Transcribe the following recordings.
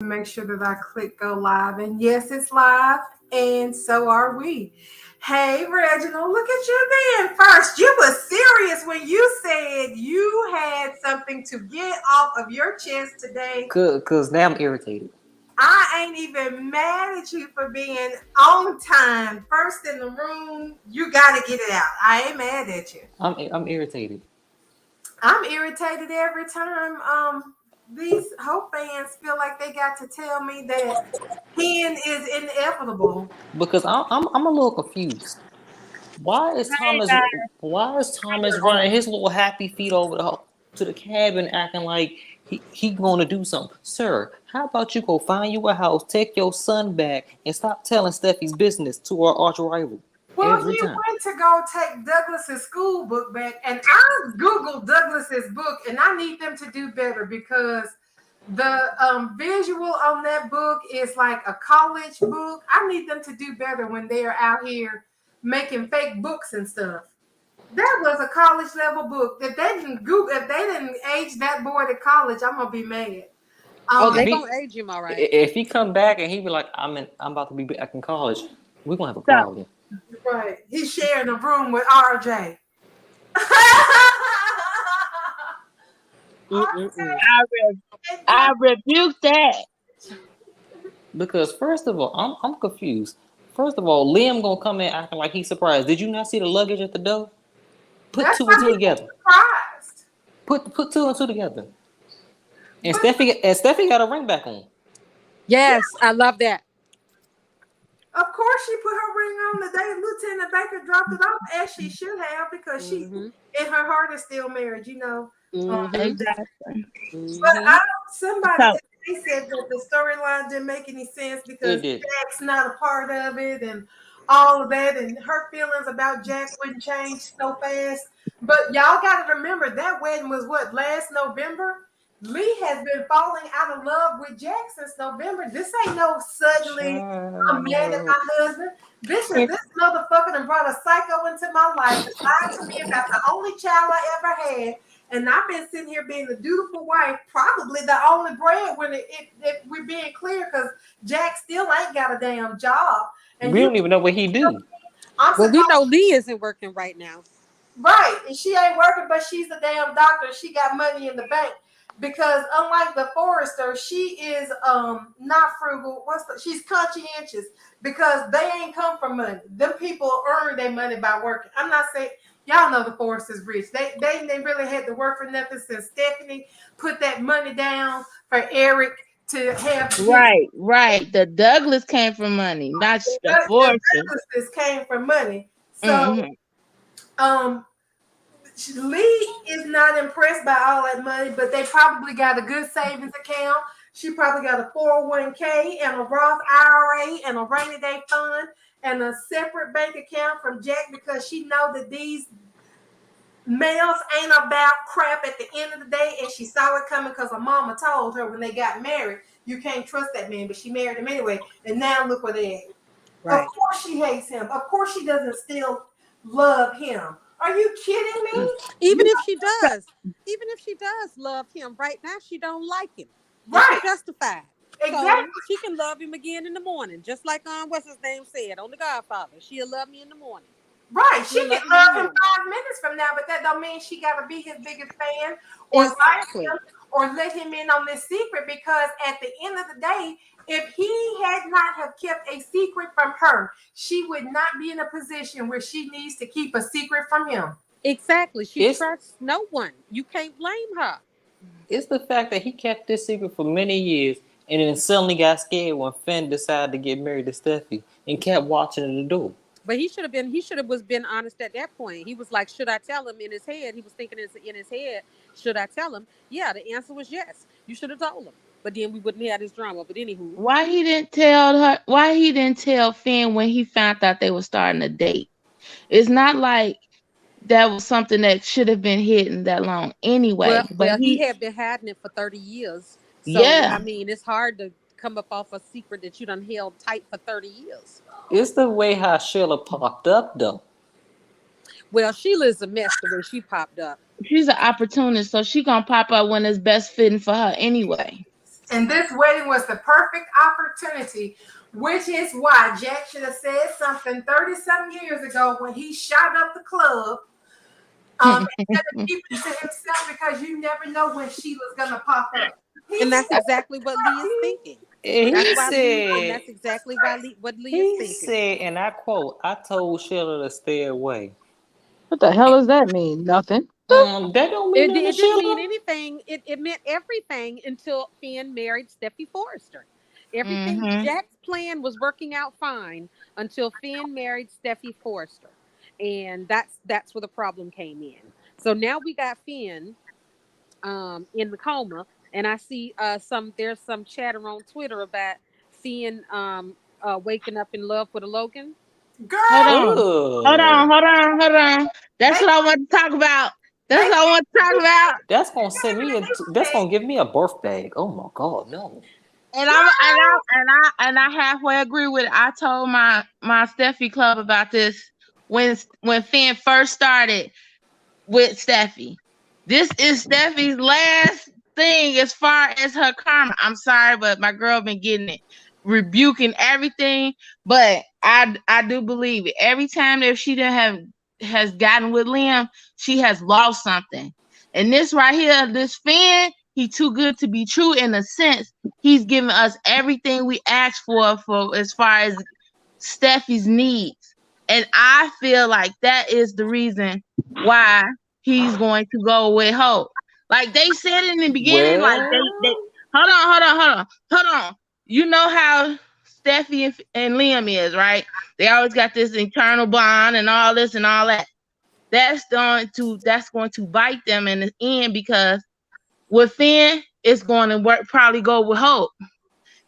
Make sure that I click go live. And yes, it's live, and so are we. Hey, Reginald, look at you being first. You were serious when you said you had something to get off of your chest today. Cause now I'm irritated. I ain't even mad at you for being on time, first in the room. You got to get it out. I ain't mad at you. I'm irritated. I'm irritated every time these Hope fans feel like they got to tell me that hen is inevitable. Because I'm a little confused. Why is Hey Thomas guys, why is Thomas running his little happy feet over to the cabin acting like he gonna do something? Sir, how about you go find you a house, take your son back, and stop telling Steffi's business to our arch rival Well, every he time? went to go take Douglas's school book back, and I googled Douglas's book, and I need them to do better because the visual on that book is like a college book. I need them to do better when they are out here making fake books and stuff. That was a college level book. If they didn't Google, if they didn't age that boy to college, I'm gonna be mad. Oh, If they Um, gonna he age him all right. if he come back and he be like, I'm about to be back in college, we're gonna have a so problem. right, he's sharing a room with RJ. Mm-mm-mm. I rebuke that. Because first of all, I'm confused. First of all, Liam gonna come in acting like he's surprised. Did you not see the luggage at the door? Put That's two and why two he together. was surprised. Put two and two together. And But Steffi got a ring back on. Yes, I love that. of course, she put her ring on the day Lieutenant Baker dropped it off, as she should have, because she, Mm-hmm. in her heart, is still married. Mm-hmm. Exactly. But Mm-hmm. somebody So today said that the storyline didn't make any sense It because did. Jack's not a part of it and all of that, and her feelings about Jack wouldn't change so fast. But y'all got to remember that wedding was what, last November? Lee has been falling out of love with Jack since November. This ain't no suddenly I'm mad at Child. my husband. if This motherfucker done brought a psycho into my life and lied to me about the only child I ever had. And I've been sitting here being the dutiful wife, probably the only breadwinner, if we're being clear, because Jack still ain't got a damn job. And We don't even know what he do. I'm Well, we supposed know Lee isn't working right now. right, and she ain't working, but she's a damn doctor. She got money in the bank because unlike the Forrester, she is not frugal. She's conscientious because they ain't come from money. Them people earn their money by working. I'm not saying y'all know the Forrester's rich. They really had to work for nothing since Stephanie put that money down for Eric to have his. right. The Douglas came from money, not the The Forces. Douglases came from money. So Mm-hmm. um Lee is not impressed by all that money, but they probably got a good savings account. She probably got a 401k and a Roth IRA and a rainy day fund and a separate bank account from Jack because she know that these males ain't about crap at the end of the day, and she saw it coming because her mama told her when they got married, you can't trust that man, but she married him anyway, and now look where they at. Of Right. course she hates him. Of course she doesn't still love him. Are you kidding me? Even You if she does, even if she does love him right now, she don't like him, and she right. justified. So Exactly. she can love him again in the morning, just like what's his name said on The Godfather. She'll love me in the morning. Right. She She'll can love him in the love him morning. 5 minutes from now, but that don't mean she gotta be his biggest fan or like Exactly. him or let him in on this secret because at the end of the day, if he had not have kept a secret from her, she would not be in a position where she needs to keep a secret from him. Exactly. She It's trusts no one. You can't blame her. it's the fact that he kept this secret for many years and then suddenly got scared when Finn decided to get married to Steffi and kept watching the door. But he should have was been honest at that point. He was like, should I tell him in his head? He was thinking in his head, should I tell him? Yeah, the answer was yes. You should have told him. But then we wouldn't have this drama. But anywho, Why he didn't tell her? Why he didn't tell Finn when he found out they were starting a date? It's not like that was something that should have been hidden that long anyway. But he he, had been hiding it for 30 years. So yeah, I mean, it's hard to come up off a secret that you done held tight for 30 years. It's the way how Sheila popped up though. Well, Sheila's a mess the way she popped up. she's an opportunist, so she gonna pop up when it's best fitting for her anyway. And this wedding was the perfect opportunity, which is why Jack should have said something 30-something years ago when he shot up the club. Instead of keeping it to himself, because you never know when Sheila's gonna pop up. And that's exactly what Lee is thinking. And That's he why Lee, and said, that's exactly why what Lee is he thinking. said, and I quote, I told Sheila to stay away. What the hell does that mean? Nothing. That don't mean nothing to It didn't mean Sheila. anything. It meant everything until Finn married Steffi Forrester. Everything Mm-hmm. Jack's plan was working out fine until Finn married Steffi Forrester, and that's where the problem came in. So now we got Finn in the coma, and I see there's some chatter on Twitter about Finn waking up in love with a Logan. Girl, Hold Ugh. on. That's they, what I want to talk about. they That's what I want to talk about. That's gonna send me. That's gonna give me a birth bag. Oh my god, no. And I halfway agree with it. I told my Steffi Club about this when Finn first started with Steffi. This is Steffi's last thing as far as her karma. I'm sorry, but my girl been getting it, rebuking everything. But I do believe it. Every time that she has gotten with Liam, she has lost something. And this right here, this Finn, he too good to be true in a sense. He's giving us everything we asked for as far as Steffi's needs. And I feel like that is the reason why he's going to go with Hope. Like they said in the beginning, like they Well, hold on. You know how Steffi and Liam is, right? They always got this internal bond and all this and all that. That's going to bite them in the end, because with Finn, it's going to probably go with Hope.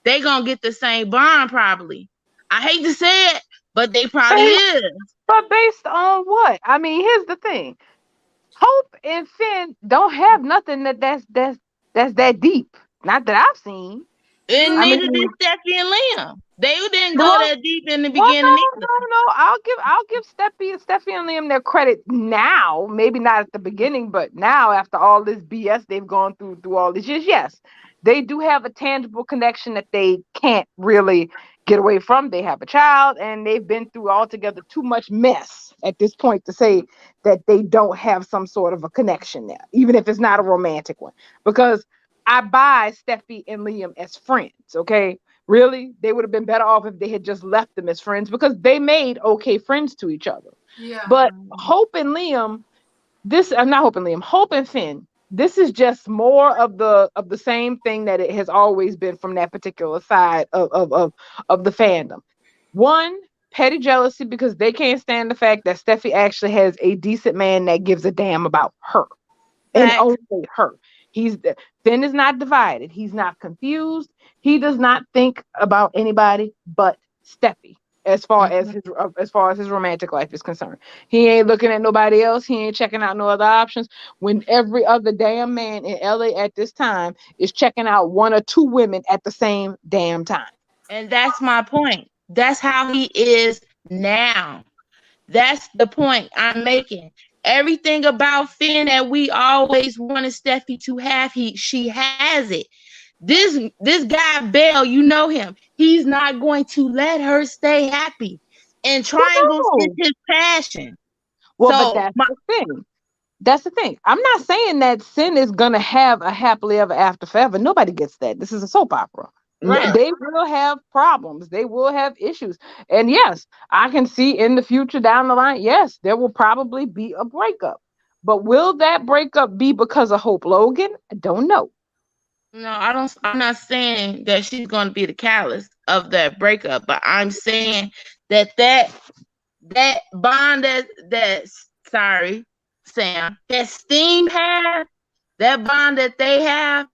They gonna get the same bond probably. I hate to say it, but they probably is. But based on what? I mean, here's the thing. Hope and Finn don't have nothing that's that deep. Not that I've seen. And I neither mean, did Steffi and Liam. They didn't go well, that deep in the well, beginning either. no. I'll give Steffi and Liam their credit now. Maybe not at the beginning, but now after all this BS they've gone through all these years, yes, they do have a tangible connection that they can't really get away from. They have a child, and they've been through altogether too much mess at this point to say that they don't have some sort of a connection there, even if it's not a romantic one. Because I buy Steffi and Liam as friends, okay? Really, they would have been better off if they had just left them as friends, because they made okay friends to each other. yeah. But Hope and Liam, Hope and Finn, this is just more of the same thing that it has always been from that particular side of the fandom. One, petty jealousy, because they can't stand the fact that Steffi actually has a decent man that gives a damn about her. And Facts. only her. Finn is not divided. He's not confused. He does not think about anybody but Steffi as far as his romantic life is concerned. He ain't looking at nobody else. He ain't checking out no other options. When every other damn man in LA at this time is checking out one or two women at the same damn time. And that's my point. That's how he is now. That's the point I'm making. Everything about Finn that we always wanted Steffi to have, she has it. This guy Bell, you know him. He's not going to let her stay happy. And Triangles is his passion. Well, but that's the thing. That's the thing. I'm not saying that Sin is gonna have a happily ever after forever. Nobody gets that. This is a soap opera. Right. They will have problems. They will have issues. And yes, I can see in the future down the line, yes, there will probably be a breakup. But will that breakup be because of Hope Logan? I don't know. No, I'm not saying that she's going to be the catalyst of that breakup, but I'm saying that bond sorry, Sam, that Steam has, that bond that they have,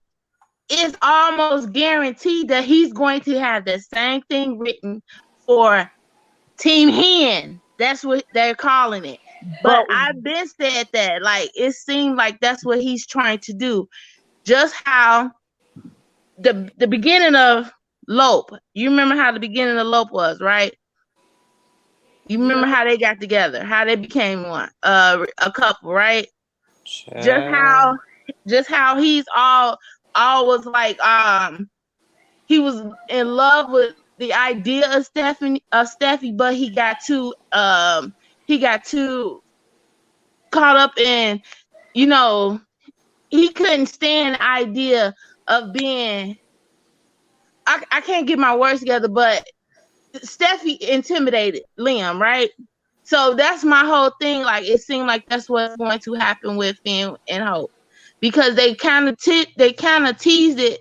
is almost guaranteed that he's going to have the same thing written for Team Hen. That's what they're calling it. But I've been said that, like, it seemed like that's what he's trying to do. Just how the beginning of Lope, you remember how the beginning of Lope was, right? You remember how they got together, how they became a couple, right? child. Just how he's always like he was in love with the idea of Steffi, but he got too caught up in, you know, he couldn't stand the idea of being. I can't get my words together, but Steffi intimidated Liam, right? So that's my whole thing. Like, it seemed like that's what's going to happen with Finn and Hope, because they kind of teased it,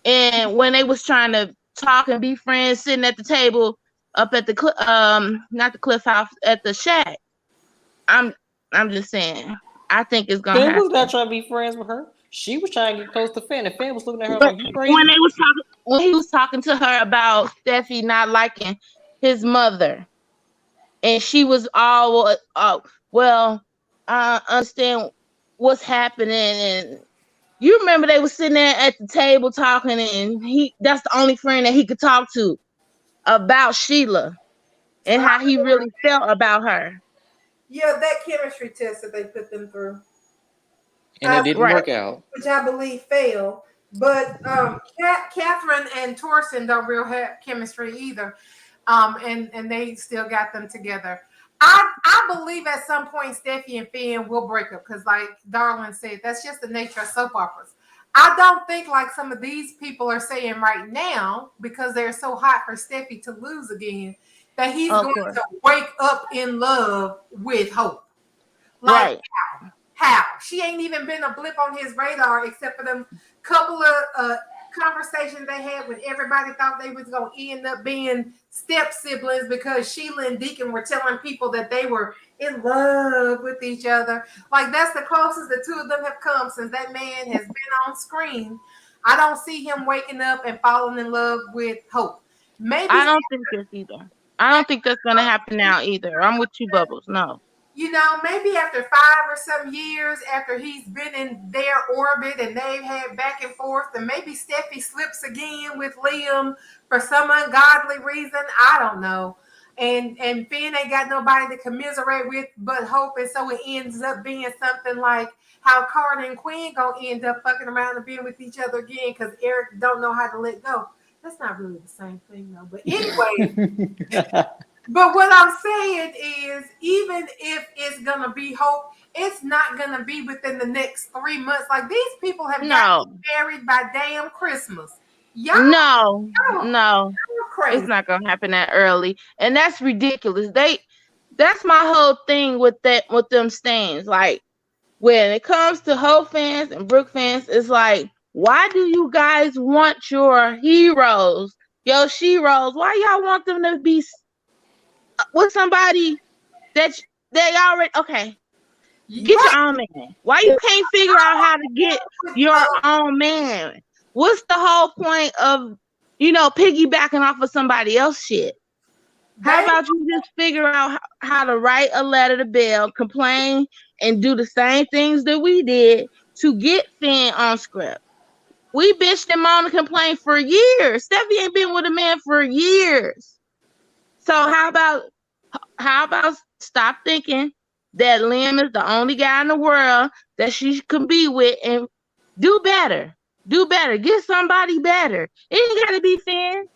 and when they was trying to talk and be friends, sitting at the table up at the not the Cliff House, at the shack. I'm just saying, I think it's gonna Finn was happen. not trying to be friends with her. She was trying to get close to Finn, and Finn was looking at her But like, "You crazy?" when he was talking to her about Steffi not liking his mother, and she was all, well, I understand what's happening, and you remember they were sitting there at the table talking, and that's the only friend that he could talk to about Sheila and how he really felt about her. Yeah, that chemistry test that they put them through, And it didn't Right. work out. which I believe failed. But Catherine and Torsten don't real have chemistry either, and they still got them together. I believe at some point Steffi and Finn will break up because, like Darlin said, that's just the nature of soap operas. I don't think like some of these people are saying right now, because they're so hot for Steffi to lose again, that he's Of going course. to wake up in love with Hope. Like, Right. how? She ain't even been a blip on his radar except for them couple of conversations they had when everybody thought they was going to end up being step siblings because Sheila and Deacon were telling people that they were in love with each other. Like, that's the closest the two of them have come since that man has been on screen. I don't see him waking up and falling in love with Hope. Maybe, I don't think this either. I don't think that's gonna happen now either. I'm with you, Bubbles. No. you know, maybe after 5 or some years after he's been in their orbit and they've had back and forth, and maybe Steffi slips again with Liam for some ungodly reason. I don't know. And Finn ain't got nobody to commiserate with but Hope, and so it ends up being something like how Carter and Quinn gonna end up fucking around and being with each other again because Eric don't know how to let go. That's not really the same thing though. But anyway. But what I'm saying is, even if it's gonna be Hope, it's not gonna be within the next 3 months. Like, these people have got married by damn Christmas. No, Y'all crazy. it's not gonna happen that early, and that's ridiculous. That's my whole thing with them stands. Like, when it comes to Hope fans and Brooke fans, it's like, why do you guys want your heroes, your sheroes? Why y'all want them to be with somebody that they already okay? Get your own man. Why you can't figure out how to get your own man? What's the whole point of, piggybacking off of somebody else's shit? How about you just figure out how to write a letter to Belle, complain, and do the same things that we did to get Finn on script? We bitched him on and complained for years. Steffi ain't been with a man for years. So how about stop thinking that Liam is the only guy in the world that she could be with, and do better. Do better. Get somebody better. It ain't gotta be Finn.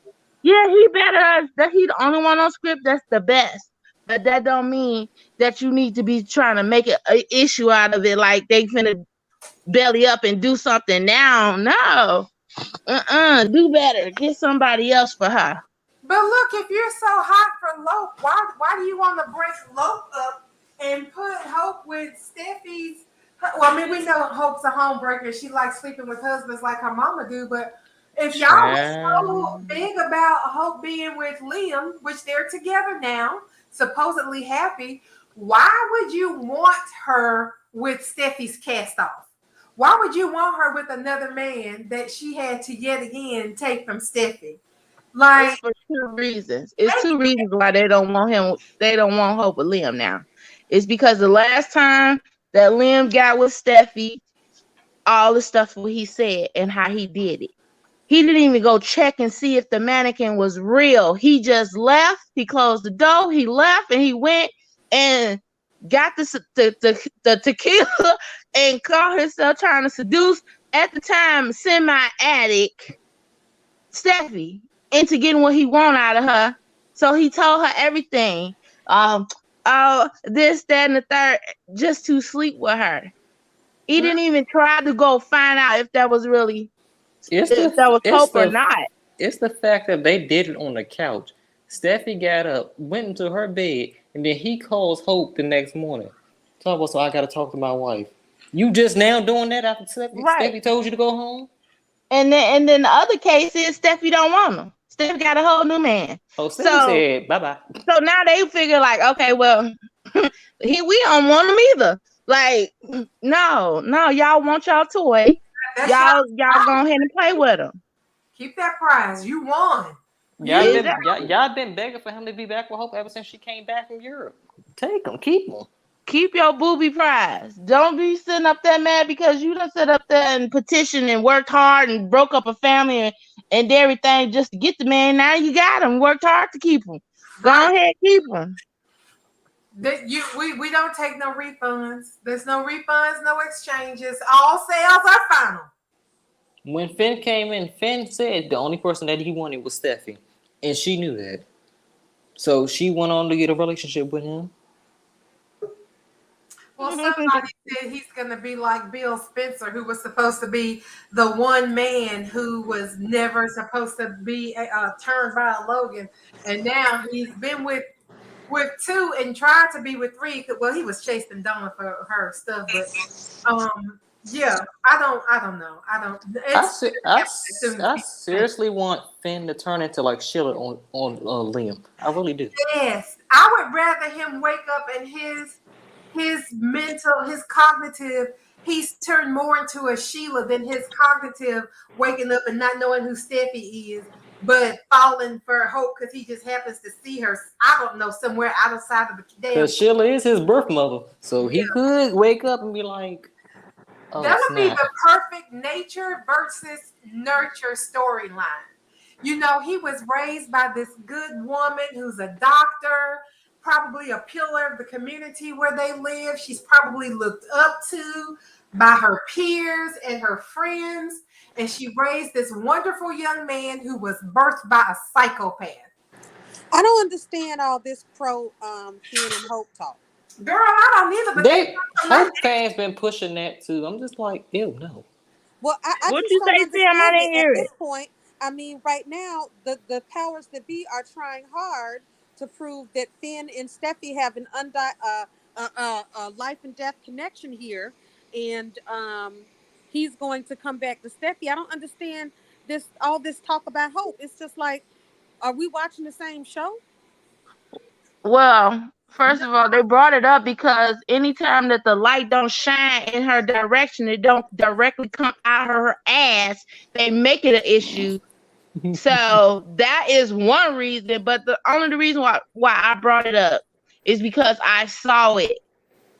Yeah, he better. That he the only one on script that's the best. But that don't mean that you need to be trying to make an issue out of it, like they finna belly up and do something now. No. Do better. Get somebody else for her. But look, if you're so hot for Lope, why do you want to break Lope up and put Hope with Steffi's? Well, I mean, we know Hope's a homebreaker. She likes sleeping with husbands like her mama do. But if y'all are so big about Hope being with Liam, which they're together now, supposedly happy, why would you want her with Steffi's cast off? Why would you want her with another man that she had to yet again take from Steffi? Like, it's for 2 reasons. It's 2 reasons why they don't want him. They don't want Hope with Liam now. It's because the last time that Liam got with Steffi, all the stuff what he said and how he did it. He didn't even go check and see if the mannequin was real. He just left. He closed the door. He left and he went and got the tequila and caught himself trying to seduce, at the time, semi-addict Steffi into getting what he want out of her. So he told her everything. Um, oh, this, that, and the third, just to sleep with her. He didn't even try to go find out if that was really It's if the that was it's hope or the not. it's the fact that they did it on the couch. Steffi got up, went into her bed, and then he calls Hope the next morning. Talk about, so I gotta talk to my wife. You just now doing that after Right. Steffi told you to go home? And then the other case is Steffi don't want him. Steffi got a whole new man. Oh, Steffi So said bye bye. so now they figure like, okay, well, we don't want him either. Like, no, y'all want y'all toy. That's Y'all go ahead and play with him. keep that prize. You won. Y'all You been y'all been begging for him to be back with Hope ever since she came back from Europe. Take him, keep him. Keep your booby prize. Don't be sitting up there mad because you done sit up there and petitioned and worked hard and broke up a family and everything just to get the man. Now you got him. Worked hard to keep him. Go right. ahead, keep him. We don't take no refunds. There's no refunds, no exchanges. All sales are final. When Finn came in, Finn said the only person that he wanted was Steffi, and she knew that. So she went on to get a relationship with him. Well, somebody said he's going to be like Bill Spencer, who was supposed to be the one man who was never supposed to be turned by a Logan, and now he's been with two and tried to be with three. Well, he was chasing Donna for her stuff, but yeah, I don't know. I don't. It's I seriously want Finn to turn into like Sheila on Liam. I really do. yes, I would rather him wake up and his mental, his cognitive, he's turned more into a Sheila than his cognitive waking up and not knowing who Steffi is, but falling for Hope because he just happens to see her, I don't know, somewhere outside of the damn. Because Sheila is his birth mother. So he could wake up and be like, oh, that would be snap. the perfect nature versus nurture storyline. You know, he was raised by this good woman who's a doctor, probably a pillar of the community where they live. She's probably looked up to by her peers and her friends. And she raised this wonderful young man who was birthed by a psychopath. I don't understand all this pro Finn and Hope talk. Girl, I don't either. But Hope fans been pushing that too. I'm just like, ew, no. Well, I What just you don't say, Sam? I understand didn't it hear at it. this point. I mean, right now, the powers that be are trying hard to prove that Finn and Steffi have an life and death connection here, and he's going to come back to Steffi. I don't understand all this talk about Hope. It's just like, are we watching the same show? Well, first of all, they brought it up because anytime that the light don't shine in her direction, it don't directly come out of her ass, they make it an issue. So that is one reason, but the only reason why I brought it up is because I saw it.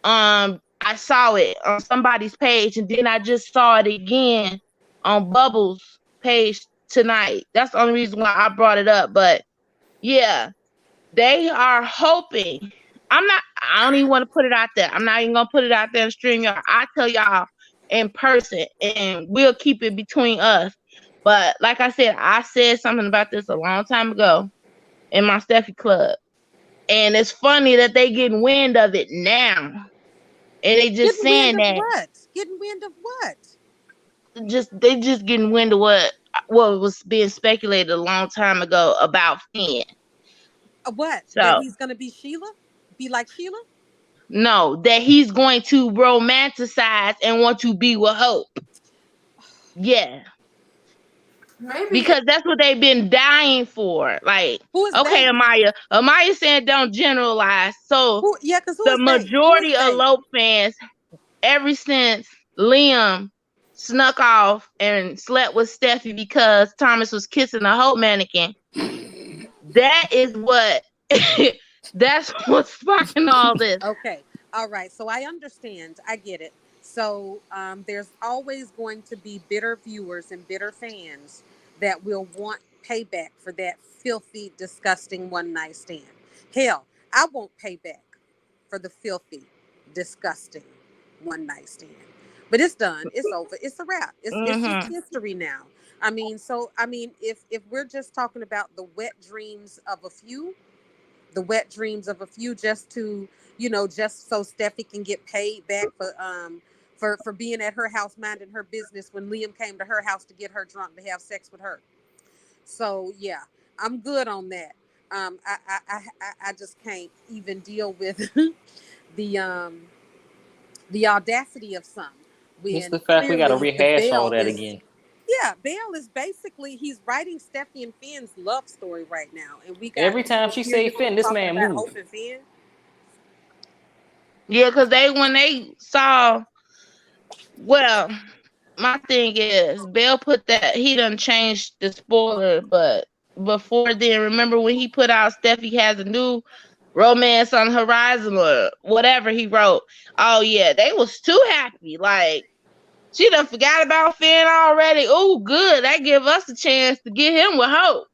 I saw it on somebody's page, and then I just saw it again on Bubbles' page tonight. That's the only reason why I brought it up. But yeah, they are hoping. I don't even want to put it out there. I'm not even gonna put it out there and stream y'all. I tell y'all in person, and we'll keep it between us. But like I said something about this a long time ago in my Steffi club. And it's funny that they getting wind of it now. And they just saying that. What? Getting wind of what? They just getting wind of what was being speculated a long time ago about Finn. What? So, that he's gonna be Sheila? Be like Sheila? No, that he's going to romanticize and want to be with Hope. Yeah. maybe Because that's what they've been dying for. Like, okay, they? Amaya. Amaya said don't generalize. So the majority of Lope fans, ever since Liam snuck off and slept with Steffi because Thomas was kissing a Hope mannequin, that is what that's what's sparking all this. Okay. All right. So I understand. I get it. So there's always going to be bitter viewers and bitter fans that will want payback for that filthy, disgusting one night stand. Hell, I won't pay back for the filthy, disgusting one night stand. But it's done. It's over. It's a wrap. It's just history now. I mean, so I mean, if we're just talking about the wet dreams of a few, just to, just so Steffi can get paid back for being at her house minding her business when Liam came to her house to get her drunk to have sex with her. So yeah, I'm good on that. I just can't even deal with the the audacity of some It's when the fact we got to clearly the rehash all Bell that is. again. Yeah, Bale is basically he's writing Steffi and Finn's love story right now, and we got Every time she say material Finn, this talking man about move. Hope and Finn. Yeah, because when they saw, well, my thing is Bell put that he done changed the spoiler, but before then, remember when he put out Steffi has a new romance on the horizon or whatever he wrote? Oh yeah, they was too happy. Like she done forgot about Finn already. Oh, good. That give us a chance to get him with Hope.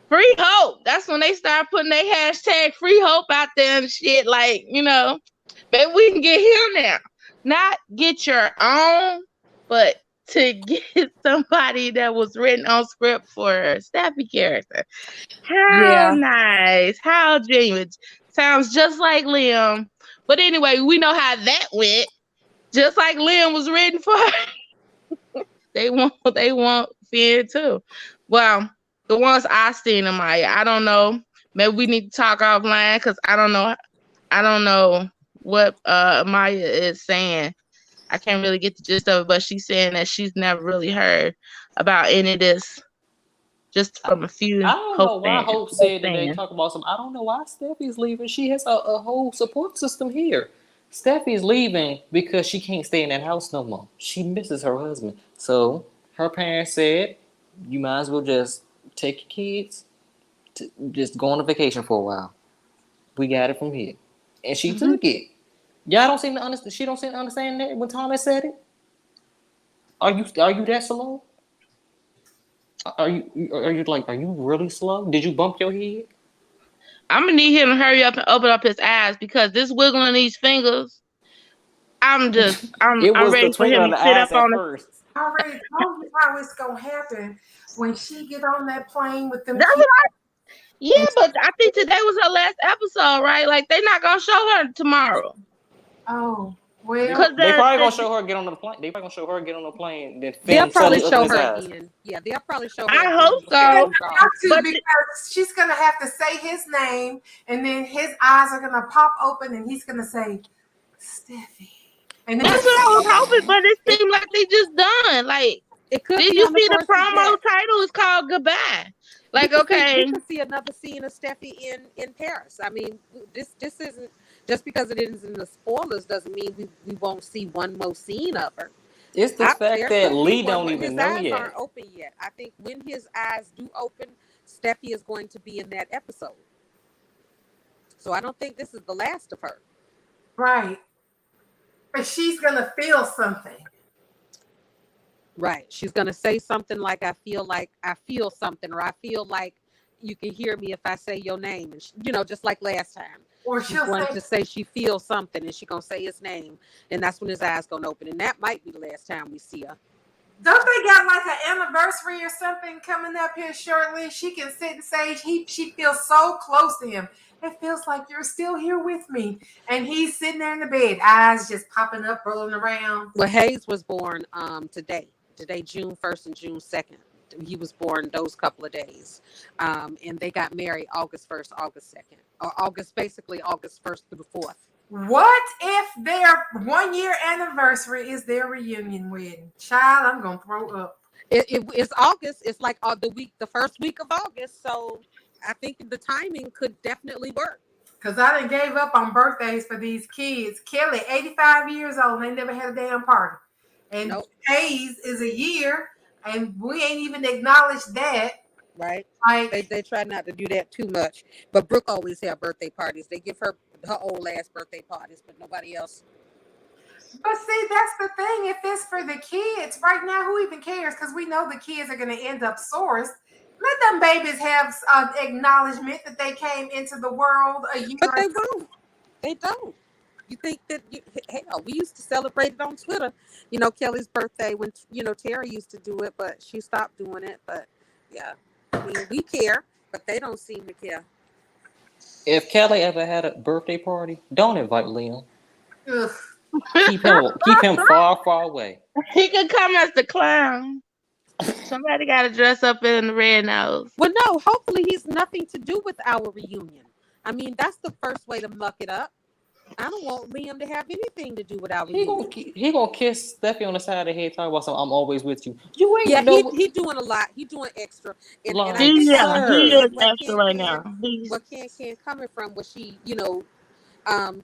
Free Hope. That's when they start putting their hashtag free Hope out there and shit. Like, maybe we can get him now. Not get your own, but to get somebody that was written on script for a Steffi character. How Yeah. nice. How genuine. Sounds just like Liam. But anyway, we know how that went. Just like Liam was written for her. They want Finn too. Well, the ones I seen in Maya, I don't know. Maybe we need to talk offline because I don't know. I don't know what Maya is saying. I can't really get the gist of it, but she's saying that she's never really heard about any of this, just I, from a few I don't know Hope why fans. Hope said that they talk about some. I don't know why Steffi's leaving. She has a whole support system here. Steffi's leaving because she can't stay in that house no more. She misses her husband. So her parents said, "You might as well just take your kids, to just go on a vacation for a while. We got it from here," and she took it. Y'all don't seem to understand. She don't seem to understand that when Thomas said it. Are you that slow? Are you really slow? Did you bump your head? I'm gonna need him to hurry up and open up his eyes because this wiggling these fingers. I'm It was the ready for twinkle him in to the sit up eyes at on the. first. I already told you how it's gonna happen when she get on that plane with them That's kids. what Yeah, And but I think today was her last episode, right? Like they're not gonna show her tomorrow oh They, well, because they probably gonna the show her get on the plane. They probably gonna show her get on the plane. Then They'll Finn probably suddenly open show his her eyes. again. Yeah, they'll probably show her I again hope before they're they so, gonna go. have to but because she's gonna have to say his name, and then his eyes are gonna pop open, and he's gonna say, "Steffi," and then that's it's, what I was hoping. But it seemed like they just done. Like, It could did be you on the see the first of promo Jan. title? It's called Goodbye. We Like, could see okay, we could see another scene of Steffi in Paris. I mean, this isn't just because it isn't in the spoilers doesn't mean we won't see one more scene of her. It's the fact There that could be Lee one don't more. even His know eyes yet. aren't open yet. I think when his eyes do open, Steffi is going to be in that episode. So I don't think this is the last of her. right, but she's gonna feel something. Right. She's gonna say something like I feel something, or I feel like you can hear me if I say your name, and just like last time. Or She's she'll going say, to say she feels something, and she's gonna say his name, and that's when his eyes gonna open, and that might be the last time we see her. "Don't they got like an anniversary or something coming up here shortly?" She can sit and say she feels so close to him. It feels like you're still here with me, and he's sitting there in the bed, eyes just popping up, rolling around. Well, Hayes was born today, June 1st and June 2nd. He was born those couple of days, and they got married August 1st, August 2nd, or August 1st through the 4th. What if their 1 year anniversary is their reunion wedding? Child, I'm gonna throw up. It's August. It's like the first week of August. So I think the timing could definitely work. Cause I done gave up on birthdays for these kids. Kelly, 85 years old, and they never had a damn party. And Nope. Hayes is a year, and we ain't even acknowledged that. Right. Like, They try not to do that too much. But Brooke always have birthday parties. They give her old ass birthday parties, but nobody else. but see, that's the thing. If it's for the kids, right now, who even cares? Because we know the kids are gonna end up sores. Let them babies have acknowledgement that they came into the world a year. But they won't. They don't. You think that hell, we used to celebrate it on Twitter. You know, Kelly's birthday when Terry used to do it, but she stopped doing it. But yeah, I mean, we care, but they don't seem to care. If Kelly ever had a birthday party, don't invite Liam. Ugh. Keep him far, far away. He could come as the clown. Somebody got to dress up in the red nose. Well, no, hopefully he's nothing to do with our reunion. I mean, that's the first way to muck it up. I don't want Liam to have anything to do with our reunion. He gonna kiss Steffy on the side of the head, talking about something. I'm always with you. You ain't Yeah, know. he doing a lot. He doing extra. And I Like, think He that's is where extra right now. Where Can coming from was she,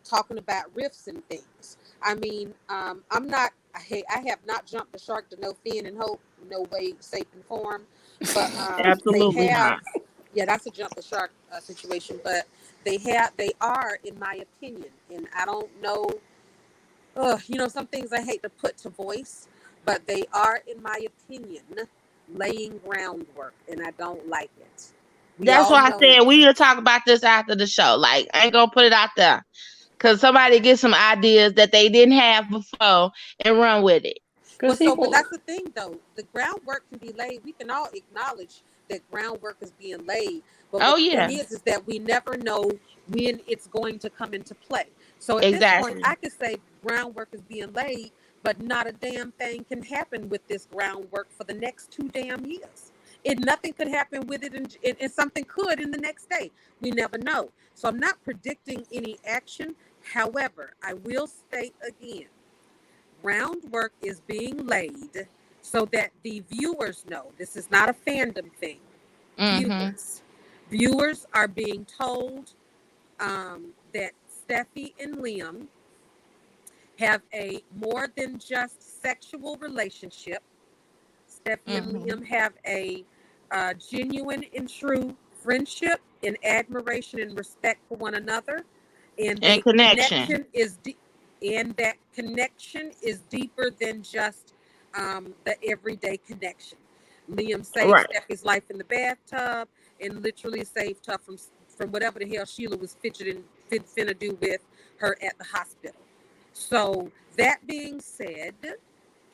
talking about riffs and things. I mean, I'm not. I have not jumped the shark to no fin and hope, no way, safe and form. But Absolutely they have. not. Yeah, that's a jump the shark situation. But they are, in my opinion, and I don't know. Some things I hate to put to voice, but they are, in my opinion, laying groundwork, and I don't like it. That's why I said we will talk about this after the show. Like, I ain't gonna put it out there because somebody get some ideas that they didn't have before and run with it. But that's the thing, though. The groundwork can be laid. We can all acknowledge that groundwork is being laid. But the thing is that we never know when it's going to come into play. So at this point, I could say groundwork is being laid, but not a damn thing can happen with this groundwork for the next 2 damn years. And nothing could happen with it, and something could in the next day. We never know. So I'm not predicting any action. However, I will state again, groundwork is being laid so that the viewers know. This is not a fandom thing. Viewers are being told that Steffy and Liam have a more than just sexual relationship. Steffy and Liam have a genuine and true friendship and admiration and respect for one another, and connection is and that connection is deeper than just the everyday connection. Liam saved Steffi's life in the bathtub and literally saved her from whatever the hell Sheila was finna do with her at the hospital. So that being said,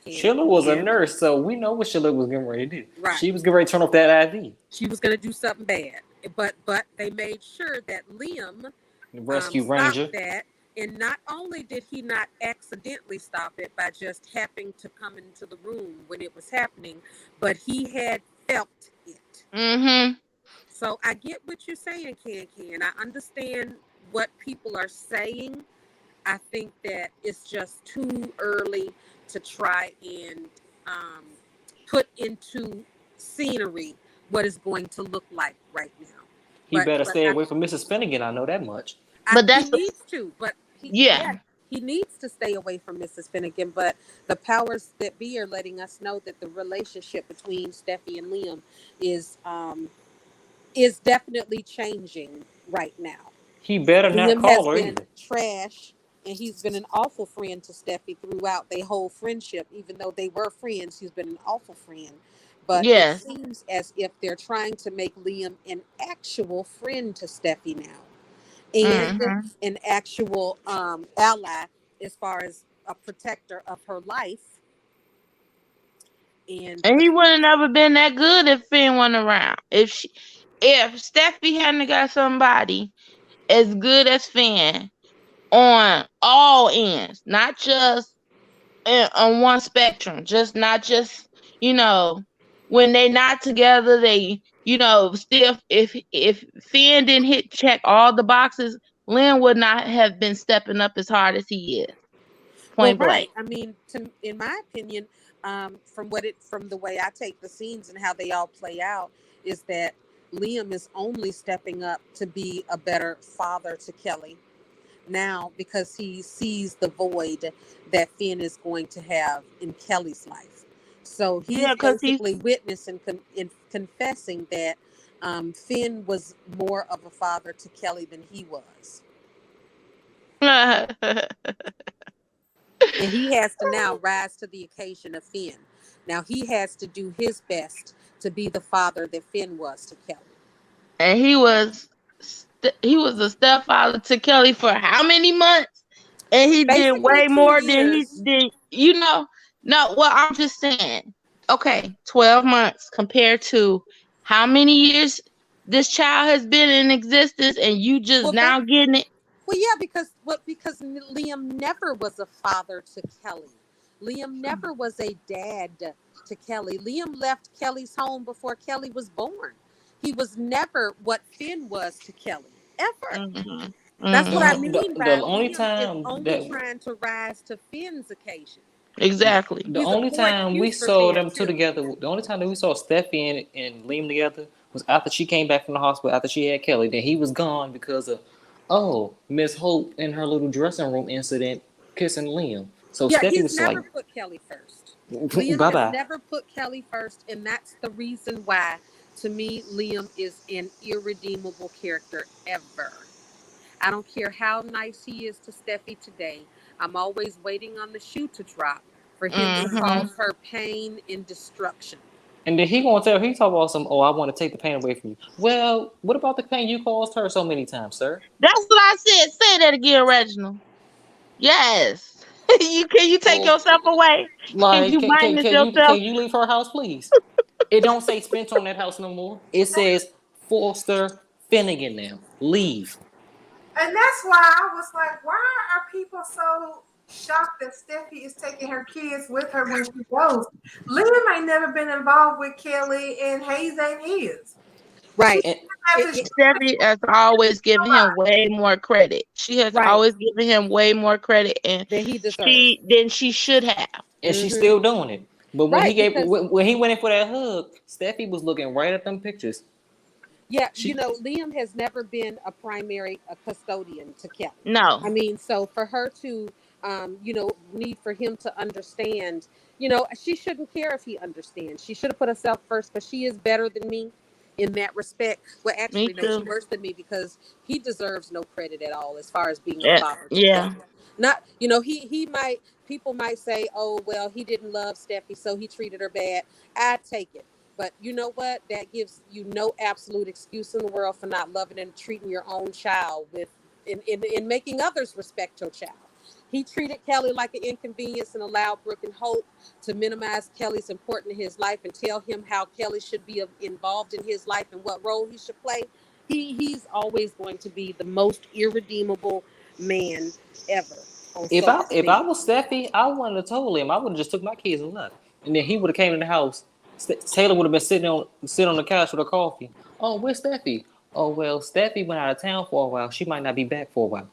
Sheila was a nurse, so we know what Sheila was getting ready to do. Right. She was getting ready to turn off that IV. She was going to do something bad, but they made sure that Liam The rescue ranger. that. And not only did he not accidentally stop it by just happening to come into the room when it was happening, but he had felt it. So I get what you're saying, Can. I understand what people are saying. I think that it's just too early to try and put into scenery what it's going to look like right now. He better stay away from Mrs. Finnegan. I know that much. He needs to, but he needs to stay away from Mrs. Finnegan. But the powers that be are letting us know that the relationship between Steffy and Liam is definitely changing right now. He better not call her either. Trash. And he's been an awful friend to Steffy throughout their whole friendship. Even though they were friends, he's been an awful friend. But it seems as if they're trying to make Liam an actual friend to Steffy now. And an actual ally as far as a protector of her life. And he wouldn't have ever been that good if Finn wasn't around. If Steffy hadn't got somebody as good as Finn on all ends, not just on one spectrum, not just when they not together, they still if Finn didn't check all the boxes, Lynn would not have been stepping up as hard as he is. Point blank. I mean, in my opinion, from the way I take the scenes and how they all play out, is that Liam is only stepping up to be a better father to Kelly now because he sees the void that Finn is going to have in Kelly's life. So he's basically witnessing and confessing that Finn was more of a father to Kelly than he was. And he has to now rise to the occasion of Finn. Now he has to do his best to be the father that Finn was to Kelly. And he was a stepfather to Kelly for how many months? And he did Basically way 2 more than he years. did, No, well, I'm just saying, okay, 12 months compared to how many years this child has been in existence, and you just Well, that now getting it. Well, yeah, because Liam never was a father to Kelly. Liam never was a dad to Kelly. Liam left Kelly's home before Kelly was born. He was never what Finn was to Kelly, ever. Hmm. That's what The I Hmm. on- the, mean the by only Liam is time only that trying to rise to Finn's occasion. Exactly. the He's a only poor time we excuse for saw Finn them two too. together, the only time that we saw Steffi and Liam together was after she came back from the hospital after she had Kelly. Then he was gone because of Miss Hope in her little dressing room incident kissing Liam. So Yeah, Steffi he's was like, never put Kelly first. Liam bye has bye. never put Kelly first, and that's the reason why, to me, Liam is an irredeemable character ever. I don't care how nice he is to Steffi today. I'm always waiting on the shoe to drop for him to Hmm. cause her pain and destruction. And then he talk about some, I want to take the pain away from you. Well, what about the pain you caused her so many times, sir? That's what I said. Say that again, Reginald. Yes. You take Well, yourself away? Can like, you minus can yourself? you leave her house, please? It don't say Spencer on that house no more. It says Foster Finnegan now. Leave. And that's why I was like, why are people so shocked that Steffi is taking her kids with her when she goes? Liam ain't never been involved with Kelly, and Hayes ain't his. She Right. And has It, to it, Steffi has always given him way more credit. She has right. always given him way more credit, and That he deserves. she should have. she's Hmm. still doing it. But Right. Because when he went in for that hug, Steffi was looking right at them pictures. yeah, She Liam has never been a primary a custodian to Kelly. I No, mean, so for her to, need for him to understand, she shouldn't care if he understands. She should have put herself first, but she is better than me in that respect. Well, me actually, no, she's too. worse than me because he deserves no credit at all as far as being a Yeah, father to yeah. Kelly. Not, he might, people might say, oh, well, he didn't love Steffi, so he treated her bad. I take it. But you know what? That gives you no absolute excuse in the world for not loving and treating your own child with in making others respect your child. He treated Kelly like an inconvenience and allowed Brooke and Hope to minimize Kelly's importance in his life and tell him how Kelly should be involved in his life and what role he should play. He's always going to be the most irredeemable man ever on so to if I speak. was Steffi, I wouldn't have told him. I would have just took my kids and left. And then he would have came in the house. Taylor would have been sitting on the couch with a coffee. Oh, where's Steffi? Oh well, Steffi went out of town for a while. She might not be back for a while.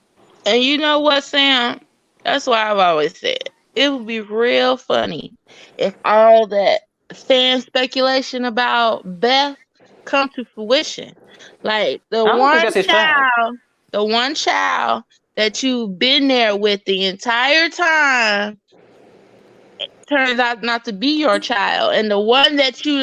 And you know what, Sam? That's why I've always said it would be real funny if all that fan speculation about Beth come to fruition. Like I don't think that's his child. the one child that you've been there with the entire time turns out not to be your child, and the one that you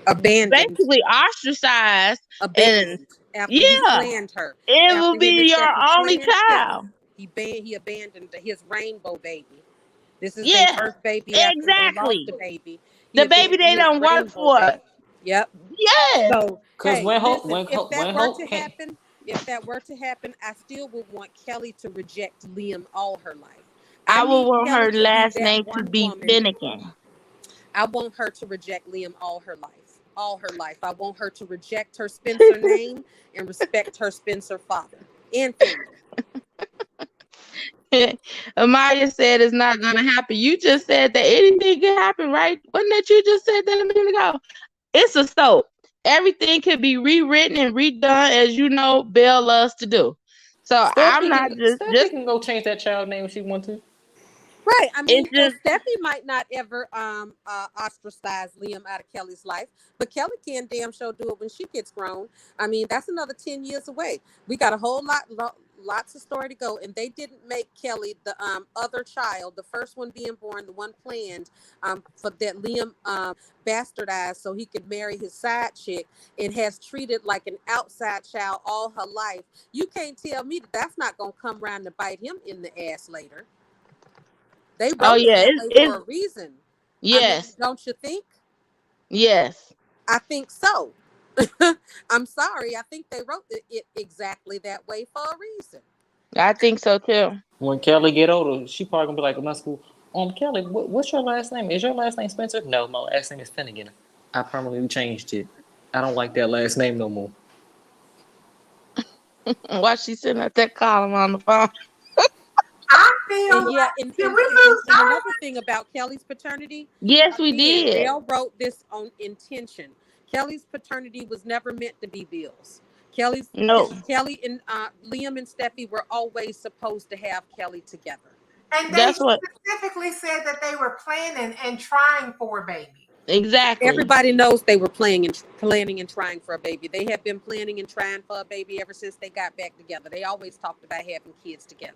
Abandoned, basically ostracized, and abandoned after he yeah, planned her. it will After him be and your Steffi only planned Kelly, child. he abandoned his rainbow baby. This is their Yeah, first baby after they lost exactly. the baby. He The baby abandoned they his don't work rainbow for. baby. Yep. Yes. So Cause hey, listen, when Hope came, if that were to happen, I still would want Kelly to reject Liam all her life. I I would need want Kelly her to be last that name to one be woman. Finnegan. I want her to reject Liam all her life. All her life. I want her to reject her Spencer name and respect her Spencer father and family. Amaya said it's not gonna happen. You just said that anything can happen, right? Wasn't that you just said that a minute ago? It's a soap. Everything can be rewritten and redone, as you know Belle loves to do. So I'm not Steffi can go change that child name if she want to. Right. I mean, it's so just Steffi might not ever ostracize Liam out of Kelly's life, but Kelly can damn sure do it when she gets grown. I mean, that's another 10 years away. We got a whole lots of story to go, and they didn't make Kelly the other child, the first one being born, the one planned for that Liam bastardized so he could marry his side chick, and has treated like an outside child all her life. You can't tell me that that's not gonna come around to bite him in the ass later. They oh wrote it yeah, that way for it's a reason. I mean, yes, don't you think? yes. I think so. I'm sorry. I think they wrote it exactly that way for a reason. I think so too. When Kelly get older, she probably gonna be like in my school. Kelly, what's your last name? Is your last name Spencer? No, my last name is Finnegan. I permanently changed it. I don't like that last name no more. While she's sitting at that column on the phone. I feel And yeah, like, did we lose and Darla? another thing about Kelly's paternity, Yes, we again, did. Belle wrote this on intention. Kelly's paternity was never meant to be Bill's. No, Kelly and Liam and Steffi were always supposed to have Kelly together. And they that's what specifically said that they were planning and trying for a baby. exactly. Everybody knows they were planning and trying for a baby. They have been planning and trying for a baby ever since they got back together. They always talked about having kids together.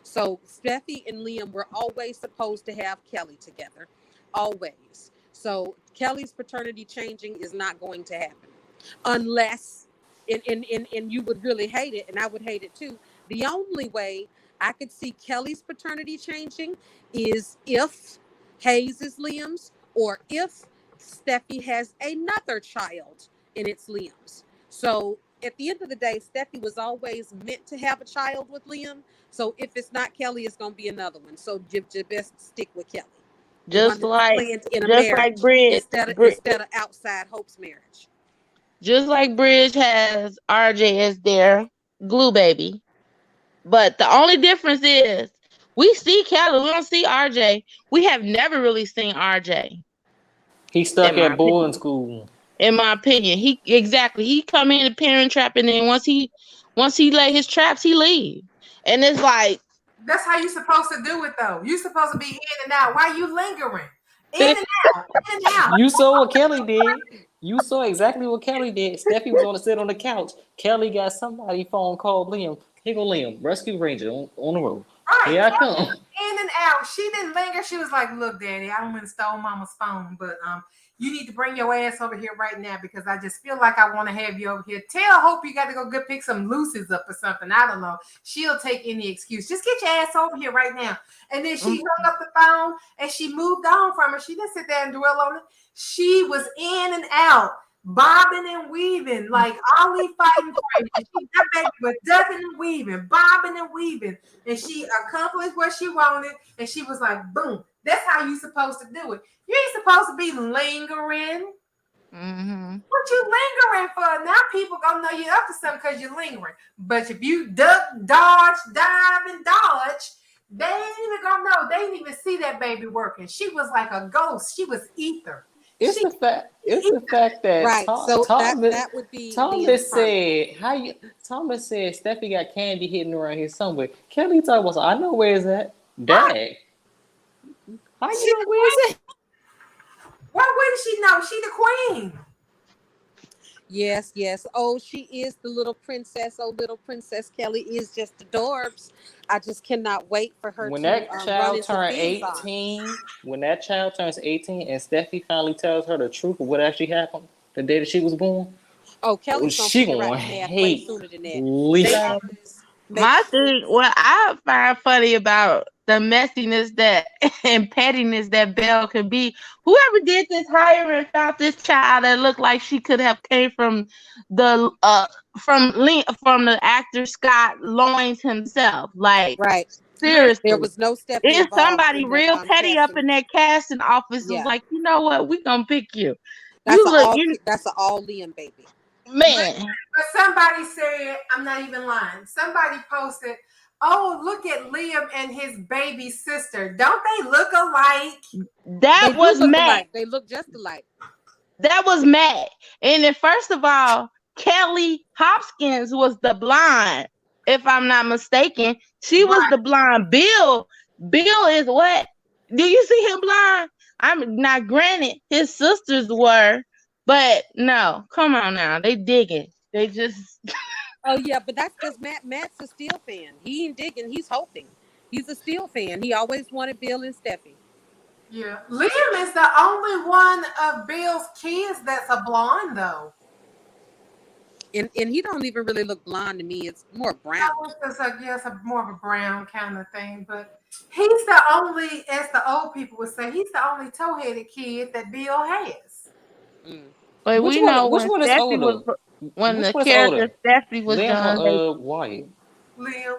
So Steffi and Liam were always supposed to have Kelly together, always. So Kelly's paternity changing is not going to happen unless, and you would really hate it, and I would hate it too. The only way I could see Kelly's paternity changing is if Hayes is Liam's, or if Steffi has another child and it's Liam's. So at the end of the day, Steffi was always meant to have a child with Liam. So if it's not Kelly, it's going to be another one. So just best stick with Kelly. Just like in a just marriage like Bridge, instead of outside Hope's marriage. just like Bridge has RJ as their glue baby. But the only difference is we see Kelly, we don't see RJ. We have never really seen RJ. He stuck at boarding school. In my opinion, he come in the parent trap, and then once he lay his traps, he leave. And it's like that's how you supposed to do it, though. You supposed to be in and out. Why are you lingering? In and out, in and out. You saw what Kelly did. You saw exactly what Kelly did. Steffi was on the sit on the couch. Kelly got somebody phone called Liam. Here go Liam, rescue ranger on the road. Right. Here I come. In and out. She didn't linger. She was like, "Look, Daddy, I went and stole Mama's phone, but you need to bring your ass over here right now because I just feel like I want to have you over here. Tell Hope you got to go pick some looses up or something. I don't know. She'll take any excuse. Just get your ass over here right now." And then she hung up the phone and she moved on from her. She didn't sit there and dwell on it. She was in and out, bobbing and weaving, like Ollie fighting crazy. That baby was ducking and weaving, bobbing and weaving, and she accomplished what she wanted. And she was like, "Boom! That's how you supposed to do it. You ain't supposed to be lingering. mm-hmm. What you lingering for? Now people gonna know you up to something because you're lingering. But if you duck, dodge, dive, and dodge, they ain't even gonna know. They didn't even see that baby working. She was like a ghost. She was ether. It's the fact that right. So Thomas, that would be Thomas said Thomas said Steffi got candy hidden around here somewhere. Kelly talking about, I know where is that. Dad. How you know where is it? Why wouldn't she know? She the queen. Yes. Oh, she is the little princess. Oh, little Princess Kelly is just adorbs. I just cannot wait for her When to that child turns 18, when that child turns 18 and Steffi finally tells her the truth of what actually happened the day that she was born. Oh, Kelly's gonna hate sooner than that. Lisa. My thing, what I find funny about the messiness that and pettiness that Belle could be, whoever did this hiring found this child that looked like she could have came from the actor Scott Loins himself. Like, right. Seriously, there was no step. It's somebody real petty up in that casting office. Yeah. Was like, you know what, we gonna pick you. That's an all Liam baby. Man. But somebody said, I'm not even lying. Somebody posted, "Oh, look at Liam and his baby sister. Don't they look alike?" That was Matt. They look just alike. That was Matt. And then first of all, Kelly Hopkins was the blonde, if I'm not mistaken. She was the blonde. Bill is what? Do you see him blonde? I'm not, granted his sisters were, but no, come on now. They digging. They just Oh yeah, but that's just Matt. Matt's a Steel fan. He ain't digging, he's hoping. He's a Steel fan. He always wanted Bill and Steffi. Yeah. Liam is the only one of Bill's kids that's a blonde though. And he don't even really look blonde to me. It's more brown. It's like, yes, more of a brown kind of thing. But he's the only, as the old people would say, he's the only toe-headed kid that Bill has. But which we one, know which when one is Steffi older? when which the character Steffi was done. Wyatt. Liam.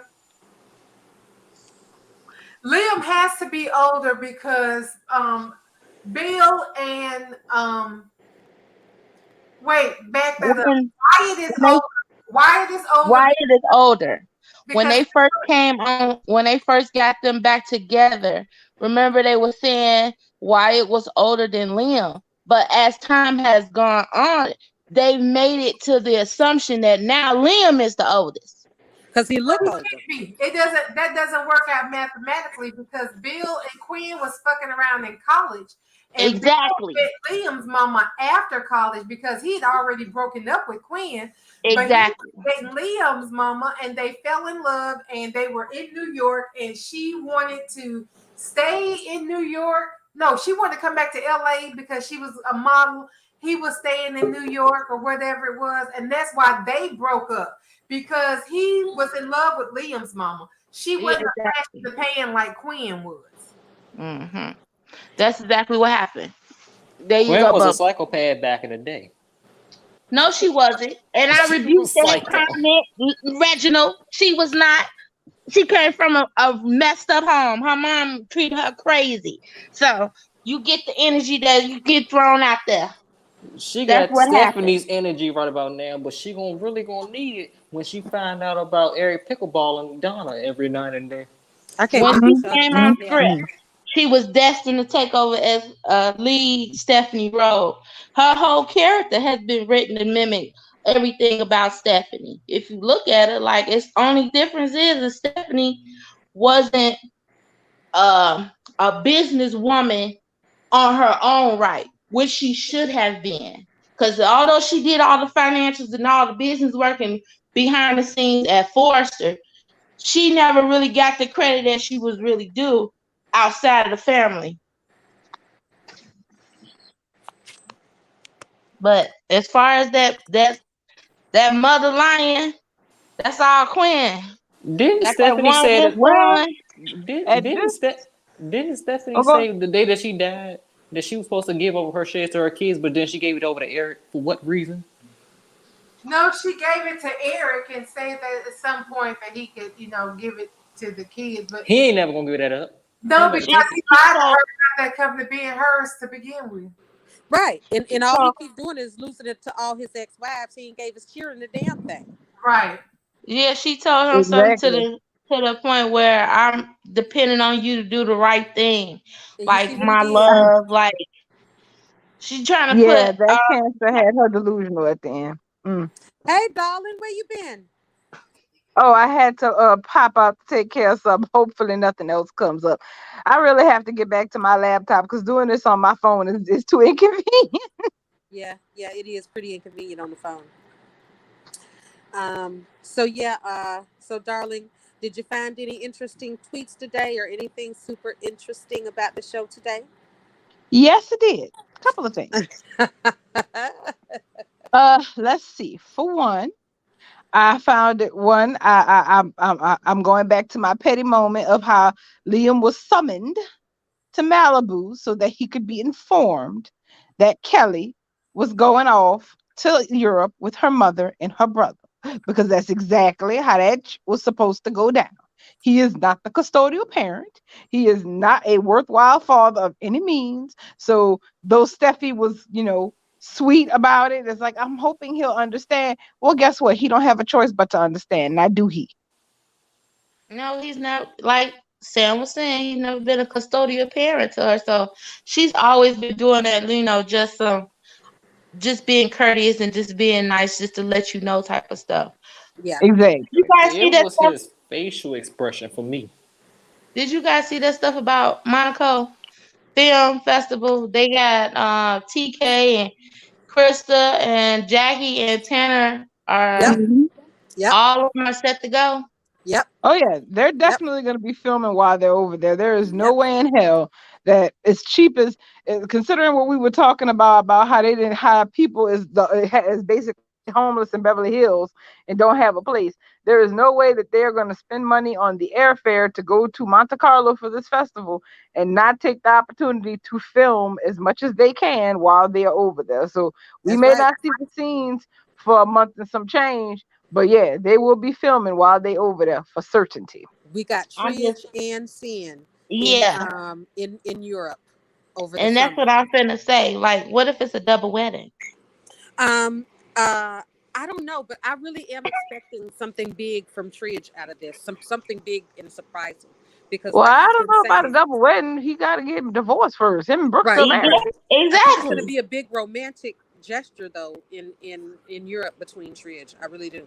Liam has to be older because Bill and wait, back that up. When Wyatt is they older. Wyatt is older Wyatt is older. When because they first came on, when they first got them back together, remember they were saying Wyatt was older than Liam. But as time has gone on, they've made it to the assumption that now Liam is the oldest. Because he look he older. can't be. It doesn't. That doesn't work out mathematically because Bill and Quinn was fucking around in college, and Bill Exactly. met Liam's mama after college because he'd already broken up with Quinn, but he was Exactly. dating Liam's mama, and they fell in love, and they were in New York, and she wanted to stay in New York. No, she wanted to come back to LA because she was a model. He was staying in New York or whatever it was, and that's why they broke up because he was in love with Liam's mama. She Yeah, wasn't a flash exactly. in the pan like Quinn was. hmm That's exactly what happened. There you Quinn go, was a Bubba. psychopath back in the day. No, she wasn't. And I She rebuke was that psycho. comment, Reginald. She was not. She came from a messed up home. Her mom treated her crazy. So you get the energy that you get thrown out there. She That's got what happened. Stephanie's energy right about now, but she gonna really gonna need it when she find out about Eric Pickleball and Donna every night and day. I can't When wait she to talk came about on that. script, she was destined to take over as lead Stephanie role. Her whole character has been written to mimic everything about Stephanie. If you look at it, like its only difference is that Stephanie wasn't uh, a businesswoman on her own right, which she should have been. Because although she did all the financials and all the business work and behind the scenes at Forrester, she never really got the credit that she was really due outside of the family. But as far as that mother lion, that's all Quinn. Didn't That's that Stephanie one say little that? Well, son. at Didn't this, didn't Stephanie oh, go, say the day that she died that she was supposed to give over her shares to her kids, but then she gave it over to Eric for what reason? No, she gave it to Eric and said that at some point that he could, give it to the kids. But He ain't never gonna give that up. He no, about because to And keep he it. she lied to told, her about that company being hers to begin with. Right. And all he well, keep doing is losing it to all his ex-wives. He ain't gave his children the damn thing. Right. yeah, she told him something exactly. to the point where I'm depending on you to do the right thing, And you see like what he my did. love, like she trying to put Yeah, that cancer had her delusional at the end. Mm. Hey, darling, where you been? Oh, I had to pop out to take care of something. Hopefully, nothing else comes up. I really have to get back to my laptop because doing this on my phone is too inconvenient. Yeah, it is pretty inconvenient on the phone. So yeah, so darling, did you find any interesting tweets today or anything super interesting about the show today? Yes, it did. A couple of things. Let's see. For one, I found it one. I'm going back to my petty moment of how Liam was summoned to Malibu so that he could be informed that Kelly was going off to Europe with her mother and her brother, because that's exactly how that was supposed to go down. He is not the custodial parent. He is not a worthwhile father of any means. So though Steffi was, sweet about it, it's like I'm hoping he'll understand. Well, guess what? He don't have a choice but to understand. Now do he? no, he's not like Sam was saying, he's never been a custodial parent to her. So she's always been doing that, just being courteous and just being nice just to let you know type of stuff. Yeah. Exactly. You guys see It that was stuff? his facial expression for me. Did you guys see that stuff about Monaco Film Festival? They got TK and Krista and Jackie and Tanner Yep. are Mhm. Yep. all of them are set to go. Yep. Oh yeah, they're Yep. definitely going to be filming while they're over there. There is no Yep. way in hell that as cheap as considering what we were talking about how they didn't hire people is basically homeless in Beverly Hills and don't have a place. There is no way that they're going to spend money on the airfare to go to Monte Carlo for this festival and not take the opportunity to film as much as they can while they are over there. So we That's may right. not see the scenes for a month and some change, but yeah, they will be filming while they over there for certainty. We got I'm Trish just and Sin. Yeah. in Europe over the And that's summer. what I'm finna say. Like, what if it's a double wedding? Um, I don't know, but I really am expecting something big from Tridge out of this. Something big and surprising. Because Well, like I you've don't been know about a saying, double wedding. He got to get divorced first. Him and Brooke right? still married. I think it's going to Exactly. be a big romantic gesture though in Europe between Tridge. I really do.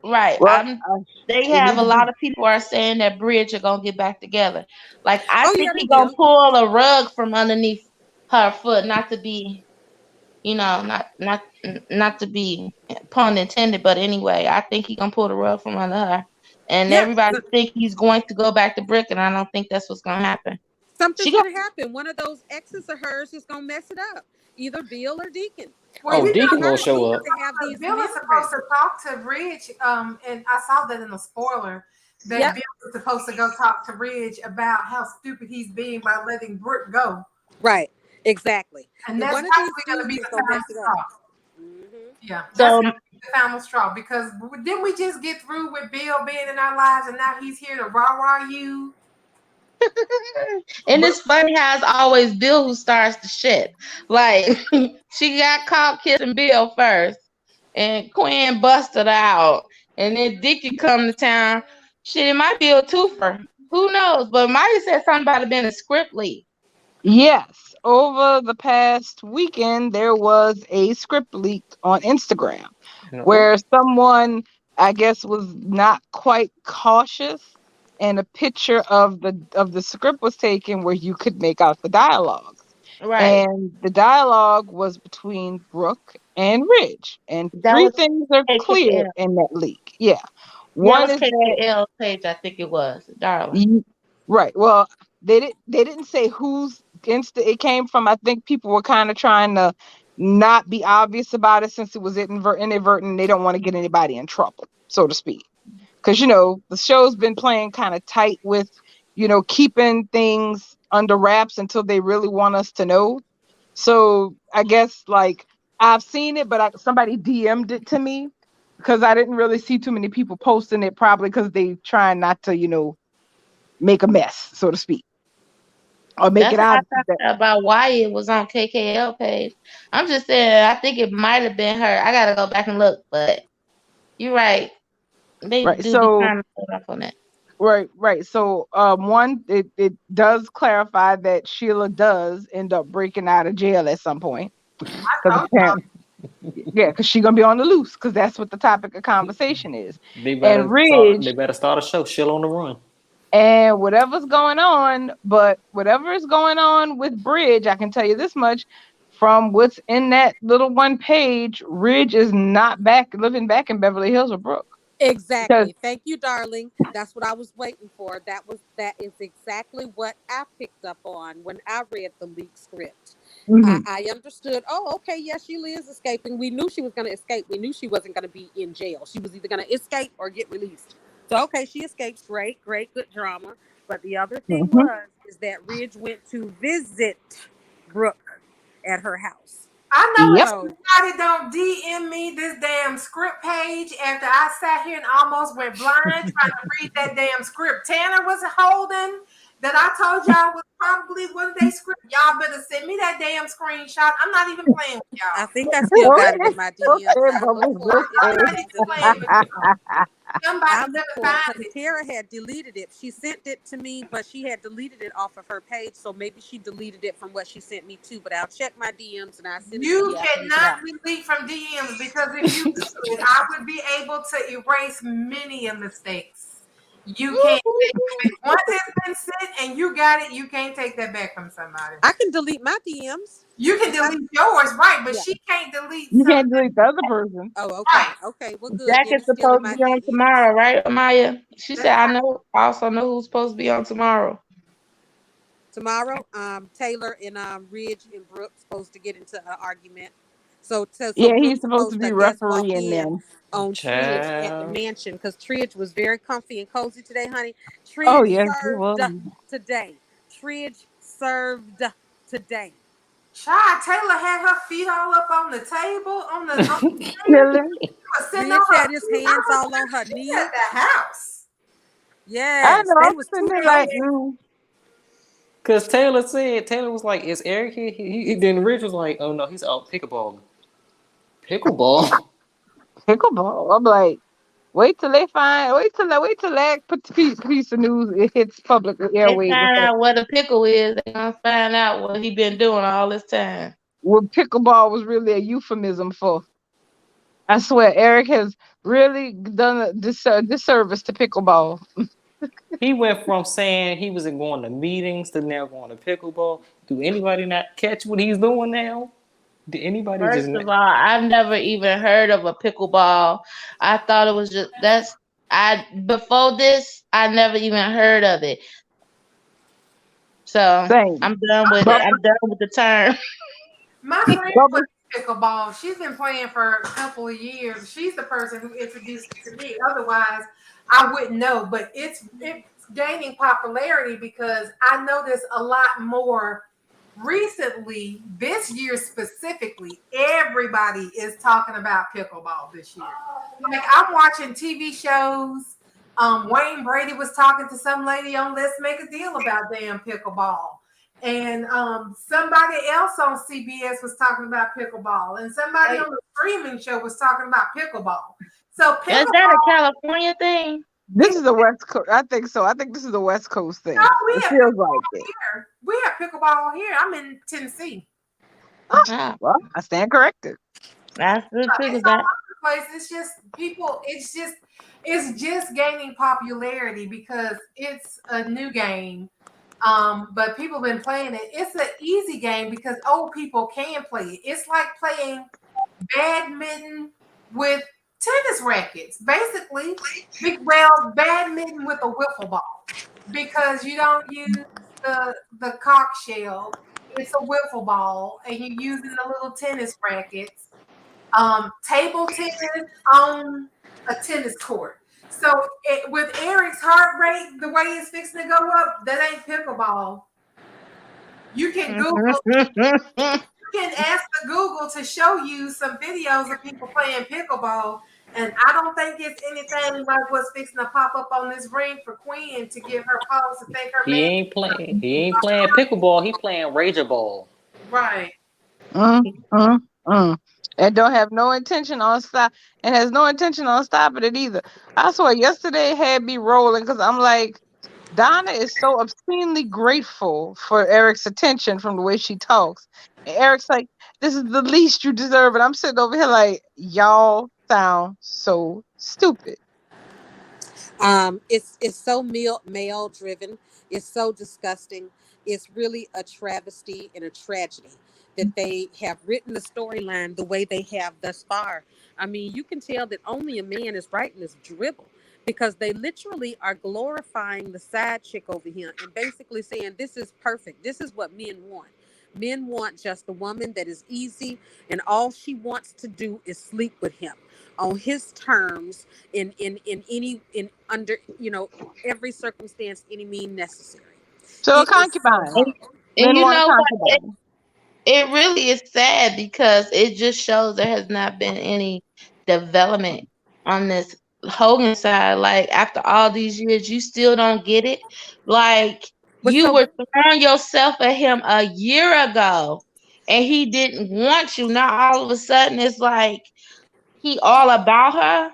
Right. Well, They it have need a to be. lot of people are saying that Bridge are gonna get back together. Like I Oh think yeah, he they gonna will. pull a rug from underneath her foot, not to be, not to be pun intended, but anyway, I think he gonna pull the rug from under her. And Yeah, everybody think he's going to go back to Brick, and I don't think that's what's gonna happen. something's She got going to happen. One of those exes of hers is going to mess it up. Either Bill or Deacon. Well, Oh, you They Deacon know, gonna got to show be up. to have these Bill men is supposed ready. to talk to Ridge, and I saw that in the spoiler that Yep. Bill was supposed to go talk to Ridge about how stupid he's being by letting Brooke go, Right. Exactly. and And that's one of these probably going to dudes be is the going to final mess it up. straw. Hmm. Yeah, that's so going to be the final straw because didn't we just get through with Bill being in our lives, and now he's here to rah you? and it's funny how it's always Bill who starts the shit. Like she got caught kissing Bill first, and Quinn busted out, and then Dickie come to town. Shit, it might be a twofer. Who knows? But Maya said something about it being a script leak. Yes, over the past weekend, there was a script leak on Instagram No. where someone, I guess, was not quite cautious, and a picture of the script was taken where you could make out the dialogue. Right. And the dialogue was between Brooke and Ridge. And That three was things are clear KKL. in that leak. Yeah. Yeah, it One was is that KKL page, I think it was, darling. right. Well, they didn't say whose it came from. I think people were kind of trying to not be obvious about it since it was inadvertent. They don't want to get anybody in trouble, so to speak. Because the show's been playing kind of tight with keeping things under wraps until they really want us to know. So I guess like I've seen it, but somebody DM'd it to me because I didn't really see too many people posting it, probably because they trying not to make a mess, so to speak, or make That's it how I obvious that found out about why it was on KKL page. I'm just saying, I think it might have been her. I gotta go back and look, but you're right. They right. do be So trying to hold up on that. right. So one, it does clarify that Sheila does end up breaking out of jail at some point because I told apparently, yeah, because she's gonna be on the loose because that's what the topic of conversation is. They And better start. They Ridge better start a show. Chill on the run. and whatever's going on, but whatever is going on with Bridge, I can tell you this much from what's in that little one page, Ridge is not living back in Beverly Hills with Brooke. Because Exactly. Thank you, darling. That's what I was waiting for. That is exactly what I picked up on when I read the leaked script. mhm. I understood. Oh, okay. Yes, she is escaping. We knew she was going to escape. We knew she wasn't going to be in jail. She was either going to escape or get released. So, okay, she escapes. Great, great, good drama. But the other thing Mhm. is that Ridge went to visit Brooke at her house. I know Yep. everybody don't DM me this damn script page after I sat here and almost went blind trying to read that damn script Tanner was holding that I told y'all was probably one day script. Y'all better send me that damn screenshot. I'm not even playing with I y'all. think I still got it in my DMs. Okay, I look Bubbles, for it if I'm it not gets even playing deleted. with y'all. Somebody I look better for it find because it. Tara had deleted it. She sent it to me, but she had deleted it off of her page. So maybe she deleted it from what she sent me too. But I'll check my DMs and I'll send it to You you after we get cannot out. delete from DMs because if you could, I would be able to erase many of mistakes. You can't take it back. Once it's been sent and you got it, you can't take that back from somebody. I can delete my DMs. You can If I, delete yours, right? But yeah. she can't delete You something. can't delete the other person. Oh, okay. Right. Okay. Well, good. Jack Then is it's still in supposed to my be on DMs. tomorrow, right, Maya? She That's said, I right. know. I also know who's supposed to be on tomorrow. Tomorrow, Taylor and Ridge and Brooke supposed to get into an argument. So Yeah, he's Brooke's supposed to supposed to, be I guess, walk refereeing in them. on Tridge at the Child. mansion because Tridge was very comfy and cozy today, honey. Oh Tridge yes, he served was. today. Tridge served today. Child, Taylor had her feet all up on the table, on the chair. Chilling. She was sitting Ridge on her had his feet. hands I was all on like, her she's knee. at the house. I Yes, know. they I'm was sitting too there like, cozy. Cause Taylor was like, "Is Eric here?" Then Rich was like, "Oh no, he's out pickleball." Pickleball. Pickleball. I'm like, wait till that piece of news it hits public They airways. find out what a pickle is. They gonna find out what he been doing all this time. What pickleball was really a euphemism for. I swear, Eric has really done a disservice to pickleball. He went from saying he wasn't going to meetings to now going to pickleball. Do anybody not catch what he's doing now? Did anybody just? First of all, I've never even heard of a pickleball. I thought it was just I before this I never even heard of it. So Same. I'm done with it. I'm done with the term. My friend Bubba, plays pickleball. She's been playing for a couple of years. She's the person who introduced it to me. Otherwise, I wouldn't know. But it's gaining popularity because I noticed a lot more recently, this year specifically. Everybody is talking about pickleball this year. Like I'm watching TV shows. Wayne Brady was talking to some lady on Let's Make a Deal about damn pickleball. And somebody else on CBS was talking about pickleball, and somebody on the streaming show was talking about pickleball. So Is that pickleball, a California thing? this is the West Coast. I think so. I think this is the West Coast thing. no, we It have feels pickleball like it. here. We have pickleball here. I'm in Tennessee. Ah, Well, I stand corrected. that's good too. It's all over the place. It's just people. It's just gaining popularity because it's a new game. But people have been playing it. It's an easy game because old people can play it. It's like playing badminton with tennis rackets, basically. Well, badminton with a wiffle ball because you don't use the cock shell. It's a wiffle ball, and you're using the little tennis rackets. Table tennis on a tennis court. So with Eric's heart rate, the way it's fixing to go up, that ain't pickleball. You can Google, you can ask the Google to show you some videos of people playing pickleball, and I don't think it's anything like what's fixing to pop up on this ring for Queen to give her pause to thank her He man. ain't playing. He ain't playing pickleball. He playing Rager ball. Right. Mm, mm, mm. And don't have no intention on stop, and has no intention on stopping it either. I swear, yesterday it had me rolling because I'm like, Donna is so obscenely grateful for Eric's attention from the way she talks. And Eric's like, this is the least you deserve. And I'm sitting over here like, y'all sound so stupid. It's so male driven. It's so disgusting. It's really a travesty and a tragedy that they have written the storyline the way they have thus far. I mean, you can tell that only a man is writing this dribble because they literally are glorifying the side chick over here and basically saying this is perfect. This is what men want. Men want just a woman that is easy and all she wants to do is sleep with him on his terms in any in under every circumstance, any mean necessary. So a It is so concubine. and, horrible. and Men you want a know what? concubine. It really is sad because it just shows there has not been any development on this Hogan side. Like after all these years, you still don't get it. Like But you so were throwing yourself at him a year ago, and he didn't want you. Now all of a sudden, it's like he all about her.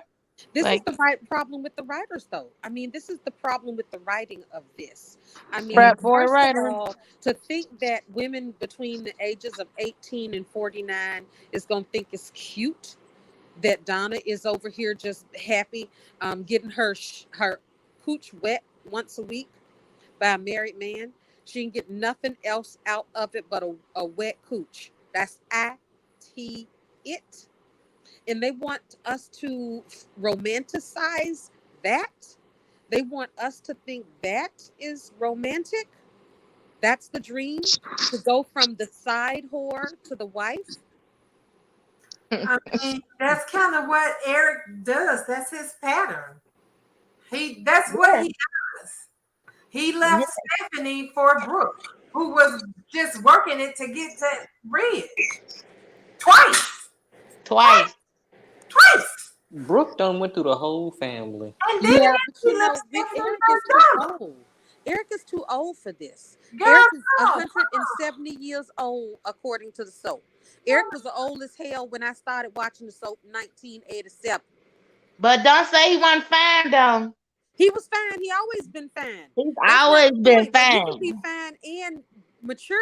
this is Like the right problem with the writers, though. I mean, this is the problem with the writing of this. I mean, Frat boy first of writer. all, to think that women between the ages of 18 and 49 is going to think it's cute that Donna is over here just happy, getting her cooch wet once a week by a married man. She can get nothing else out of it but a wet cooch. That's it. And they want us to romanticize that. They want us to think that is romantic. That's the dream, to go from the side whore to the wife. I mean, that's kind of what Eric does. That's his pattern. That's what Yeah. he does. He left Stephanie for Brooke, who was just working it to get to Ridge. Twice. twice. Twice. Brooke done went through the whole family. And then Yeah, but he left Rick Stephanie Eric for is too Donna. old. Eric is too old for this. Girl, Eric is no. 170 years old, according to the soap. Eric was old as hell when I started watching the soap in 1987. But don't say he wasn't fine though. He was fine. He always been fine. He's That's not always the been point. But you can be fine. fine and mature,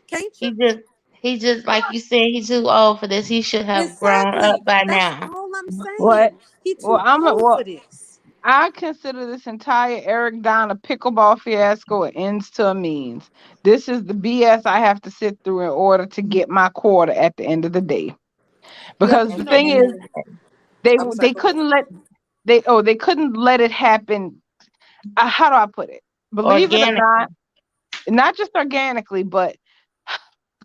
can't you? He just he just like you said, he's too old for this. He should have grown up Exactly. by That's now. all I'm What? saying. He Well, too old for this. I consider this entire Eric Donna pickleball fiasco an ends to a means. This is the BS I have to sit through in order to get my quarter at the end of the day. Yeah, Because but the you know, thing is, I'm sorry. they Go ahead. couldn't let they couldn't let it happen. How do I put it? Believe it or Organically. not just organically, but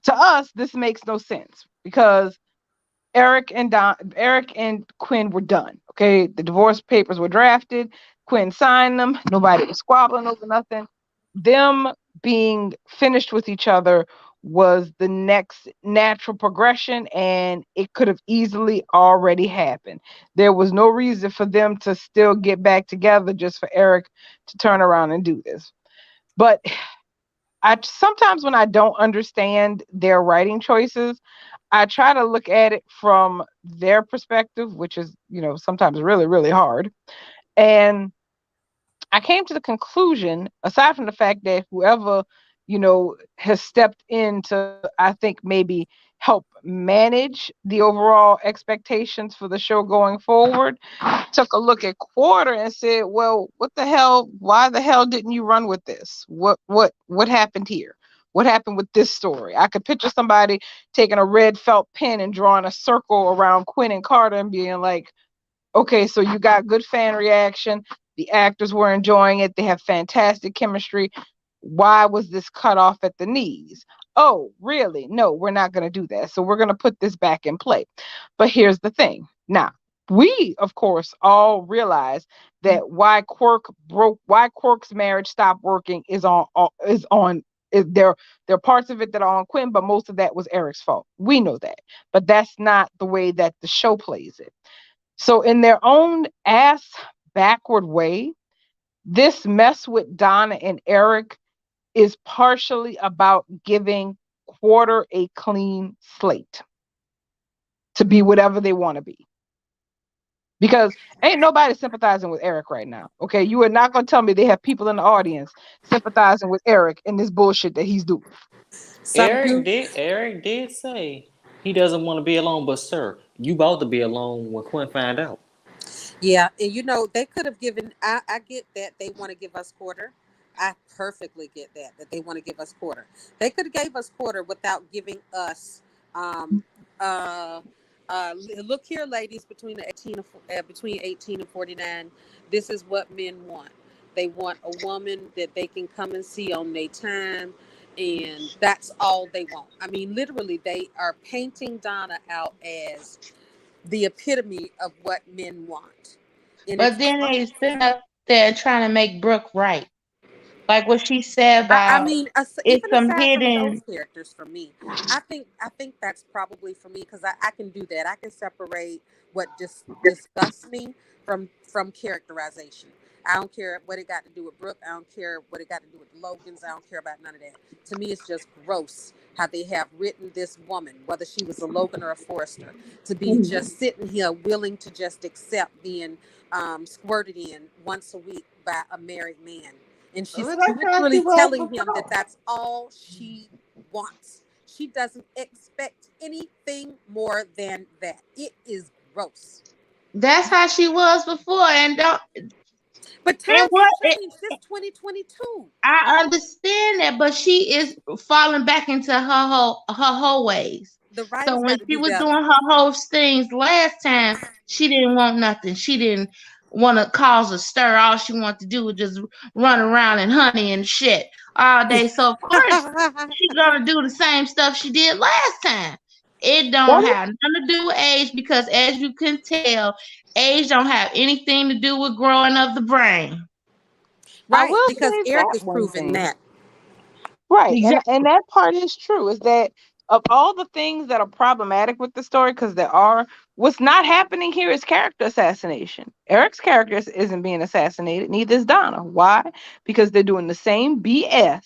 to us, this makes no sense because Eric and Quinn were done. Okay, the divorce papers were drafted. Quinn signed them. Nobody was squabbling over nothing. Them being finished with each other was the next natural progression, and it could have easily already happened. There was no reason for them to still get back together just for Eric to turn around and do this. But I sometimes when I don't understand their writing choices, I try to look at it from their perspective, which is, sometimes really, really hard. And I came to the conclusion, aside from the fact that whoever, has stepped in to, I think, maybe help manage the overall expectations for the show going forward, took a look at Quarter and said, well, what the hell? Why the hell didn't you run with this? What happened here? What happened with this story? I could picture somebody taking a red felt pen and drawing a circle around Quinn and Carter and being like, okay, so you got good fan reaction. The actors were enjoying it. They have fantastic chemistry. Why was this cut off at the knees? Oh, really? No, we're not going to do that. So we're going to put this back in play. But here's the thing. Now, we, of course, all realize that why Quirk's marriage stopped working there are parts of it that are on Quinn, but most of that was Eric's fault. We know that. But that's not the way that the show plays it. So in their own ass backward way, this mess with Donna and Eric is partially about giving Quarter a clean slate to be whatever they want to be. Because ain't nobody sympathizing with Eric right now. Okay. You are not going to tell me they have people in the audience sympathizing with Eric in this bullshit that he's doing. Some do. Eric did say he doesn't want to be alone, but sir, you about to be alone when Quinn find out. Yeah, and they could have given. I get that they want to give us Quarter. I perfectly get that they want to give us Quarter. They could have gave us Quarter without giving us. Um, uh, Look here, ladies, between 18 and 49. This is what men want. They want a woman that they can come and see on their time, and that's all they want. I mean, literally, they are painting Donna out as the epitome of what men want. And But it's then they sit up there trying to make Brooke right. Like what she said I about mean, it's even some aside from those hidden. characters, for me, I think that's probably for me because I can do that. I can separate what disgusts me from characterization. I don't care what it got to do with Brooke. I don't care what it got to do with the Logans. I don't care about none of that. To me, it's just gross how they have written this woman, whether she was a Logan or a Forrester, to be just sitting here willing to just accept being squirted in once a week by a married man. And she's Well, that's how she literally was telling him that before. that's all she wants. She doesn't expect anything more than that. It is gross. That's how she was before, and don't But and times have what changed. This 2022. I understand that, but she is falling back into her whole ways. The So writers when got to she do was better. doing her whole things last time, she didn't want nothing. She didn't want to cause a stir. All she wanted to do was just run around and honey and shit all day. So of course she's gonna do the same stuff she did last time. It don't have nothing to do with age because, as you can tell, age don't have anything to do with growing of the brain. I Right, will because say Eric that is one proving thing. that. Right. And Exactly. that part is true, is that of all the things that are problematic with the story, because there are, what's not happening here is character assassination. Eric's character isn't being assassinated, neither is Donna. Why? Because they're doing the same BS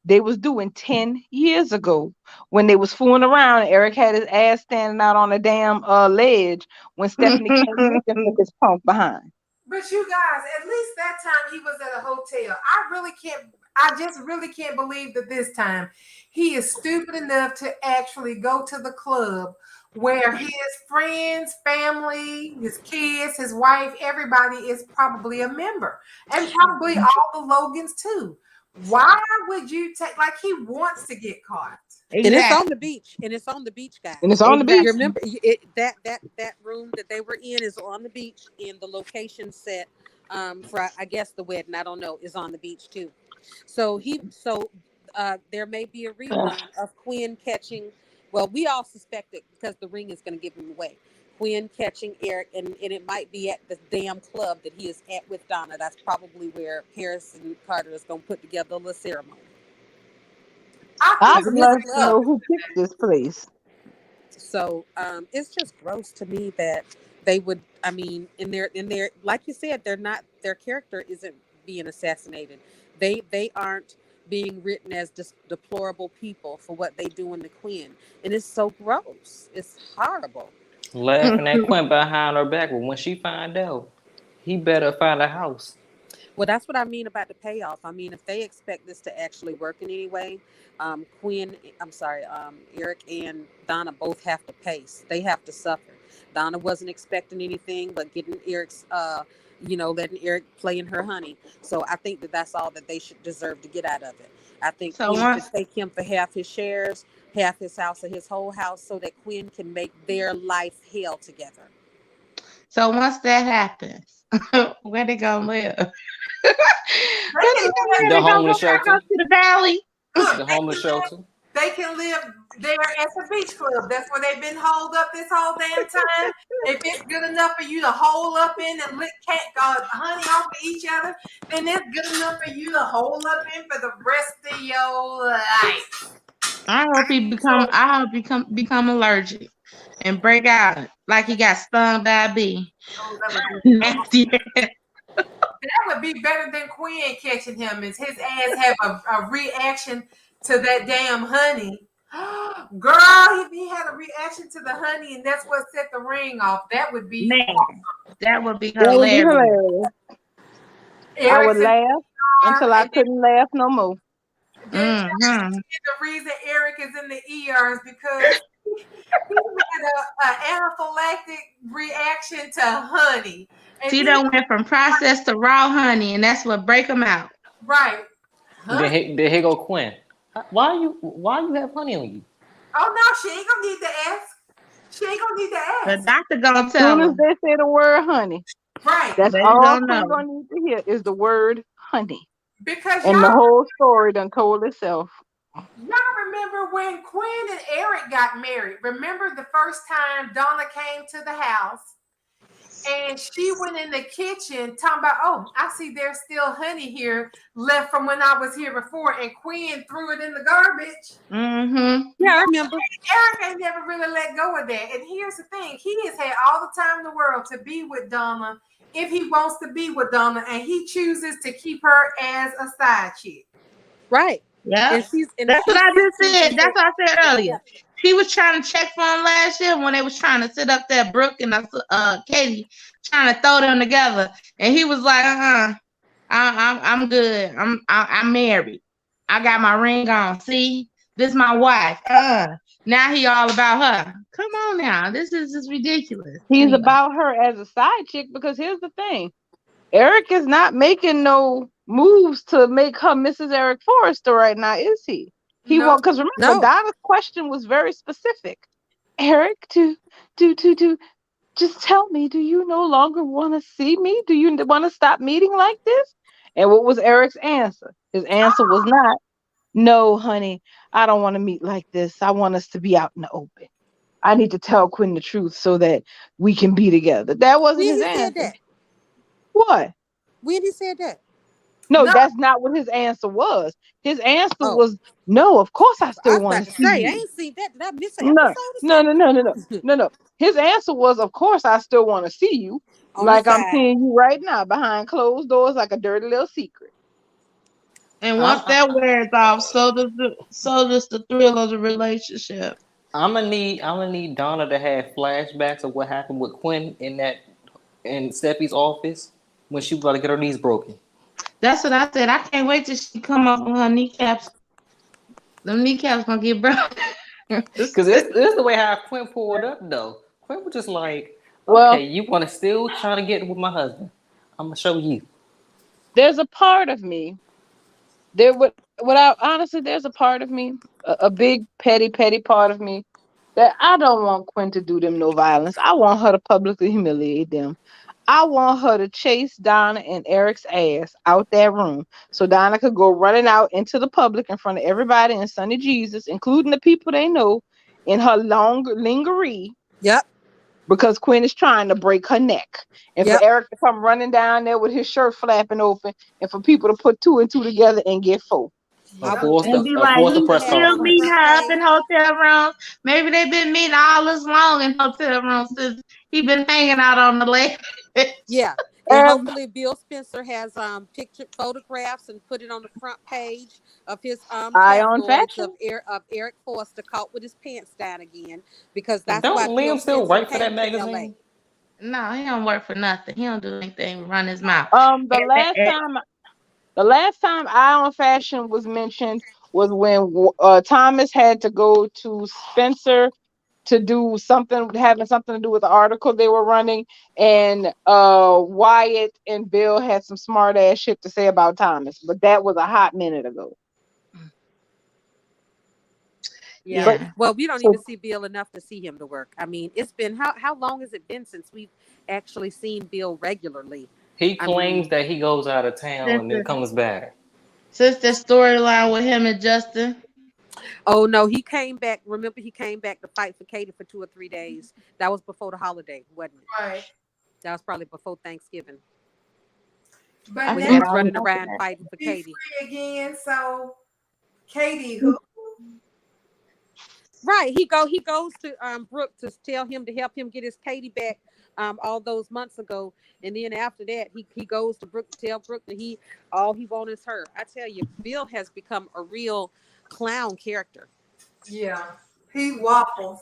they was doing 10 years ago when they was fooling around. Eric had his ass standing out on a damn ledge when Stephanie came looking for his punk behind. But you guys, at least that time he was at a hotel. I just really can't believe that this time he is stupid enough to actually go to the club where his friends, family, his kids, his wife, everybody is probably a member. And probably all the Logans too. Why would you take, like, he wants to get caught? And it's on the beach. And it's on the beach, guys. And it's on the beach. You remember that room that they were in is on the beach, and the location set for, I guess, the wedding, I don't know, is on the beach too. So there may be a rerun of Quinn catching. Well, we all suspect it because the ring is going to give him away. Quinn catching Eric, and it might be at the damn club that he is at with Donna. That's probably where Harrison Carter is going to put together the ceremony. I'd love to know who picked this place. So it's just gross to me that they would. I mean, in their like you said, their character isn't being assassinated. They aren't being written as deplorable people for what they do in the Quinn, and it's so gross. It's horrible. Laughing at Quinn behind her back, but when she find out, he better find a house. Well, that's what I mean about the payoff. I mean, if they expect this to actually work in any way, Eric and Donna both have to pay. They have to suffer. Donna wasn't expecting anything but getting Eric's, letting Eric play in her honey. So I think that's all that they should deserve to get out of it. I think Quinn should take him for half his shares, half his house, or his whole house, so that Quinn can make their life hell together. So once that happens, where they gonna live? The homeless shelter. To the valley. The homeless shelter. They can live there at the beach club. That's where they've been holed up this whole damn time. If it's good enough for you to hole up in and lick honey off of each other, then it's good enough for you to hole up in for the rest of your life. I hope he become allergic and break out like he got stung by a bee. That would be better than Quinn catching him, is his ass have a reaction to that damn honey. Girl, if he had a reaction to the honey and that's what set the ring off, that would be awesome. That would be hilarious. I would laugh until I couldn't laugh no more. The reason Eric is in the ER is because he had an anaphylactic reaction to honey. And she done went from processed to raw honey, and that's what break them out. Right. Then here go Quinn. Why you have honey on you? Oh no, she ain't gonna need to ask. She ain't gonna need to ask. The doctor gonna tell. As soon as they say the word honey, right? That's all we're gonna need to hear is the word honey. Because and the whole story done told itself. Y'all remember when Quinn and Eric got married? Remember the first time Donna came to the house and she went in the kitchen talking about, oh, I see there's still honey here left from when I was here before, and Quinn threw it in the garbage. Mm-hmm. Yeah, I remember. Eric ain't never really let go of that. And here's the thing. He has had all the time in the world to be with Donna if he wants to be with Donna, and he chooses to keep her as a side chick. Right. Yeah. That's what I just said. That's what I said earlier. She was trying to check for him last year when they was trying to sit up there, Brooke and Katie, trying to throw them together, and he was like, I'm good. I'm married. I got my ring on. See, this is my wife. Now he all about her. Come on now, this is just ridiculous. He's about her as a side chick because here's the thing: Eric is not making no moves to make her Mrs. Eric Forrester right now, is he? He won't, because remember, Donna's question was very specific. Eric, just tell me, do you no longer want to see me? Do you want to stop meeting like this? And what was Eric's answer? His answer was not, no, honey, I don't want to meet like this. I want us to be out in the open. I need to tell Quinn the truth so that we can be together. That wasn't his answer. Said that? What? When he said that? No, No, that's not what his answer was. His answer Oh, was, no, of course I I still was want about to to see say, I you. ain't seen that. Did I miss an No, episode or no, no, something? no, no, no, no, no. His answer was, of course I still want to see you. On the Like I'm side. seeing you right now behind closed doors like a dirty little secret. And I'm once that wears off, so does the thrill of the relationship. I'm gonna need Donna to have flashbacks of what happened with Quinn in Steffi's office when she was about to get her knees broken. That's what I said. I can't wait till she come up with her kneecaps. Them kneecaps gonna get broken. Cause this is the way how Quinn pulled up though. Quinn was just like, okay, Well, you wanna still try to get with my husband. I'm gonna show you. there's a part of me there would without honestly, there's a part of me, a big petty part of me that I don't want Quinn to do them no violence. I want her to publicly humiliate them. I want her to chase Donna and Eric's ass out that room so Donna could go running out into the public in front of everybody and Sonny Jesus, including the people they know, in her long lingerie Yep. because Quinn is trying to break her neck. And for Yep. Eric to come running down there with his shirt flapping open and for people to put two and two together and get four. I yep. would And be A like, force the he to press have it still on the meet conference. front her up in page. hotel rooms. Maybe they've been meeting all this long in hotel rooms since he been hanging out on the lake. Yeah. And Um, hopefully Bill Spencer has picture photographs and put it on the front page of his Eye on tabloids fashion. of Eric Forster caught with his pants down again because And that's why don't Bill Liam still Spencer write for that came to LA. magazine? No, he don't work for nothing. He don't do anything but run his mouth. The And, last and, time Eye on Fashion was mentioned was when Thomas had to go to Spencer to do something having something to do with the article they were running, and Wyatt and Bill had some smart ass shit to say about Thomas, but that was a hot minute ago. Yeah. But yeah. Well, we don't so even see Bill enough to see him to work. I mean, it's been how long has it been since we've actually seen Bill regularly? He I claims mean, that he goes out of town Since and then the, comes back. since the storyline with him and Justin. oh no, he came back. Remember, he came back to fight for Katie for 2 or 3 days. That was before the holiday, wasn't it? Right. That was probably before Thanksgiving But I when now he forgot was all running about around that. fighting for he's Katie. free again. So Katie, who? Right. He goes to Brooke to tell him to help him get his Katie back all those months ago. And then after that he goes to Brooke to tell Brooke that all he wants is her. I tell you, Bill has become a real clown character. Yeah, he waffles,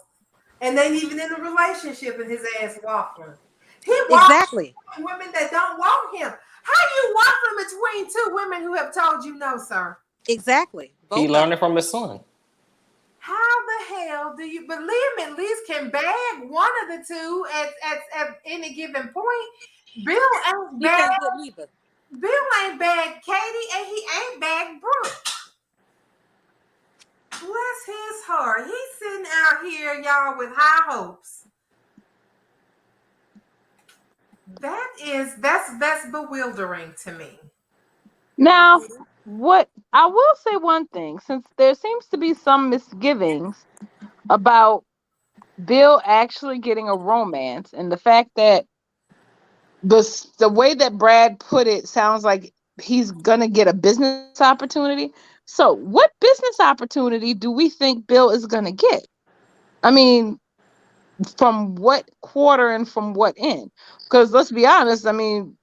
and they even in a relationship, and his ass waffling. He waffles Exactly. between women that don't want him. How you waffling between two women who have told you no, sir? Exactly. He Both of learned it them. from his son. How the hell do you believe him? At least can bag one of the two at any given point. Bill ain't He bag. can't get neither. Bill ain't bag Katie, and he ain't bag Brooke. Bless his heart. He's sitting out here, y'all, with high hopes. That's bewildering to me. now, what I will say one thing, since there seems to be some misgivings about Bill actually getting a romance, and the fact that the way that Brad put it sounds like he's gonna get a business opportunity. So, what business opportunity do we think Bill is gonna get? I mean, from what quarter and from what end? Because let's be honest, I mean,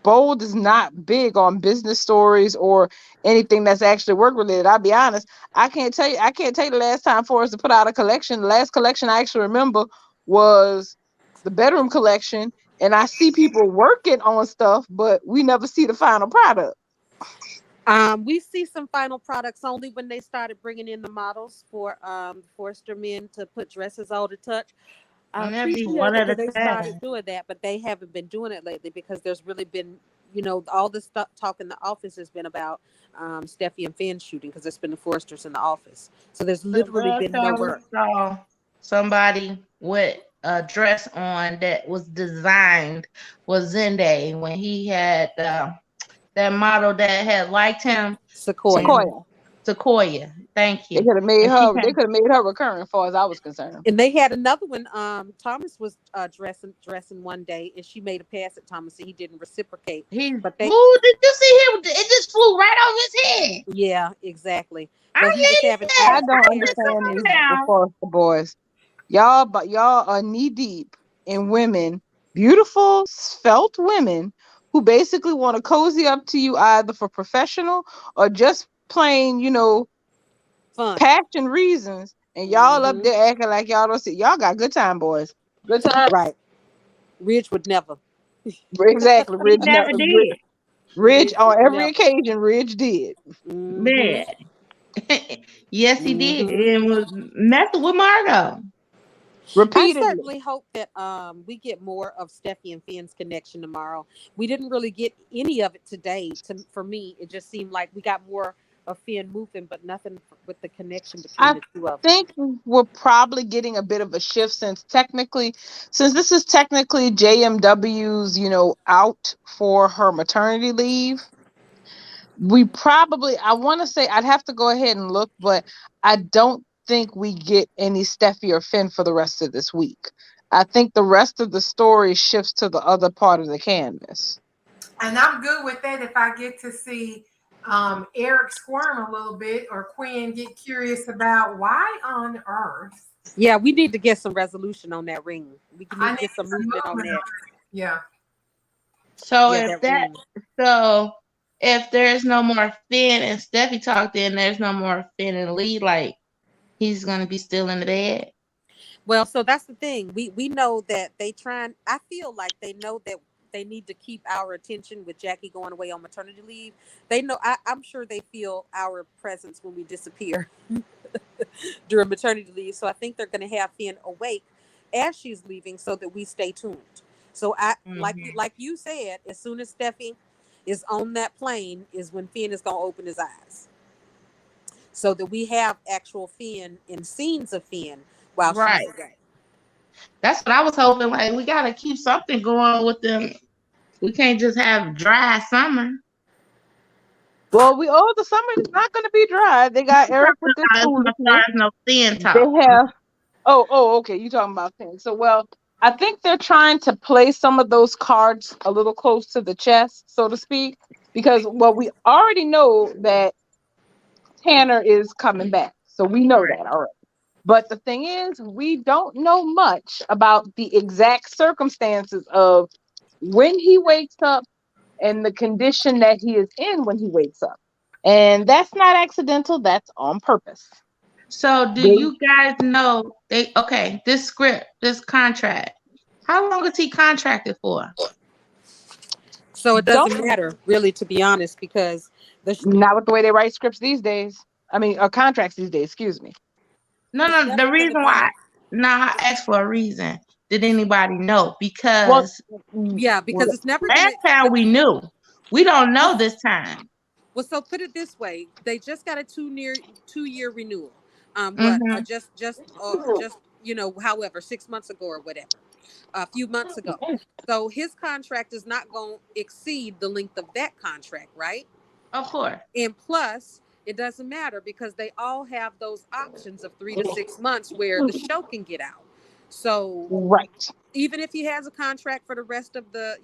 Bold is not big on business stories or anything that's actually work related. I'll be honest. I can't tell you the last time Forrest put out a collection. The last collection I actually remember was the bedroom collection. And I see people working on stuff, but we never see the final product. We see some final products only when they started bringing in the models for Forster men to put dresses on to touch. I And that'd be one appreciated at a that they started time. doing that, but they haven't been doing it lately because there's really been, all this stuff talk in the office has been about Steffi and Finn shooting because it's been the Forsters in the office. So there's The literally last been no time we work. saw somebody with a dress on that was designed was Zenday when he had that model that had liked him Sequoia. and Sequoia. Sequoia. Thank They you. could have made And she her. They came. could have made her recurring, as far as I was concerned. And they had another one. Thomas was dressing one day, and she made a pass at Thomas, and he didn't reciprocate. He. But they, Ooh, did you see him? It just flew right over his head. yeah, exactly. I But he was hate having I that. asked don't the I parents said, to understand come these come on down. now. Foster boys. Y'all are knee deep in women, beautiful, svelte women who basically want to cozy up to you either for professional or just plain, Fun. passion reasons. And y'all up Hmm. there acting like y'all don't see. Y'all got good time, boys. Good time. Right. Ridge would never. Exactly. He never did. Ridge Ridge would on every never. occasion. Ridge did. Hmm. Man. Yes, he did. Hmm. And was messing with Margot. I Repeatedly. certainly hope that we get more of Steffi and Finn's connection tomorrow. We didn't really get any of it today. For me, it just seemed like we got more of Finn moving, but nothing with the connection between I the two of them. think we're probably getting a bit of a shift since this is technically JMW's, out for her maternity leave. We probably, I want to say, I'd have to go ahead and look, but I don't think we get any Steffi or Finn for the rest of this week. I think the rest of the story shifts to the other part of the canvas. And I'm good with that if I get to see Eric squirm a little bit or Quinn get curious about why on earth. Yeah, we need to get some resolution on that ring. We need I to need get some some movement on movement that. on it. Yeah. So Yeah, if that that ring. so if there's no more Finn and Steffi talk, then there's no more Finn and Lee. Like he's gonna be still in the bed. Well, so that's the thing. We know that they trying. I feel like they know that they need to keep our attention with Jackie going away on maternity leave. They know. I'm sure they feel our presence when we disappear during maternity leave. So I think they're going to have Finn awake as she's leaving, so that we stay tuned. So I Mhm. like you said, as soon as Steffi is on that plane, is when Finn is going to open his eyes, so that we have actual Finn and scenes of Finn while she's Right. away. That's what I was hoping. Like we gotta keep something going with them. We can't just have dry summer. Well, the summer is not going to be dry. They got Eric with this As far foolishness. as no Finn They talk. have okay. You talking about things. So, well, I think they're trying to play some of those cards a little close to the chest, so to speak, because we already know that Tanner is coming back, so we know Right. that already. But the thing is, we don't know much about the exact circumstances of when he wakes up and the condition that he is in when he wakes up, and that's not accidental. That's on purpose. So do They you guys know this script, this contract, how long is he contracted for? So it don't doesn't matter, really, to be honest, because the Not with the way they write scripts these days. I mean, contracts these days. Excuse me. No, it's no, the never going to reason why be. now I asked for a reason. Did anybody know? Well, Because Yeah, because it's never going last to. time we knew. We don't know this time. Well, so put it this way: they just got a 2-year renewal. Mm-hmm. Just however, 6 months ago or whatever, a few months ago. So his contract is not going to exceed the length of that contract, right? Of course. And plus, it doesn't matter because they all have those options of 3 to 6 months where the show can get out. So right. even if he has a contract for the rest of the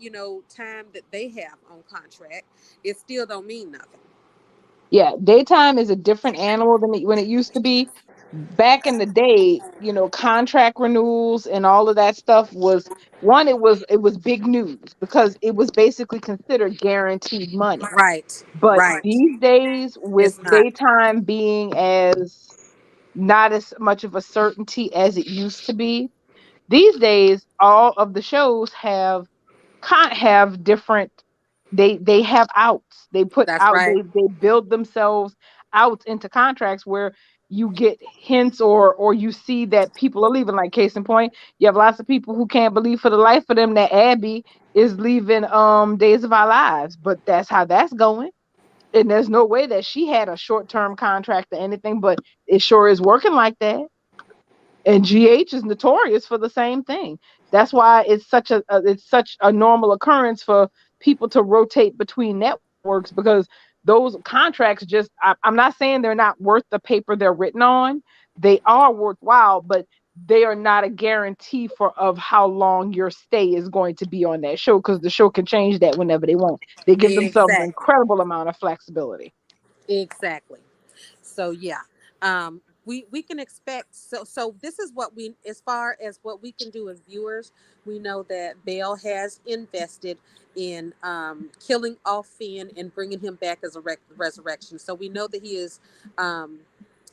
time that they have on contract, it still don't mean nothing. Yeah, daytime is a different animal than when it used to be. Back in the day, contract renewals and all of that stuff was one. It was big news because it was basically considered guaranteed money. Right, But right. these days, with It's not. daytime being as not as much of a certainty as it used to be, these days all of the shows can't have different, they have outs. They put That's out, right. they build themselves out into contracts where you get hints, or you see that people are leaving. Like, case in point, you have lots of people who can't believe for the life of them that Abby is leaving Days of Our Lives, but that's how that's going. And there's no way that she had a short-term contract or anything, but it sure is working like that. And GH is notorious for the same thing. That's why it's such a normal occurrence for people to rotate between networks, because those contracts just, I'm not saying they're not worth the paper they're written on. They are worthwhile, but they are not a guarantee for of how long your stay is going to be on that show, because the show can change that whenever they want. They give themselves an Exactly. incredible amount of flexibility. Exactly. So yeah, we can expect. So this is what we, as far as what we can do as viewers, we know that Bale has invested in killing off Finn and bringing him back as a resurrection. So we know that he is um,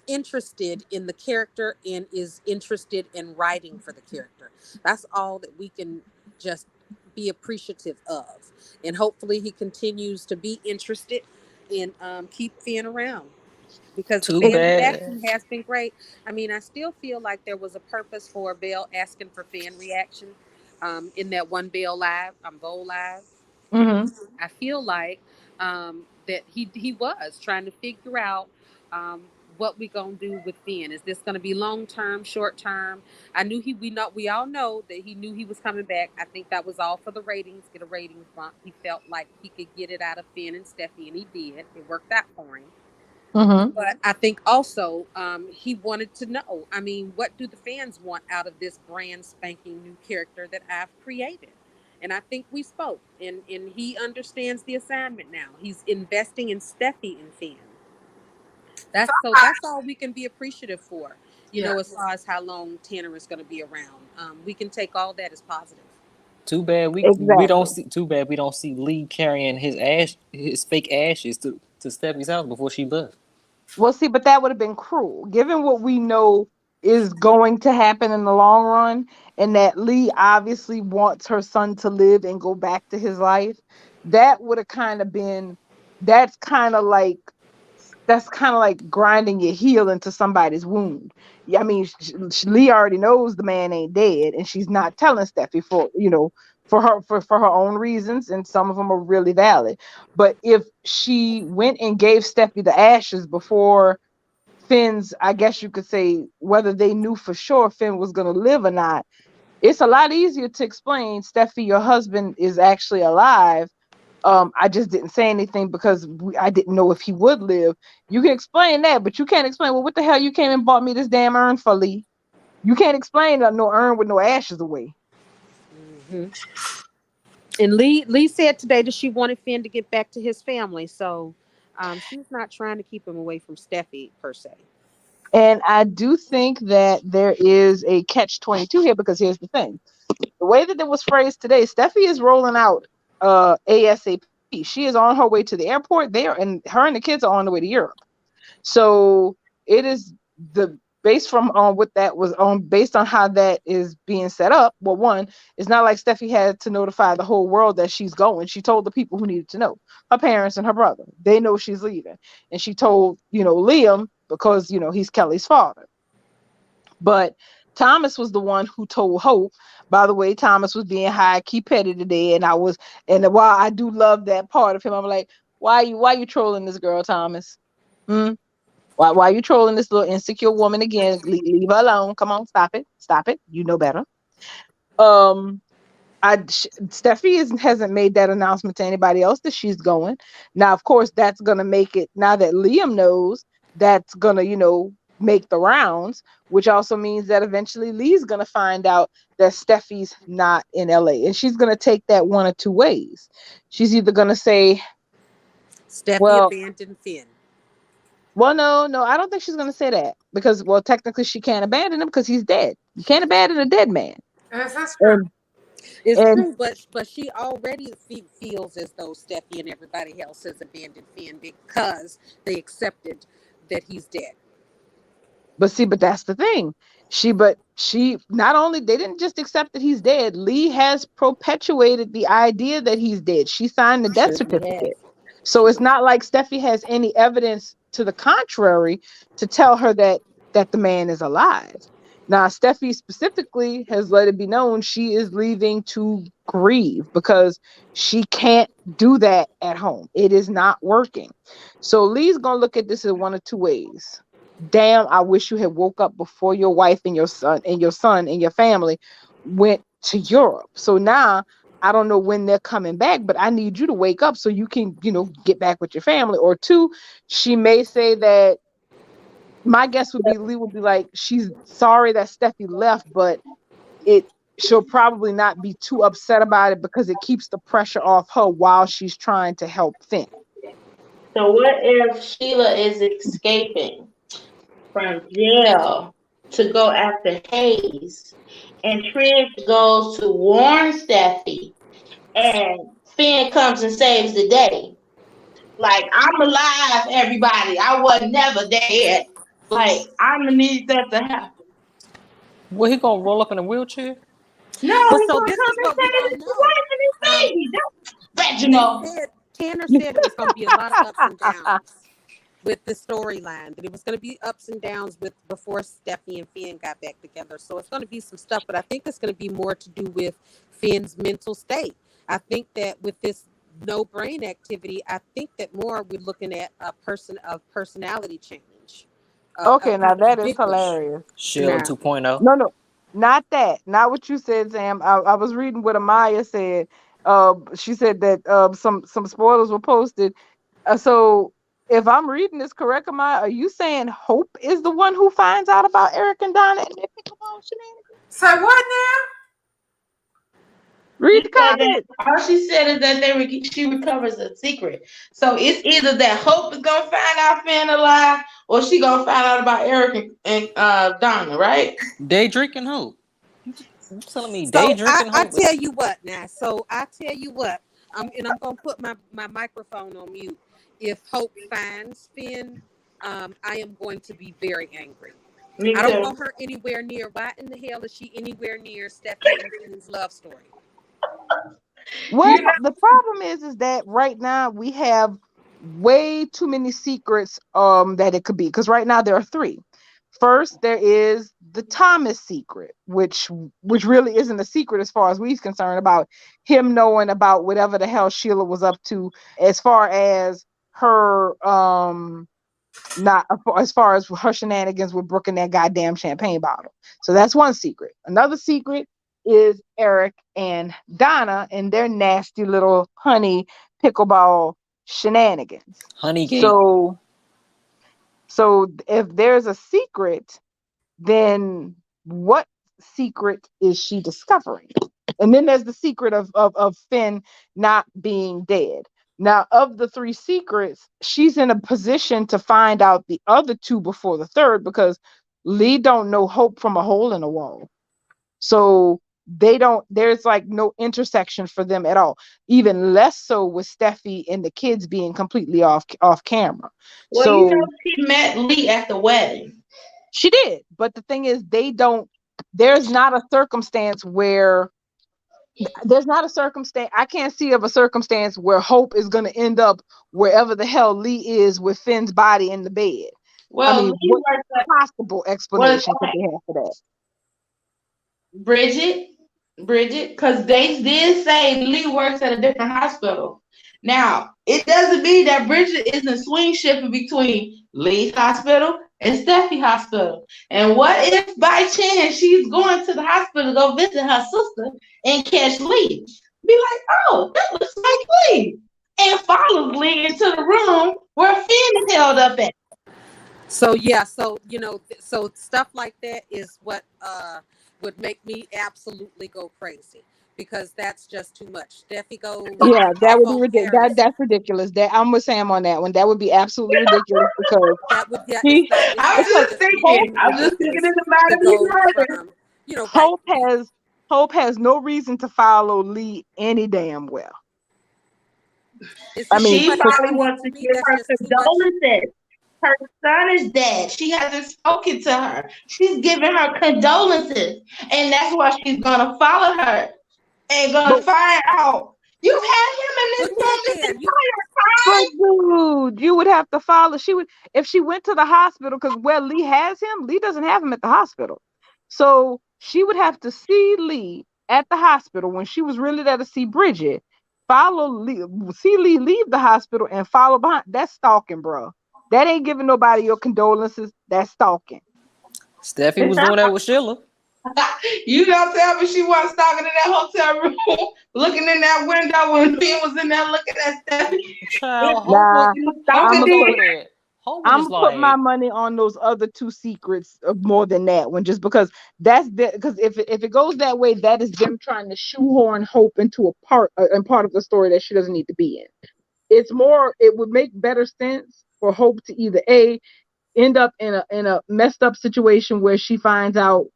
interested in the character and is interested in writing for the character. That's all that we can just be appreciative of, and hopefully he continues to be interested and keep Finn around, because the Too fan bad. reaction has been great. I mean, I still feel like there was a purpose for Belle asking for fan reaction in that one Belle live, Bowl live. Hmm. I feel like that he was trying to figure out um, what we gonna do with Finn. Is this gonna be long term, short term? I knew we all know that he knew he was coming back. I think that was all for the ratings, get a ratings bump. He felt like he could get it out of Finn and Steffi, and he did. It worked out for him. Hmm. But I think also he wanted to know. I mean, what do the fans want out of this brand spanking new character that I've created? And I think we spoke, and he understands the assignment now. He's investing in Steffi and Finn. So, That's all we can be appreciative for. You yeah. know, as far as how long Tanner is going to be around, we can take all that as positive. Too bad we don't Exactly. see. Too bad we don't see Lee carrying his fake ashes to Steffi's house before she left. Well, see, but that would have been cruel, given what we know is going to happen in the long run, and that Lee obviously wants her son to live and go back to his life. That would have kind of been, that's kind of like, that's kind of like grinding your heel into somebody's wound. Yeah, I mean, Lee already knows the man ain't dead, and she's not telling Steffi for, for her own reasons, and some of them are really valid. But if she went and gave Steffi the ashes before Finn's, I guess you could say, whether they knew for sure Finn was going to live or not, it's a lot easier to explain, Steffi, your husband is actually alive. I just didn't say anything because I didn't know if he would live. You can explain that, but you can't explain, well, what the hell you came and bought me this damn urn for, Lee? You can't explain no urn with no ashes away. Hmm. And Lee said today that she wanted Finn to get back to his family, so she's not trying to keep him away from Steffi per se. And I do think that there is a catch 22 here, because here's the thing. The way that it was phrased today, Steffi is rolling out ASAP. She is on her way to the airport there, and her and the kids are on the way to Europe. So it is the based from what that was on, based on how that is being set up. Well, one, it's not like Steffi had to notify the whole world that she's going. She told the people who needed to know, her parents and her brother. They know she's leaving, and she told Liam, because he's Kelly's father. But Thomas was the one who told Hope. By the way, Thomas was being high key petty today, and while I do love that part of him, I'm like, why you trolling this girl, Thomas? Hmm? Why you trolling this little insecure woman again? Leave her alone. Come on, stop it. Stop it. You know better. Um, Steffi hasn't made that announcement to anybody else that she's going. Now, of course, that's gonna make it. Now that Liam knows, that's gonna make the rounds, which also means that eventually Lee's gonna find out that Steffi's not in LA, and she's gonna take that one or two ways. She's either gonna say, Steffi well, abandoned Finn. no, I don't think she's gonna say that, because, well, technically she can't abandon him because he's dead. You can't abandon a dead man. That's true. And It's and true, but she already feels as though Steffi and everybody else has abandoned Finn because they accepted that he's dead. But see, but that's the thing. She not only, they didn't just accept that he's dead. Lee has perpetuated the idea that he's dead. She signed the death Sure she has. certificate. So it's not like Steffi has any evidence to the contrary to tell her that the man is alive. Now, Steffi specifically has let it be known she is leaving to grieve, because she can't do that at home. It is not working. So Lee's gonna look at this in one of two ways. Damn, I wish you had woke up before your wife and your son and your family went to Europe. So now I don't know when they're coming back, but I need you to wake up so you can, get back with your family. Or two, she may say that, my guess would be Lee would be like, she's sorry that Steffi left, but she'll probably not be too upset about it because it keeps the pressure off her while she's trying to help Finn. So what if Sheila is escaping from jail to go after Hayes, and Trish goes to warn Steffi, and Finn comes and saves the day? Like, I'm alive, everybody. I was never dead. Like, I'm gonna need that to happen. Well, he gonna roll up in a wheelchair? No, But he's so gonna this come is and what we save don't his know. wife and his baby. That's Reginald. Tanner said it was going to be a lot of ups and downs with the storyline. That it was going to be ups and downs before Steffi and Finn got back together. So it's going to be some stuff, but I think it's going to be more to do with Finn's mental state. I think that with this no brain activity, I think that more we're looking at a personality change. Okay, now that is hilarious. Sheila Nah. 2.0. No, not that. Not what you said, Sam. I was reading what Amaya said. She said that some spoilers were posted. So if I'm reading this correct, Amaya, are you saying Hope is the one who finds out about Eric and Donna and their pickleball shenanigans? So what now? Read the comments. All she said is that she recovers a secret. So it's either that Hope is gonna find out Finn alive, or she gonna find out about Eric and Donna, right? Day drinking Hope. You telling me So day drinking I Hope? tell you what now. So I tell you what. And I'm gonna put my microphone on mute. If Hope finds Finn, I am going to be very angry. Me I don't too. want her anywhere near. Why in the hell is she anywhere near Steffi and Finn's love story? Well, the problem is that right now we have way too many secrets that it could be, because right now there are three. First, there is the Thomas secret, which really isn't a secret as far as we're concerned, about him knowing about whatever the hell Sheila was up to, as far as her not as far as her shenanigans with Brooke and that goddamn champagne bottle. So that's one secret. Another secret is Eric and Donna and their nasty little honey pickleball shenanigans. Honeygate. So if there's a secret, then what secret is she discovering? And then there's the secret of Finn not being dead. Now, of the three secrets, she's in a position to find out the other two before the third, because Lee don't know Hope from a hole in a wall. So there's like no intersection for them at all. Even less so with Steffi and the kids being completely off camera. Well, so she met Lee at the wedding. She did, but the thing is, there's not a circumstance where I can't see of a circumstance where Hope is going to end up wherever the hell Lee is with Finn's body in the bed. Well, I mean, what possible explanation could they have for that? Bridget, because they did say Lee works at a different hospital. Now, it doesn't mean that Bridget isn't swing shifting between Lee's hospital and Steffi hospital. And what if by chance she's going to the hospital to go visit her sister and catch Lee? Be like, oh, that looks like Lee. And follows Lee into the room where Finn is held up at. So yeah, so so stuff like that is what would make me absolutely go crazy, because that's just too much. Steffi goes. Yeah, that would be ridiculous. That's ridiculous. That I'm with Sam on that one. That would be absolutely ridiculous, because that would. Yeah, I was just thinking in the mind. Hope has no reason to follow Lee any damn well. She probably wants to give her condolences. Her son is dead. She hasn't spoken to her. She's giving her condolences. And that's why she's going to follow her and going to find out. You've had him in this room this entire time. But dude, you would have to follow. If she went to the hospital, because where Lee has him, Lee doesn't have him at the hospital. So she would have to see Lee at the hospital when she was really there to see Bridget. Follow Lee, see Lee leave the hospital and follow behind. That's stalking, bro. That ain't giving nobody your condolences. That's stalking. Steffi was doing that with Sheila. You don't tell me she wasn't stalking in that hotel room, looking in that window when Finn was in there looking at Steffi. Child, Nah, Hope I'm was gonna put over there. Hope was I'm just gonna put my like, money on those other two secrets more than that one, just because because if it goes that way, that is them trying to shoehorn Hope into a part of the story that she doesn't need to be in. It would make better sense for Hope to either end up in a messed up situation where she finds out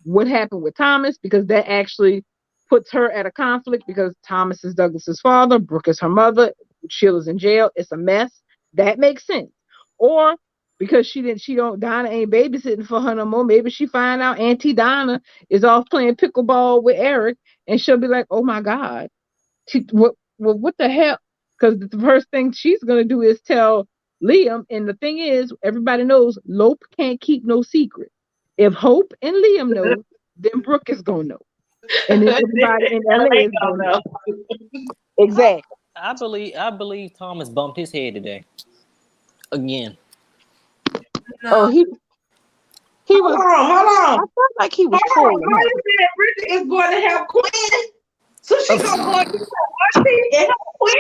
what happened with Thomas, because that actually puts her at a conflict, because Thomas is Douglas's father, Brooke is her mother, Sheila's in jail. It's a mess. That makes sense. Or because Donna ain't babysitting for her no more. Maybe she find out Auntie Donna is off playing pickleball with Eric, and she'll be like, "Oh my God, what the hell?" Because the first thing she's gonna do is tell Liam. And the thing is, everybody knows Lope can't keep no secret. If Hope and Liam know, then Brooke is gonna know, and then everybody in LA is gonna know. Exactly. I believe Thomas bumped his head today. Again. Oh, No. he was. Hold I on. felt like he was Hold on. trolling Why her. you said Bridget is going to help Quinn? So she gonna go and get her and help Quinn?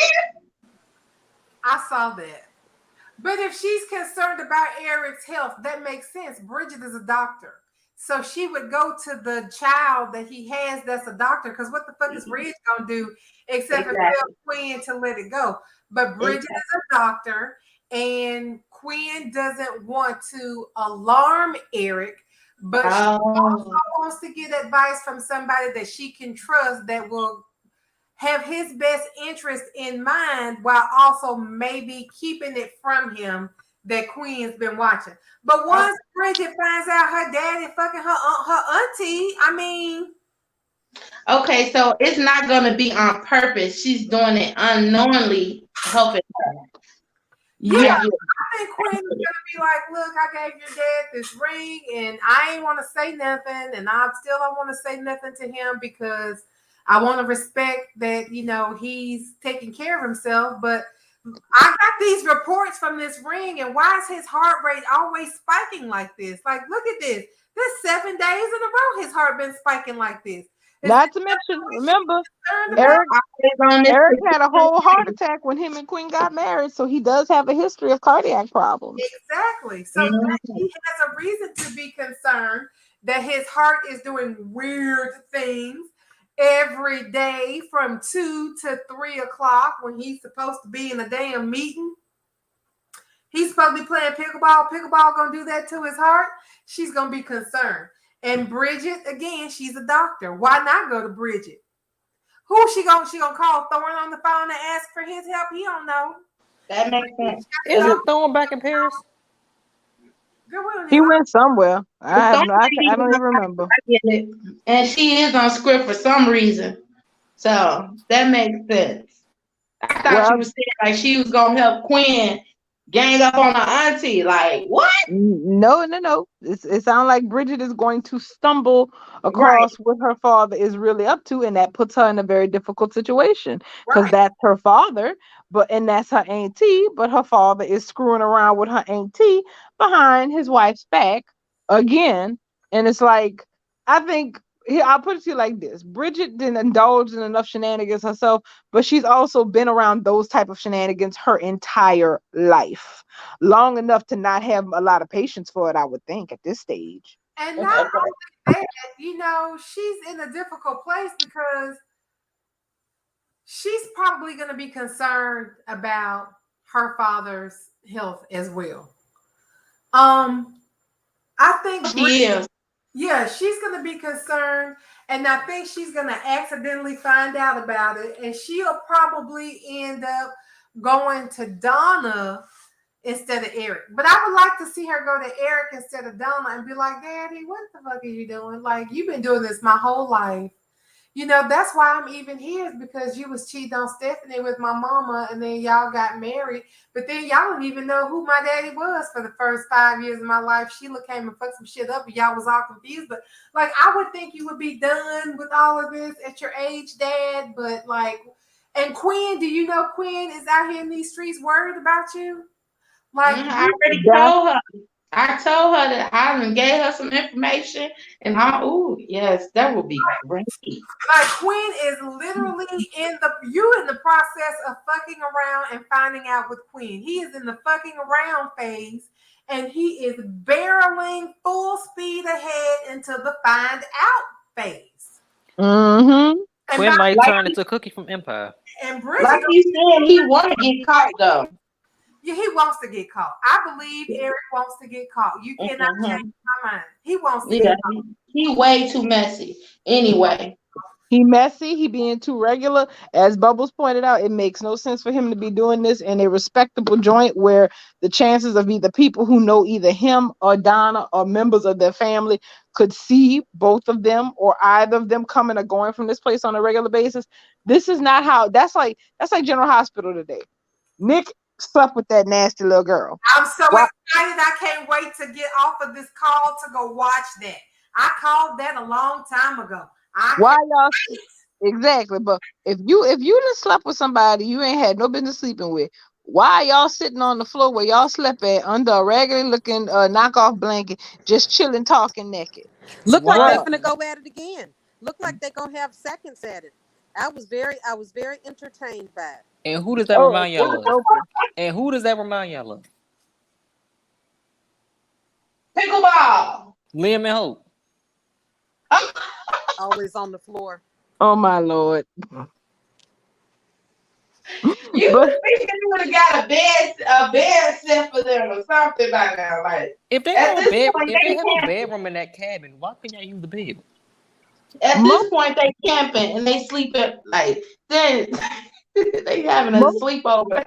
I saw that. But if she's concerned about Eric's health, that makes sense. Bridget is a doctor. So she would go to the child that he has that's a doctor. Because what the fuck is Ridge going to do except for tell Quinn to let it go? But Bridget is a doctor, and Quinn doesn't want to alarm Eric, but she also wants to get advice from somebody that she can trust that will have his best interest in mind while also maybe keeping it from him that Queen's been watching. But once Bridget finds out her daddy fucking her auntie, I mean, Okay, so it's not gonna be on purpose. She's doing it unknowingly, helping her. yeah, I think Queen is gonna be like, look, I gave your dad this ring and I ain't want to say nothing, and I still don't want to say nothing to him because I want to respect that, he's taking care of himself. But I got these reports from this ring, and why is his heart rate always spiking like this? Like, look at this. This 7 days in a row, his heart been spiking like this. Not to mention, remember, Eric, Eric had a whole heart attack when him and Queen got married, so he does have a history of cardiac problems. Exactly. So he has a reason to be concerned that his heart is doing weird things every day from 2 to 3 o'clock when he's supposed to be in a damn meeting. He's supposed to be playing pickleball. Pickleball gonna do that to his heart. She's gonna be concerned. And Bridget, again, she's a doctor. Why not go to Bridget? Who she gonna call Thorne on the phone and ask for his help? He don't know. That makes sense. Isn't Thorne back in Paris? He went somewhere. I don't even remember. I get it. And she is on script for some reason. So that makes sense. I thought you were saying like she was gonna help Quinn gang up on her auntie. Like, what? No. It sounds like Bridget is going to stumble across what her father is really up to, and that puts her in a very difficult situation because that's her father, and that's her auntie, but her father is screwing around with her auntie behind his wife's back again. And it's like, I think, I'll put it to you like this: Bridget didn't indulge in enough shenanigans herself, but she's also been around those type of shenanigans her entire life, long enough to not have a lot of patience for it, I would think, at this stage. And not only that, she's in a difficult place because she's probably going to be concerned about her father's health as well. I think she is. Yeah, she's going to be concerned, and I think she's going to accidentally find out about it, and she'll probably end up going to Donna instead of Eric. But I would like to see her go to Eric instead of Donna and be like, Daddy, what the fuck are you doing? Like, you've been doing this my whole life. That's why I'm even here, is because you was cheating on Stephanie with my mama, and then y'all got married. But then y'all don't even know who my daddy was for the first 5 years of my life. Sheila came and fucked some shit up, and y'all was all confused. But like, I would think you would be done with all of this at your age, Dad. But like, and Quinn, do you know Quinn is out here in these streets worried about you? Like, I already told her. I told her that I done gave her some information, and yes, that would be great. Like Quinn is literally in the process of fucking around and finding out with Quinn. He is in the fucking around phase, and he is barreling full speed ahead into the find out phase. Mm-hmm. And Quinn might Like turn into Cookie from Empire. Bridget, like he said, he want to get caught though. yeah, he wants to get caught. I believe Eric wants to get caught. You cannot change my mind. He wants to Yeah, get caught. he way too messy. Anyway, He messy. He being too regular. As Bubbles pointed out, it makes no sense for him to be doing this in a respectable joint where the chances of either people who know either him or Donna or members of their family could see both of them or either of them coming or going from this place on a regular basis. This is not how. That's like General Hospital today. Nick slept with that nasty little girl. I'm so Why? excited. I can't wait to get off of this call to go watch that. I called that a long time ago. Why y'all? Exactly. But if you done slept with somebody you ain't had no business sleeping with, why y'all sitting on the floor where y'all slept at under a raggedy looking knockoff blanket, just chilling, talking naked? Look like they Why? finna go at it again. Look like they gonna have seconds at it. I was very entertained by it. And who does that Oh, remind y'all of? open. And who does that remind y'all of? pickleball. Liam and Hope. Always on the floor. Oh my Lord. You But would have got a bed set for them or something by now. Like If they at have a this bed, point, if they they have a camping. bedroom in that cabin, why couldn't y'all use the bed? At this point, they camping and they sleeping like then they having a most sleepover.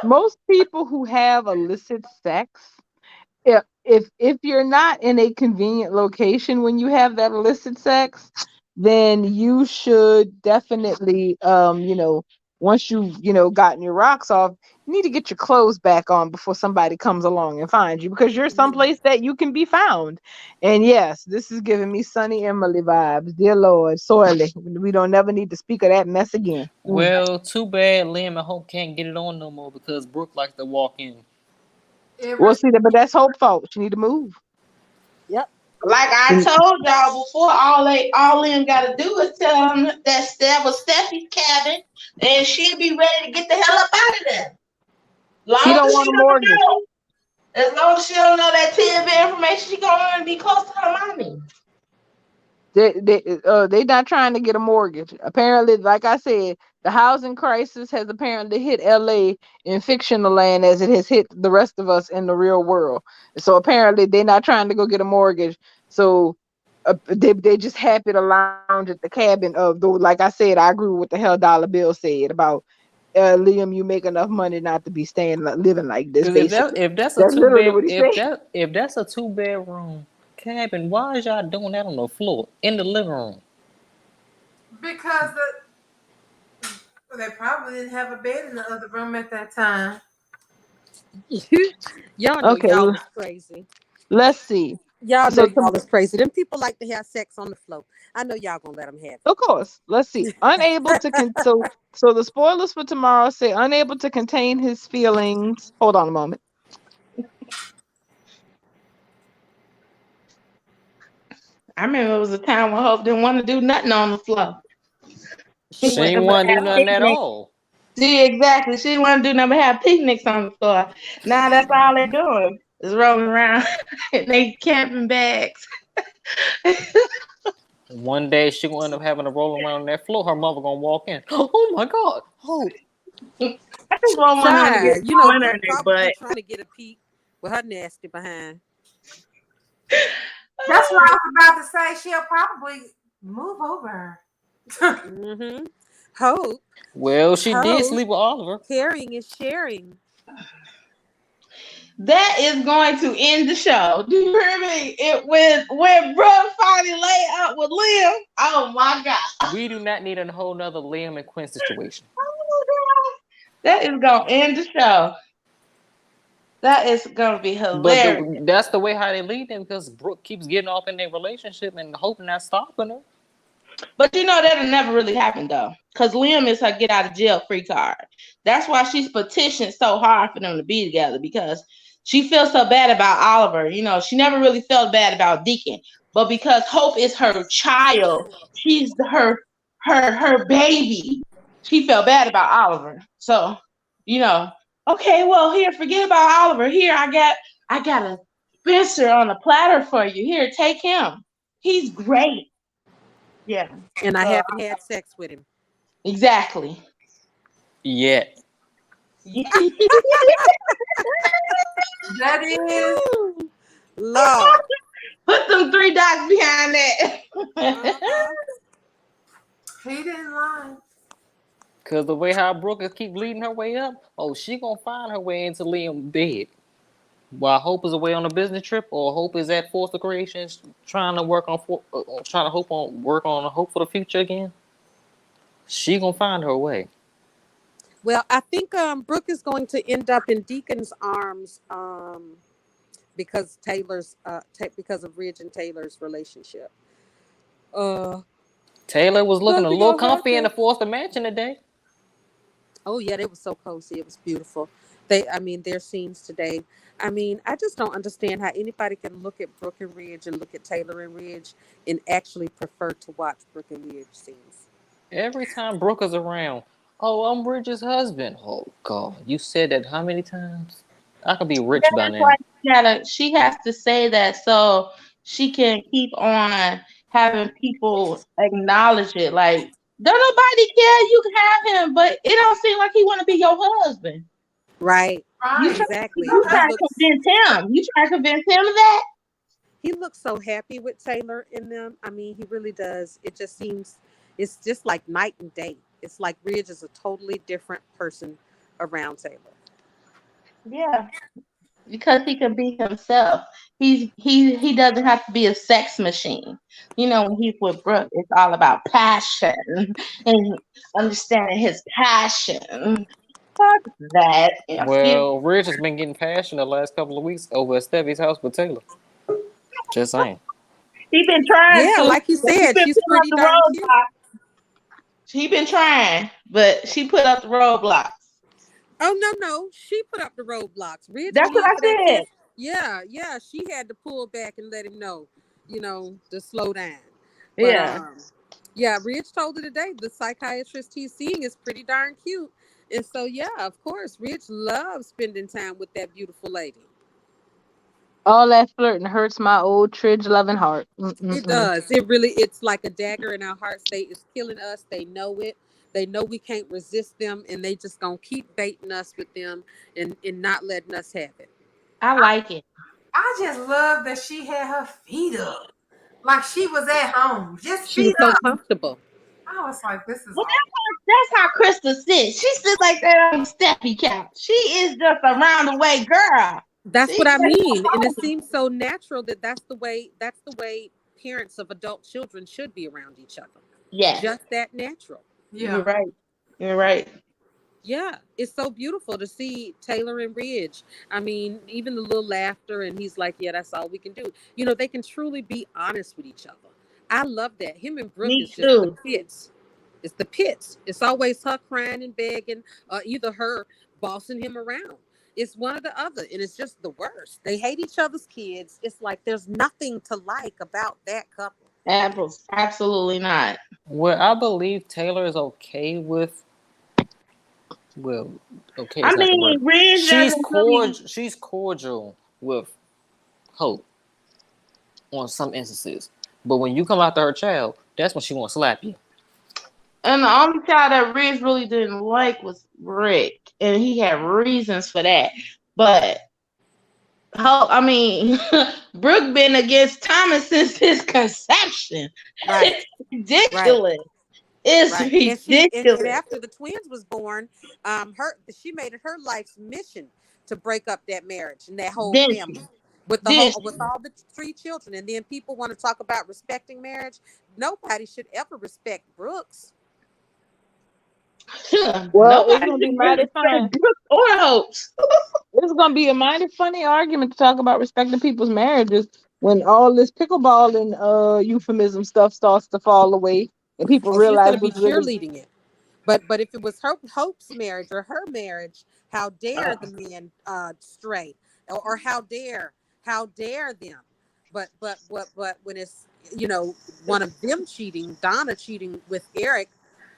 most people who have illicit sex, if you're not in a convenient location when you have that illicit sex, then you should definitely once you've gotten your rocks off, you need to get your clothes back on before somebody comes along and finds you, because you're someplace that you can be found. And yes, this is giving me Sunny Emily vibes. Dear Lord, sorely we don't never need to speak of that mess again. Well, too bad Liam and Hope can't get it on no more because Brooke likes to walk in. Well, see that, but that's Hope's fault. She need to move. Yep. Like I told y'all before, all them got to do is tell them that was Steffi's cabin, and she'll be ready to get the hell up out of there. She Long don't as want she a don't mortgage. know, as long as she don't know that tidbit information, she gonna be close to her mommy. They not trying to get a mortgage. Apparently, like I said, the housing crisis has apparently hit LA in fictional land as it has hit the rest of us in the real world. So apparently they're not trying to go get a mortgage. So they just happy to lounge at the cabin of the. Like I said, I agree with what the hell Dollar Bill said about Liam. You make enough money not to be living like this. Because Basically, if that's a that's two literally bed what he said. if that's a 2 bedroom cabin, why is y'all doing that on the floor in the living room? Because they probably didn't have a bed in the other room at that time. Y'all know Okay, y'all is crazy. let's see. Y'all So know y'all is crazy. Them people like to have sex on the floor. I know y'all gonna let them have of course, let's see. Unable to so the spoilers for tomorrow say unable to contain his feelings. Hold on a moment. I remember it was a time when Hope didn't want to do nothing on the floor. She ain't want to do nothing at all. See, exactly. She didn't want to do nothing but have picnics on the floor. Now that's all they're doing is rolling around in they camping bags. One day she gonna end up having to roll around on that floor. Her mother gonna walk in. Oh my God, Hope. I just don't want them to get You know, winter in their probably butt. trying to get a peek with her nasty behind. That's what I was about to say. She'll probably move over. Mm-hmm. Hope. Well, she did Hope. sleep with Oliver. Caring is sharing. That is going to end the show. Do you hear me? When Brooke finally lay up with Liam. Oh my God. We do not need a whole nother Liam and Quinn situation. That is gonna end the show. That is gonna be hilarious. But that's the way how they lead them, because Brooke keeps getting off in their relationship and Hope not stopping her. But you know that'll never really happen though, because Liam is her get out of jail free card. That's why she's petitioned so hard for them to be together, because She feels so bad about Oliver. She never really felt bad about Deacon, but because Hope is her child, she's her baby. She felt bad about Oliver. So, okay, well, here, forget about Oliver. Here, I got a Spencer on a platter for you. Here, take him. He's great. Yeah. And I So, haven't had sex with him. exactly. Yeah. That is. Lord. Put them 3 dots behind that. Uh-huh. He didn't lie. Cause the way how Brooke is keep leading her way up, she gonna find her way into Liam's bed. While Hope is away on a business trip, or Hope is at Foster Creations trying to work on a hope for the future again. She gonna find her way. Well, I think Brooke is going to end up in Deacon's arms because because of Ridge and Taylor's relationship. Taylor was looking a Cause he little gonna have comfy in the to. Foster mansion today. Oh yeah, they were so cozy. It was beautiful. Their scenes today. I just don't understand how anybody can look at Brooke and Ridge and look at Taylor and Ridge and actually prefer to watch Brooke and Ridge scenes. Every time Brooke is around, I'm Ridge's husband. Oh God, you said that how many times? I could be rich by That's why now. she has to say that so she can keep on having people acknowledge it. Like, don't nobody care you can have him, but it don't seem like he want to be your husband. Right. You Right. try, Exactly. you try to convince him. You try to convince him of that. He looks so happy with Taylor in them. He really does. It just seems it's just like night and day. It's like Ridge is a totally different person around Taylor. Yeah, because he can be himself. He doesn't have to be a sex machine. When he's with Brooke, it's all about passion and understanding his passion. Fuck that. Excuse Well, Ridge has been getting passionate the last couple of weeks over at Steffi's house with Taylor. Just saying. He been trying Yeah, to. like you But he said, been she's putting up pretty the darn cute. roadblocks. He been trying, but she put up the roadblocks. Oh no. She put up the roadblocks. Ridge That's went what in I for that said. kiss. Yeah. She had to pull back and let him know, to slow down. But Yeah. yeah, Ridge told her today the psychiatrist he's seeing is pretty darn cute. And so yeah, of course, Ridge loves spending time with that beautiful lady. All that flirting hurts my old Tridge loving heart. It Mm-mm-mm. does. It's like a dagger in our hearts. It's killing us. They know it. They know we can't resist them, and they just gonna keep baiting us with them and not letting us have it. I like it. I just love that she had her feet up. Like she was at home. Just She was feet so up. comfortable. I was like, this is Well, awesome. that's how Krista sits. She sits like that on the Steffi couch. She is just a round the way girl. That's She what I just mean, and it seems so natural that that's the way parents of adult children should be around each other. yes. Just that natural. You're Yeah. right. You're right. Yeah, it's so beautiful to see Taylor and Ridge. Even the little laughter, and he's like, "Yeah, that's all we can do." They can truly be honest with each other. I love that. Him and Brooke Me is just the too. pits. It's the pits. It's always her crying and begging, either her bossing him around. It's one or the other, and it's just the worst. They hate each other's kids. It's like there's nothing to like about that couple. Absolutely not. Well, I believe Taylor is okay with. Well, okay I is not the word. mean, Ridge She's doesn't really. cordial. She's cordial with Hope on some instances, but when you come after her child, that's when she want to slap you. And the only child that Ridge really didn't like was Rick, and he had reasons for that. But Brooke been against Thomas since his conception. Right, It's right. ridiculous. It's Right. And ridiculous. after the twins was born, she made it her life's mission to break up that marriage and that whole Then family Then with all the 3 children. And then people want to talk about respecting marriage. Nobody should ever respect Brooks. Well, it's nobody gonna be should mighty respect fun. Brooke or Hopes. It's gonna be a mighty funny argument to talk about respecting people's marriages when all this pickleball and euphemism stuff starts to fall away and people Oh, she's realize going to be what's really. cheerleading it. But if it was Hope's marriage or her marriage, how dare the men stray? or how dare them? But when it's one of them cheating, Donna cheating with Eric,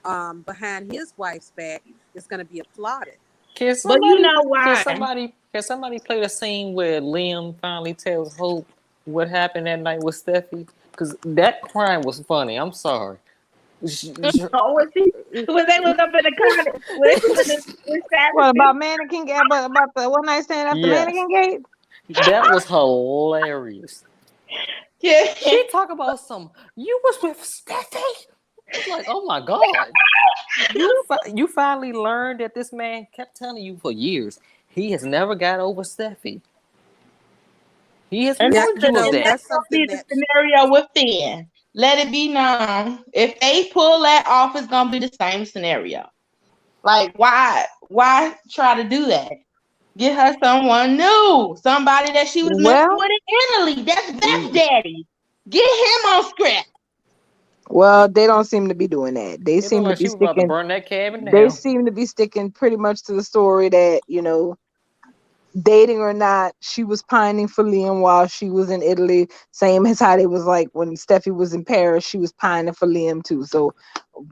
behind his wife's back, it's going to be applauded. Can But you somebody know can why? somebody can somebody play the scene where Liam finally tells Hope what happened that night with Steffi? Because that crime was funny. I'm sorry. Oh, was he? When they was up in the car, when they was in the What establishment? about Mannequin Gate? About the one night stand after Yes, Mannequin Gate? that was hilarious. Yeah. She talk about some. You was with Steffi. It's like, oh my god, you finally learned that this man kept telling you for years he has never got over Steffi. He has And Yeah, warned you of that. that's that's gonna something be the that scenario with Finn. Let it be known. If they pull that off, it's gonna be the same scenario. Like, why try to do that? Get her someone new, somebody that she was messing Well, with in Italy. That's Beth Ooh. Daddy. Get him on script. they don't seem to be doing that. They It looked seem to like be she was about to sticking. burn that cabin They down. seem to be sticking pretty much to the story that dating or not, she was pining for Liam while she was in Italy. Same as how they was like when Steffi was in Paris, she was pining for Liam too. So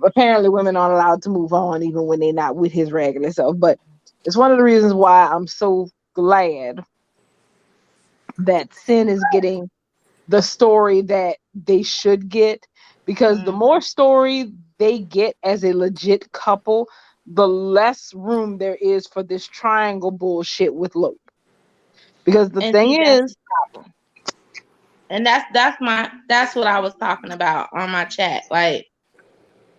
apparently, women aren't allowed to move on even when they're not with his regular self. But it's one of the reasons why I'm so glad that Sin is getting the story that they should get, because the more story they get as a legit couple, the less room there is for this triangle bullshit with Lope. Because the And thing see, that's the is, problem. And that's what I was talking about on my chat. Like,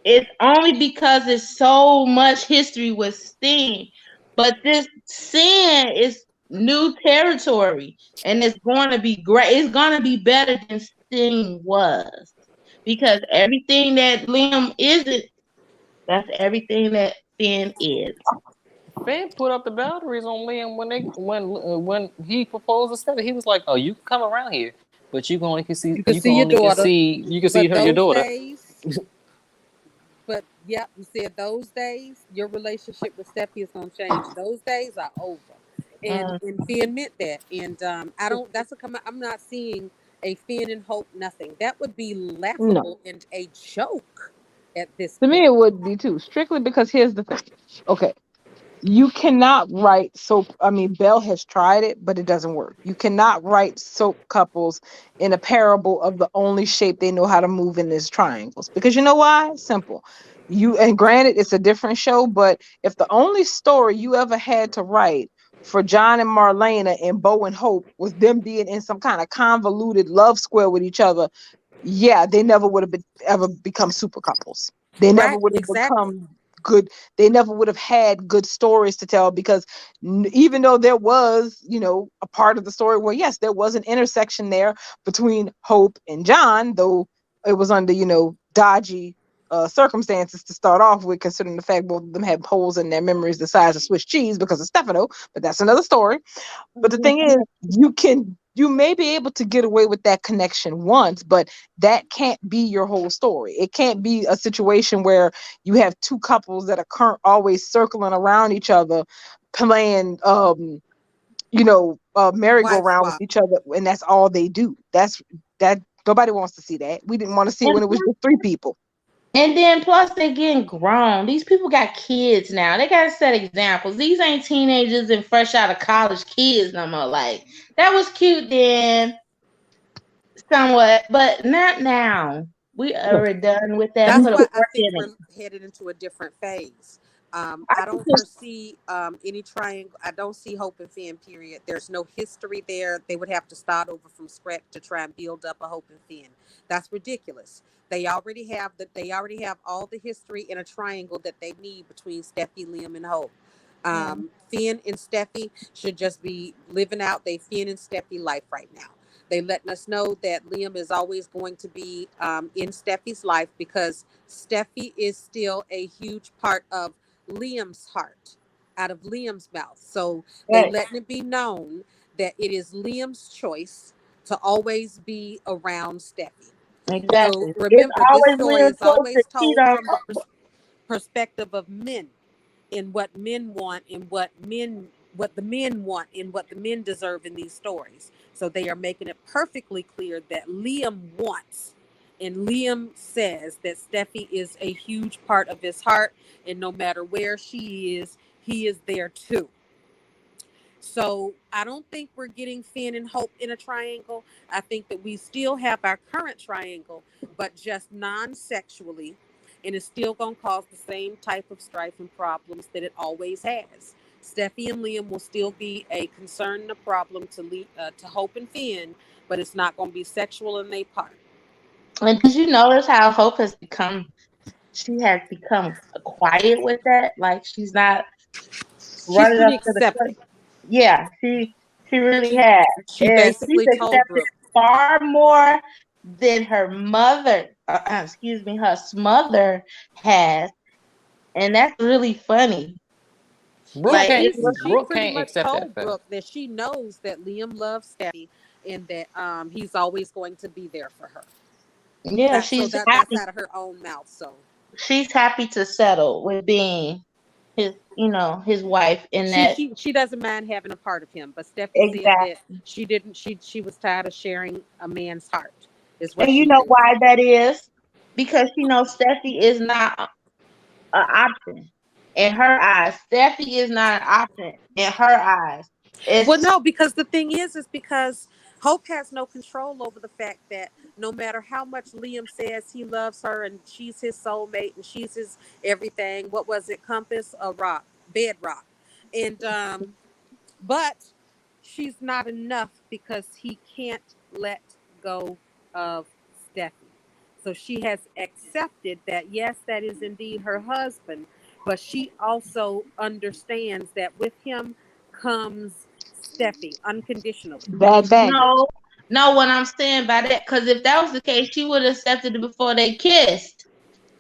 it's only because it's so much history with Sting, but this Sin is new territory, and it's going to be great. It's going to be better than Sting was, because everything that Liam isn't, that's everything that Finn is. Finn put up the boundaries on Liam when he proposed to Steffi. He was like, "Oh, you can come around here, but you can see your daughter. you can see But her your those daughter." days, but yeah, you said those days, your relationship with Steffi is going to change. Those days are over, and Mm. Finn meant that. And I don't. That's a come. I'm not seeing a Finn and Hope nothing. That would be no. laughable and a joke at this To me, point. it would be too. Strictly because here's the thing. Okay. You cannot write soap. I mean, Belle has tried it, but it doesn't work. You cannot write soap couples in a parable of the only shape they know how to move in is triangles. Because you know why? Simple. And granted, it's a different show, but if the only story you ever had to write for John and Marlena and Bo and Hope was them being in some kind of convoluted love square with each other, yeah, they never would have ever become super couples. They never Right? would have Exactly. become good. They never would have had good stories to tell, because even though there was, a part of the story where yes, there was an intersection there between Hope and John, though it was under dodgy circumstances to start off with, considering the fact both of them had holes in their memories the size of Swiss cheese because of Stefano. But that's another story. But the thing is, you may be able to get away with that connection once, but that can't be your whole story. It can't be a situation where you have two couples that are always circling around each other, playing Wife merry-go-round with swap. each other, and that's all they do. That nobody wants to see that. We didn't want to see it And when it was just three people. And then plus they're getting grown. These people got kids now. They gotta set examples. These ain't teenagers and fresh out of college kids no more. Like, that was cute then, somewhat, but not now. We are done with that. That's Put a why I fork think in it. we're headed into a different phase. I I think don't foresee any triangle. I don't see Hope and Finn. Period. There's no history there. They would have to start over from scratch to try and build up a Hope and Finn. That's ridiculous. They already have that. They already have all the history in a triangle that they need between Steffi, Liam, and Hope. Finn and Steffi should just be living out their Finn and Steffi life right now. They letting us know that Liam is always going to be in Steffi's life, because Steffi is still a huge part of Liam's heart, out of Liam's mouth. So they right. letting it be known that it is Liam's choice to always be around Steffi. So Exactly. It's remember, this always story real is close to always cheat told on. from the perspective of men, and what men want and what men what the men want and what the men deserve in these stories. So they are making it perfectly clear that Liam wants, and Liam says that Steffi is a huge part of his heart, and no matter where she is, he is there too. So I don't think we're getting Finn and Hope in a triangle. I think that we still have our current triangle, but just non-sexually, and it's still going to cause the same type of strife and problems that it always has. Steffi and Liam will still be a concern and a problem to Hope and Finn, but it's not going to be sexual in their part. And did you notice how Hope has become? She has become quiet with that. Like she's not She's running pretty up to the accepting. plate. Yeah, she really She has, she and she's basically told accepted Brooke. far more than her mother. Excuse me, her smother has, and that's really funny. Brooke Like, can't. She Brooke pretty can't much accept that told fact. Brooke that she knows that Liam loves Steffi and that he's always going to be there for her. yeah, That's out of her own mouth. So she's happy to settle with being his, his wife in that. she doesn't mind having a part of him, but Steffi said Exactly. that she didn't. She was tired of sharing a man's heart. Is what And you she know said. why that is? Because she knows Steffi is not an option in her eyes. Steffi is not an option in her eyes. Well, It's no, because the thing is because Hope has no control over the fact that no matter how much Liam says he loves her and she's his soulmate and she's his everything. What was it? Compass, a rock, bedrock, and but she's not enough because he can't let go of Steffi. So she has accepted that, yes, that is indeed her husband, but she also understands that with him comes Steffi unconditionally. Bad baggage. no, no. What I'm saying by that, because if that was the case, she would have accepted it before they kissed.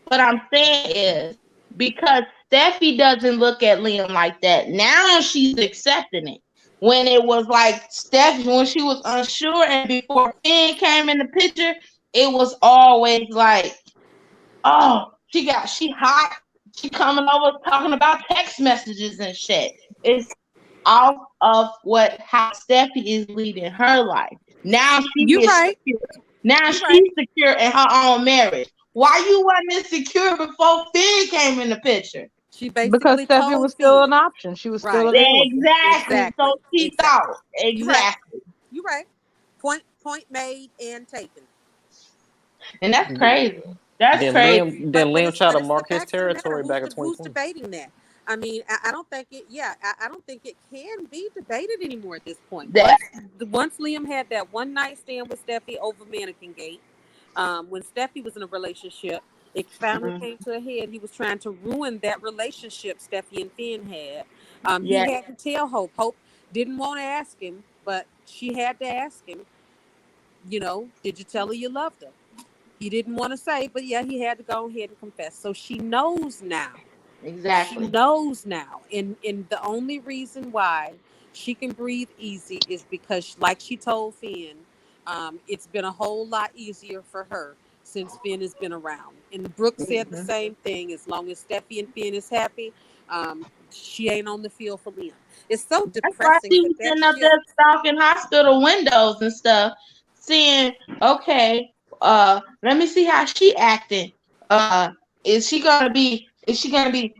What I'm saying is because Steffi doesn't look at Liam like that. Now she's accepting it. When it was like Steffi, when she was unsure and before Finn came in the picture, it was always like, oh, she hot. She coming over talking about text messages and shit. It's off of how Steffi is leading her life. Now she You're is right. secure. Now You're right. she's secure in her own marriage. Why you wasn't insecure before Finn came in the picture? She Because basically Steffi told was still an Finn. option. She was still Right. available. Exactly. Exactly. So she Exactly. thought. You're right. Exactly. You're right. Point made and taken. And that's crazy. That's Then crazy. Liam tried to It's the mark his fact of the matter. territory back in Who's 2020. debating that? I mean, I don't think it. Yeah, I don't think it can be debated anymore at this point. That Once Liam had that one night stand with Steffi over Mannequin Gate, when Steffi was in a relationship, it finally came to a head. He was trying to ruin that relationship Steffi and Finn had. He yeah, had to tell Hope. Hope didn't want to ask him, but she had to ask him. Did you tell her you loved her? He didn't want to say, but yeah, he had to go ahead and confess. So she knows now. She exactly. knows now. And the only reason why she can breathe easy is because, like she told Finn, it's been a whole lot easier for her since Finn has been around. And Brooke said the same thing. As long as Steffi and Finn is happy, she ain't on the field for Liam. It's so That's why depressing she that was that sitting up ship. there stalking hospital windows and stuff, seeing, okay, let me see how she acting. Uh, is she gonna be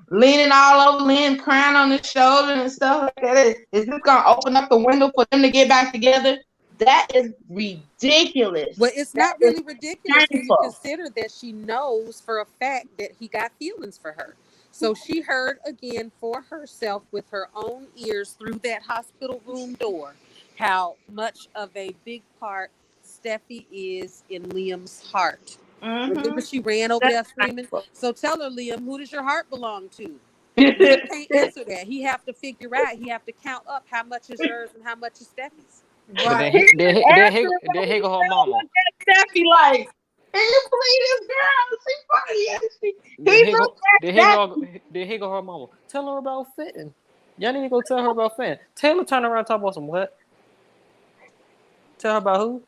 leaning all over Lynn, crying on his shoulder and stuff like that? Is this gonna open up the window for them to get back together? That is Well, ridiculous. it's That not is really ridiculous when you shameful. consider that she knows for a fact that he got feelings for her. So she heard again for herself with her own ears through that hospital room door how much of a big part Steffi is in Liam's heart. Remember, Mm-hmm. she ran over That's there screaming. shameful. So tell her, Liam, who does your heart belong to? Liam can't answer that. He have to figure out. He have to count up how much is hers and how much is Steffi's. But Right. He was answering then when here he go her felt mama. look at Steffi like, can you believe this girl? She funny. And Then he here go looked at Steffi. then here go her mama. Tell her about Fenton. Y'all need to go tell her about Fenton. Taylor turn around and talk about some what? Tell her about who?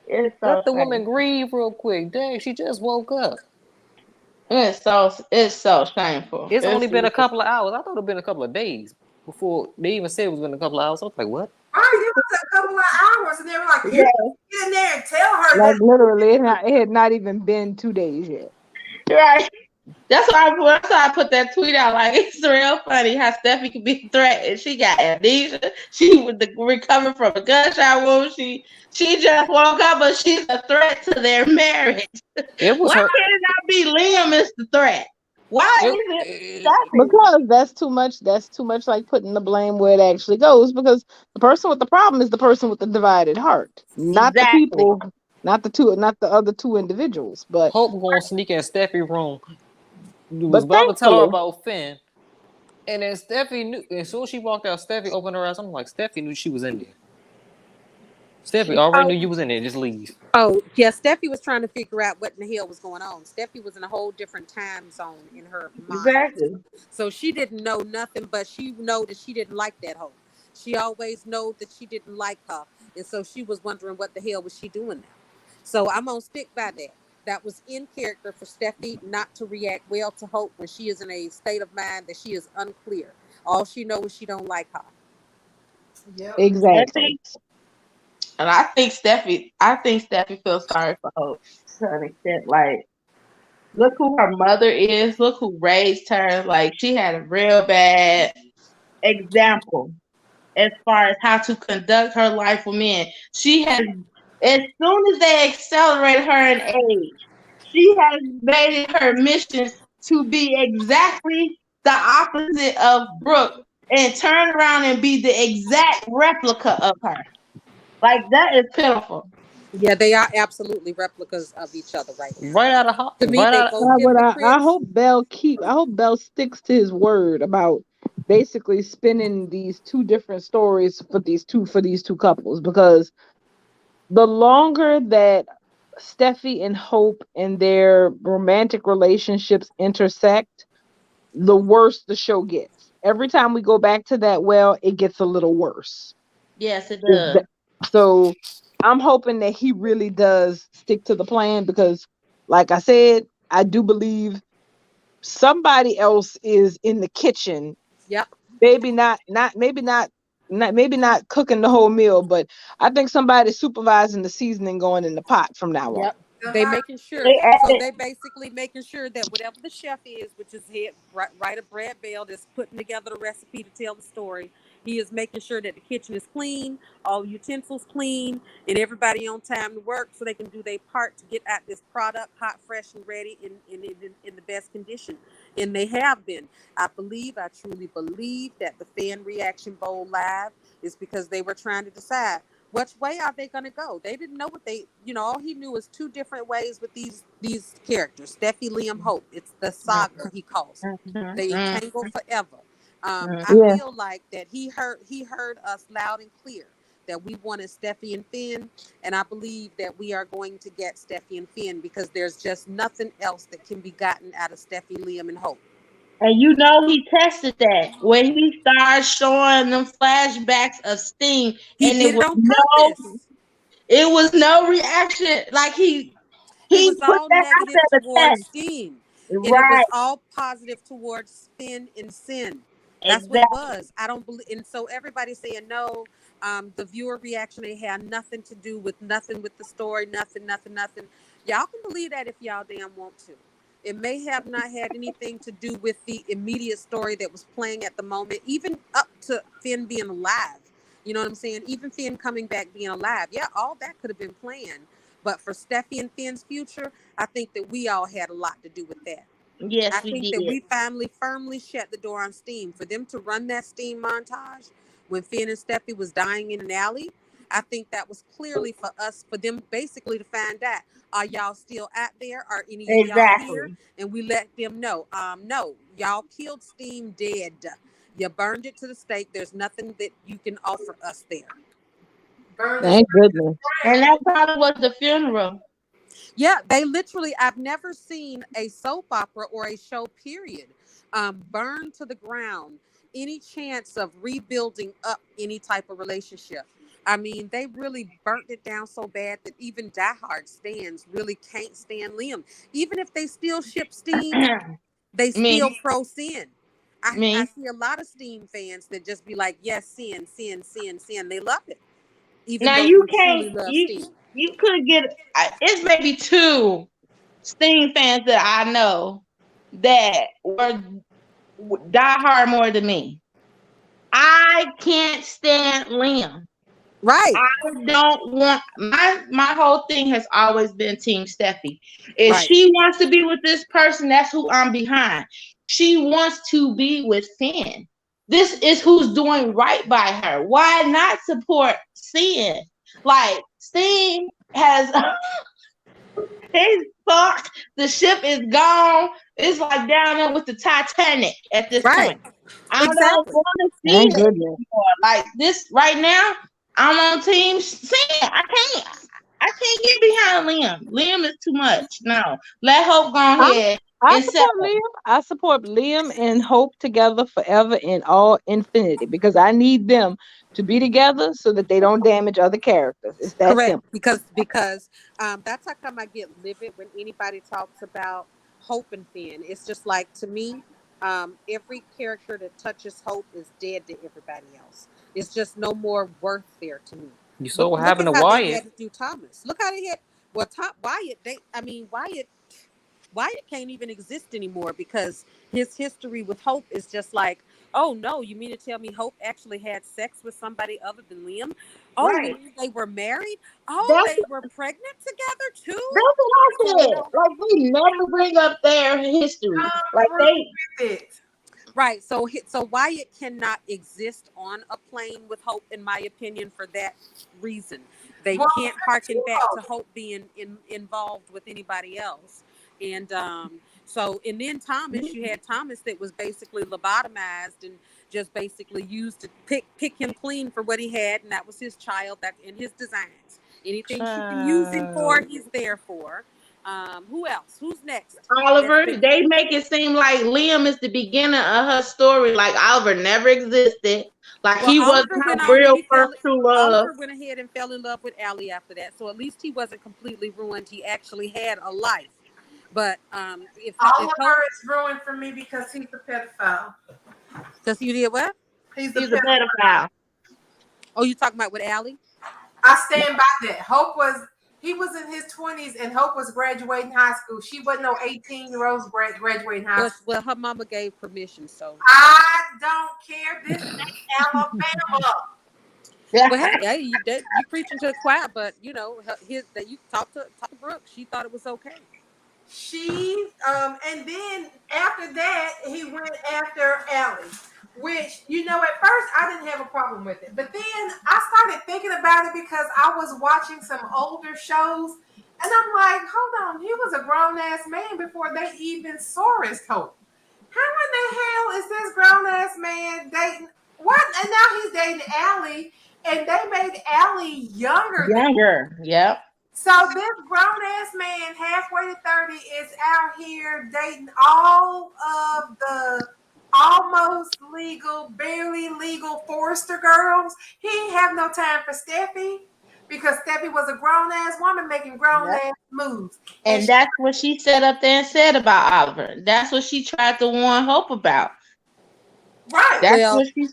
It's so Let the woman shameful. grieve real quick. Dang, she just woke up. It's so shameful. It's only It's been a really, couple of hours. I thought it'd been a couple of days. before they even said it was been a couple of hours. I was like, what? Right, it was a couple of hours, and they were like, "You Yeah, get in there and tell her like that." literally, it had not even been 2 days yet. Right. That's why I put that tweet out. Like, it's real funny how Steffi could be threatened. She got amnesia. She was recovering from a gunshot wound. She just woke up, but she's a threat to their marriage. It was Why her. can't it not be Liam is the threat? Why is it Steffi? Because that's too much. That's too much like putting the blame where it actually goes. Because the person with the problem is the person with the divided heart, not the Exactly. people, not the other two individuals. Hope gonna sneak in Steffi room. Was But about to tell her thankfully, about Finn, and then Steffi knew. As soon as she walked out, Steffi opened her eyes. I'm like, Steffi knew she was in there. Steffi already Oh, knew you was in there. Just leave. oh, yeah. Steffi was trying to figure out what in the hell was going on. Steffi was in a whole different time zone in her mind, Exactly. so she didn't know nothing. But she know that she didn't like that hoe. She always know that she didn't like her, and so she was wondering what the hell was she doing now. So I'm gonna stick by that. That was in character for Steffi not to react well to Hope when she is in a state of mind that she is unclear. All she knows is she don't like her. Yep. I exactly. think, and I think Steffi feels sorry for Hope to an extent. Like, look who her mother is. Look who raised her. Like, she had a real bad example as far as how to conduct her life with men. She has, as soon as they accelerated her in age, she has made it her mission to be exactly the opposite of Brooke and turn around and be the exact replica of her. Like, that is pitiful. Yeah, they are absolutely replicas of each other right now. Right out of To me, right they out. both I hypocrites. hope I hope Bell sticks to his word about basically spinning these two different stories for these two couples, because the longer that Steffi and Hope and their romantic relationships intersect, the worse the show gets. Every time we go back to that well, it gets a little worse. Yes, it Is does. that- So I'm hoping that he really does stick to the plan, because, like I said, I do believe somebody else is in the kitchen. Yep. Maybe maybe not cooking the whole meal, but I think somebody's supervising the seasoning going in the pot from now on. Yep. They Uh-huh. making sure. They So added, they basically making sure that whatever the chef is, which is head right of Brad Bell, that's putting together the recipe to tell the story. He is making sure that the kitchen is clean, all utensils clean, and everybody on time to work so they can do their part to get out this product hot, fresh, and ready in the best condition. And they have been. I truly believe that the fan reaction bowl live is because they were trying to decide which way are they going to go. They didn't know what all he knew was two different ways with these characters, Steffi, Liam, Hope. It's the saga he calls it. mhm, They mhm, entangle forever. I mhm. Yeah. feel like that he heard us loud and clear that we wanted Steffi and Finn, and I believe that we are going to get Steffi and Finn because there's just nothing else that can be gotten out of Steffi, Liam, and Hope. And you know he tested that when he started showing them flashbacks of Sting, He and it did it was on purpose. no reaction. Like It he was put all that out negative there to towards test. Steam, and it Right, was all positive towards Spin and Sin. That's what it exactly. was. I don't believe, and so everybody's saying no. The viewer reaction, they had nothing to do with nothing with the story, nothing, nothing, nothing. Y'all can believe that if y'all damn want to. It may have not had anything to do with the immediate story that was playing at the moment, even up to Finn being alive. You know what I'm saying? Even Finn coming back being alive. Yeah, all that could have been planned. But for Steffi and Finn's future, I think that we all had a lot to do with that. I Yes, we think that did. we finally firmly shut the door on Steam. For them to run that Steam montage when Finn and Steffi was dying in an alley, I think that was clearly for us, for them basically to find out, are y'all still out there? Are any of y'all here? Exactly. And we let them know, no, y'all killed Steam dead. You burned it to the stake. There's nothing that you can offer us there. Burn the Thank goodness. And ground. that probably was the funeral. Yeah, they literally, I've never seen a soap opera or a show, period, burn to the ground any chance of rebuilding up any type of relationship. I mean, they really burnt it down so bad that even diehard stands really can't stand Liam. Even if they still ship Steam, they I mean, still pro sin. I see a lot of Steam fans that just be like, yes, sin, sin, sin, sin. They love it, even Now though you they can't truly love you Steam. you could get it's maybe two Sting fans that I know that were die hard more than me. I can't stand Liam. Right, I don't want my whole thing has always been Team Steffi. If right. she wants to be with this person, that's who I'm behind. She wants to be with Finn. This is who's doing right by her. Why not support Sin? Like Steen has his fuck. The ship is gone. It's like down there with the Titanic at this Right. point. I don't Exactly. want to see Thank it goodness. anymore. Like this right now, I'm on Team Sin. I can't get behind Liam. Liam is too much. No, let Hope go ahead I and support settle. Liam. I support Liam and Hope together forever in all infinity because I need them to be together so that they don't damage other characters. It's that Correct. simple. Because that's how come I get livid when anybody talks about Hope and Finn. It's just like, to me, every character that touches Hope is dead to everybody else. It's just no more worth there to me. You saw what Look happened at to how they had Wyatt. to do Thomas. Look how they had Wyatt. Wyatt can't even exist anymore because his history with Hope is just like, oh no, you mean to tell me Hope actually had sex with somebody other than Liam? Oh, you Right. mean they were married? Oh, That's they were pregnant together too? that's what I So, said. Like they never bring up their history. Like Through they with it. right. So Wyatt cannot exist on a plane with Hope, in my opinion, for that reason. They Well, can't harken back to too. Hope being involved with anybody else. And and then Thomas, you had Thomas that was basically lobotomized and just basically used to pick him clean for what he had, and that was his child, that in his designs. Anything she can use him for, Child. he's there for. Who else? Who's next? That's Oliver, been they make it seem like Liam is the beginning of her story. Like Oliver never existed. Like Well, he wasn't Oliver her went on and real he first fell. true love. Oliver went ahead and fell in love with Allie after that. So at least he wasn't completely ruined. He actually had a life. But if Hope, Oliver is ruined for me because he's a pedophile. because you did what? He's a He's a pedophile. pedophile. Oh, you talking about with Allie? I stand by that. He was in his 20s and Hope was graduating high school. She wasn't no 18-year-olds graduating high school. Well, her mama gave permission, so. I don't care. This ain't Alabama. Yeah. Well, hey, you preaching to the choir, but you know, that you talk to Brooke. She thought it was okay. She and then after that he went after Allie, which at first I didn't have a problem with it, but then I started thinking about it because I was watching some older shows, and I'm like, hold on, he was a grown ass man before they even saw his Hope. How in the hell is this grown ass man dating what? And now he's dating Allie, and they made Allie younger than. Younger. Yep. So this grown ass man, halfway to 30, is out here dating all of the almost legal, barely legal Forrester girls. He ain't have no time for Steffi because Steffi was a grown ass woman making grown Yep. ass moves. And that's what she set up there and said about Oliver. That's what she tried to warn Hope about. Right. That's Well, what she.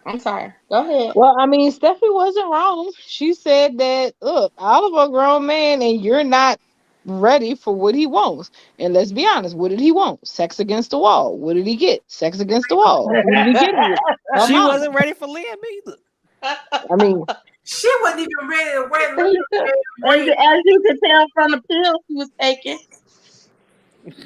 I'm sorry. Go ahead. Well, I mean, Steffi wasn't wrong. She said that, look, Oliver a grown man and you're not ready for what he wants. And let's be honest, what did he want? Sex against the wall. What did he get? Sex against the wall. What did he get? Her She mama. wasn't ready for Liam either. I mean, She wasn't even ready to wear As, the as you can tell from the pills she was taking.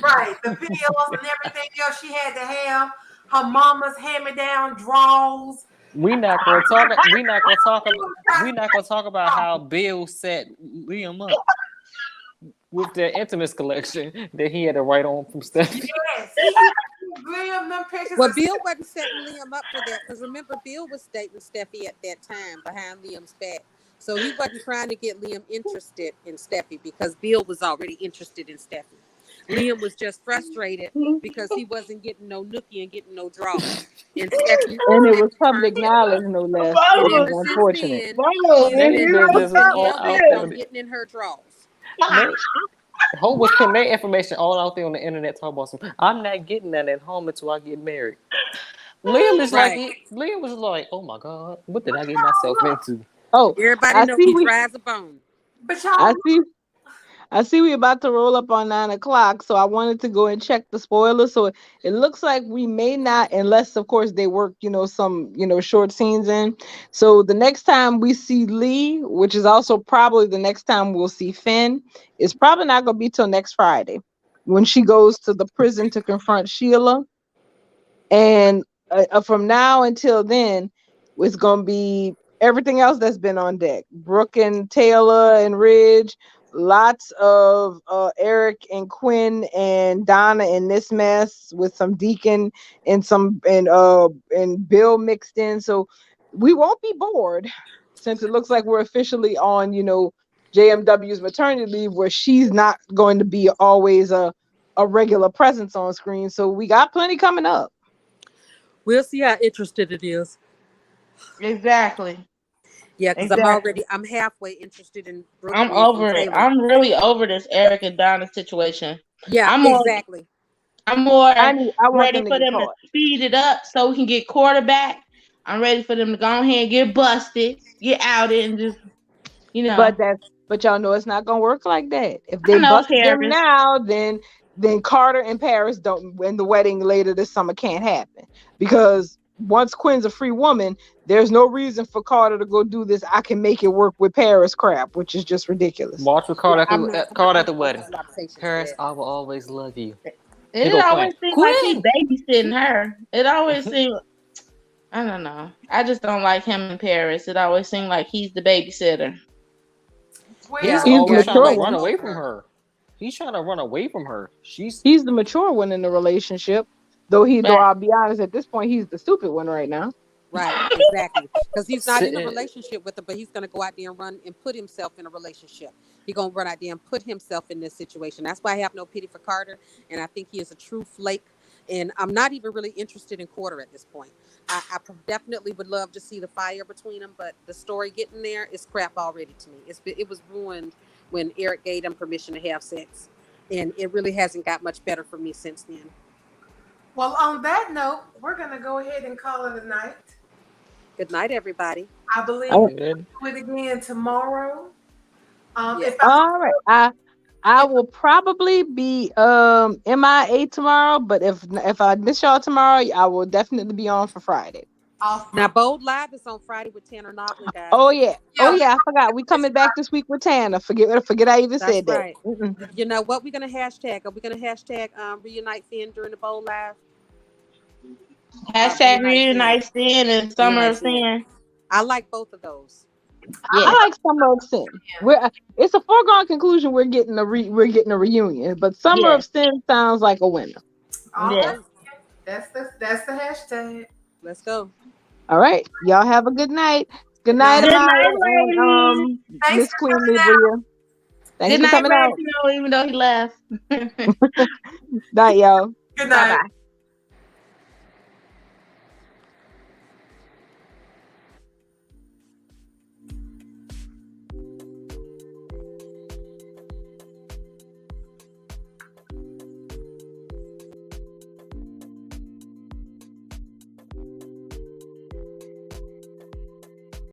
right, the pills and everything else she had to have. Her mama's hand-me-down drawers. We not gonna talk. We not gonna talk about. We not gonna talk about how Bill set Liam up with the Intimates collection that he had to write on from Steffi. Yes. Liam, them pictures. well, of Bill wasn't setting Liam up for that because remember, Bill was dating Steffi at that time behind Liam's back. So he wasn't trying to get Liam interested in Steffi because Bill was already interested in Steffi. Liam was just frustrated because he wasn't getting no nookie and getting no draw. And Steffi, and it was public knowledge, no less. Bro, It ever was since unfortunate. then, Bro, he's That been business is all hell out bent there. on getting in her draws. Let, Hope was putting their information all out there on the internet talking about some. I'm not getting that at home until I get married. Liam is Right. Liam was like, oh my god, what did I get myself into? Oh, Everybody I knows see he we dries a bone. But I y'all, see I see we about to roll up on 9 o'clock, so I wanted to go and check the spoilers. So it looks like we may not, unless of course they work, some, short scenes in. So the next time we see Lee, which is also probably the next time we'll see Finn, is probably not gonna be till next Friday when she goes to the prison to confront Sheila. And from now until then, it's gonna be everything else that's been on deck. Brooke and Taylor and Ridge, lots of Eric and Quinn and Donna in this mess with some Deacon and and Bill mixed in. So we won't be bored since it looks like we're officially on, JMW's maternity leave, where she's not going to be always a regular presence on screen. So we got plenty coming up. We'll see how interested it is. Exactly. Yeah, because I'm halfway interested in Brooke I'm Ridge and over it. Taylor. I'm really over this Eric and Donna situation. Yeah, I'm more exactly. I'm more I want ready them to for get them to caught. speed it up so we can get quarterback. I'm ready for them to go ahead and get busted, get out it, and just But y'all know it's not gonna work like that. If they I know bust them Paris. now, then Carter and Paris don't, and the wedding later this summer can't happen, because once Quinn's a free woman, there's no reason for Carter to go do this. I can make it work with Paris crap, which is just ridiculous. March with Card I'm not. Card I'm at the not wedding. a lot of patience for Paris, that. I will always love you. It go always Quinn. seems like he Quinn! babysitting her. It always seems. I don't know. I just don't like him in Paris. It always seems like he's the babysitter. He's He's always the trying to mature run one. away from her. He's trying to run away from her. He's the mature one in the relationship. Though I'll be honest, at this point he's the stupid one right now. Right, exactly. Because he's not in a Sitting- relationship with her, but he's going to go out there and run and put himself in a relationship. He's going to run out there and put himself in this situation. That's why I have no pity for Carter, and I think he is a true flake. And I'm not even really interested in Quarter at this point. I definitely would love to see the fire between them, but the story getting there is crap already to me. It was ruined when Eric gave them permission to have sex, and it really hasn't got much better for me since then. well, on that note, we're gonna go ahead and call it a night. Good night, everybody. I believe Oh. we'll do it again tomorrow. Yeah. All right. I will probably be MIA tomorrow, but if I miss y'all tomorrow, I will definitely be on for Friday. Now, Bold Live is on Friday with Tanner Noblin, guys. Oh yeah. I forgot. We coming back this week with Tanner. Forget I even That's said right. that. You know what we're gonna hashtag? Are we gonna hashtag Reunite Finn during the Bold Live? Hashtag reunite sin and summer of sin. I like both of those. Yeah. I like Summer of Sin. It's a foregone conclusion we're getting a reunion, but Summer of Sin sounds like a winner. All Yeah. right. That's the hashtag. Let's go. All right, y'all have a good night. Good night, Good night, Amaya and Thanks Miss for Queen coming Libria. Thanks Good for night, coming out. Reginald, even though he left. Night, y'all. Good night. Bye-bye.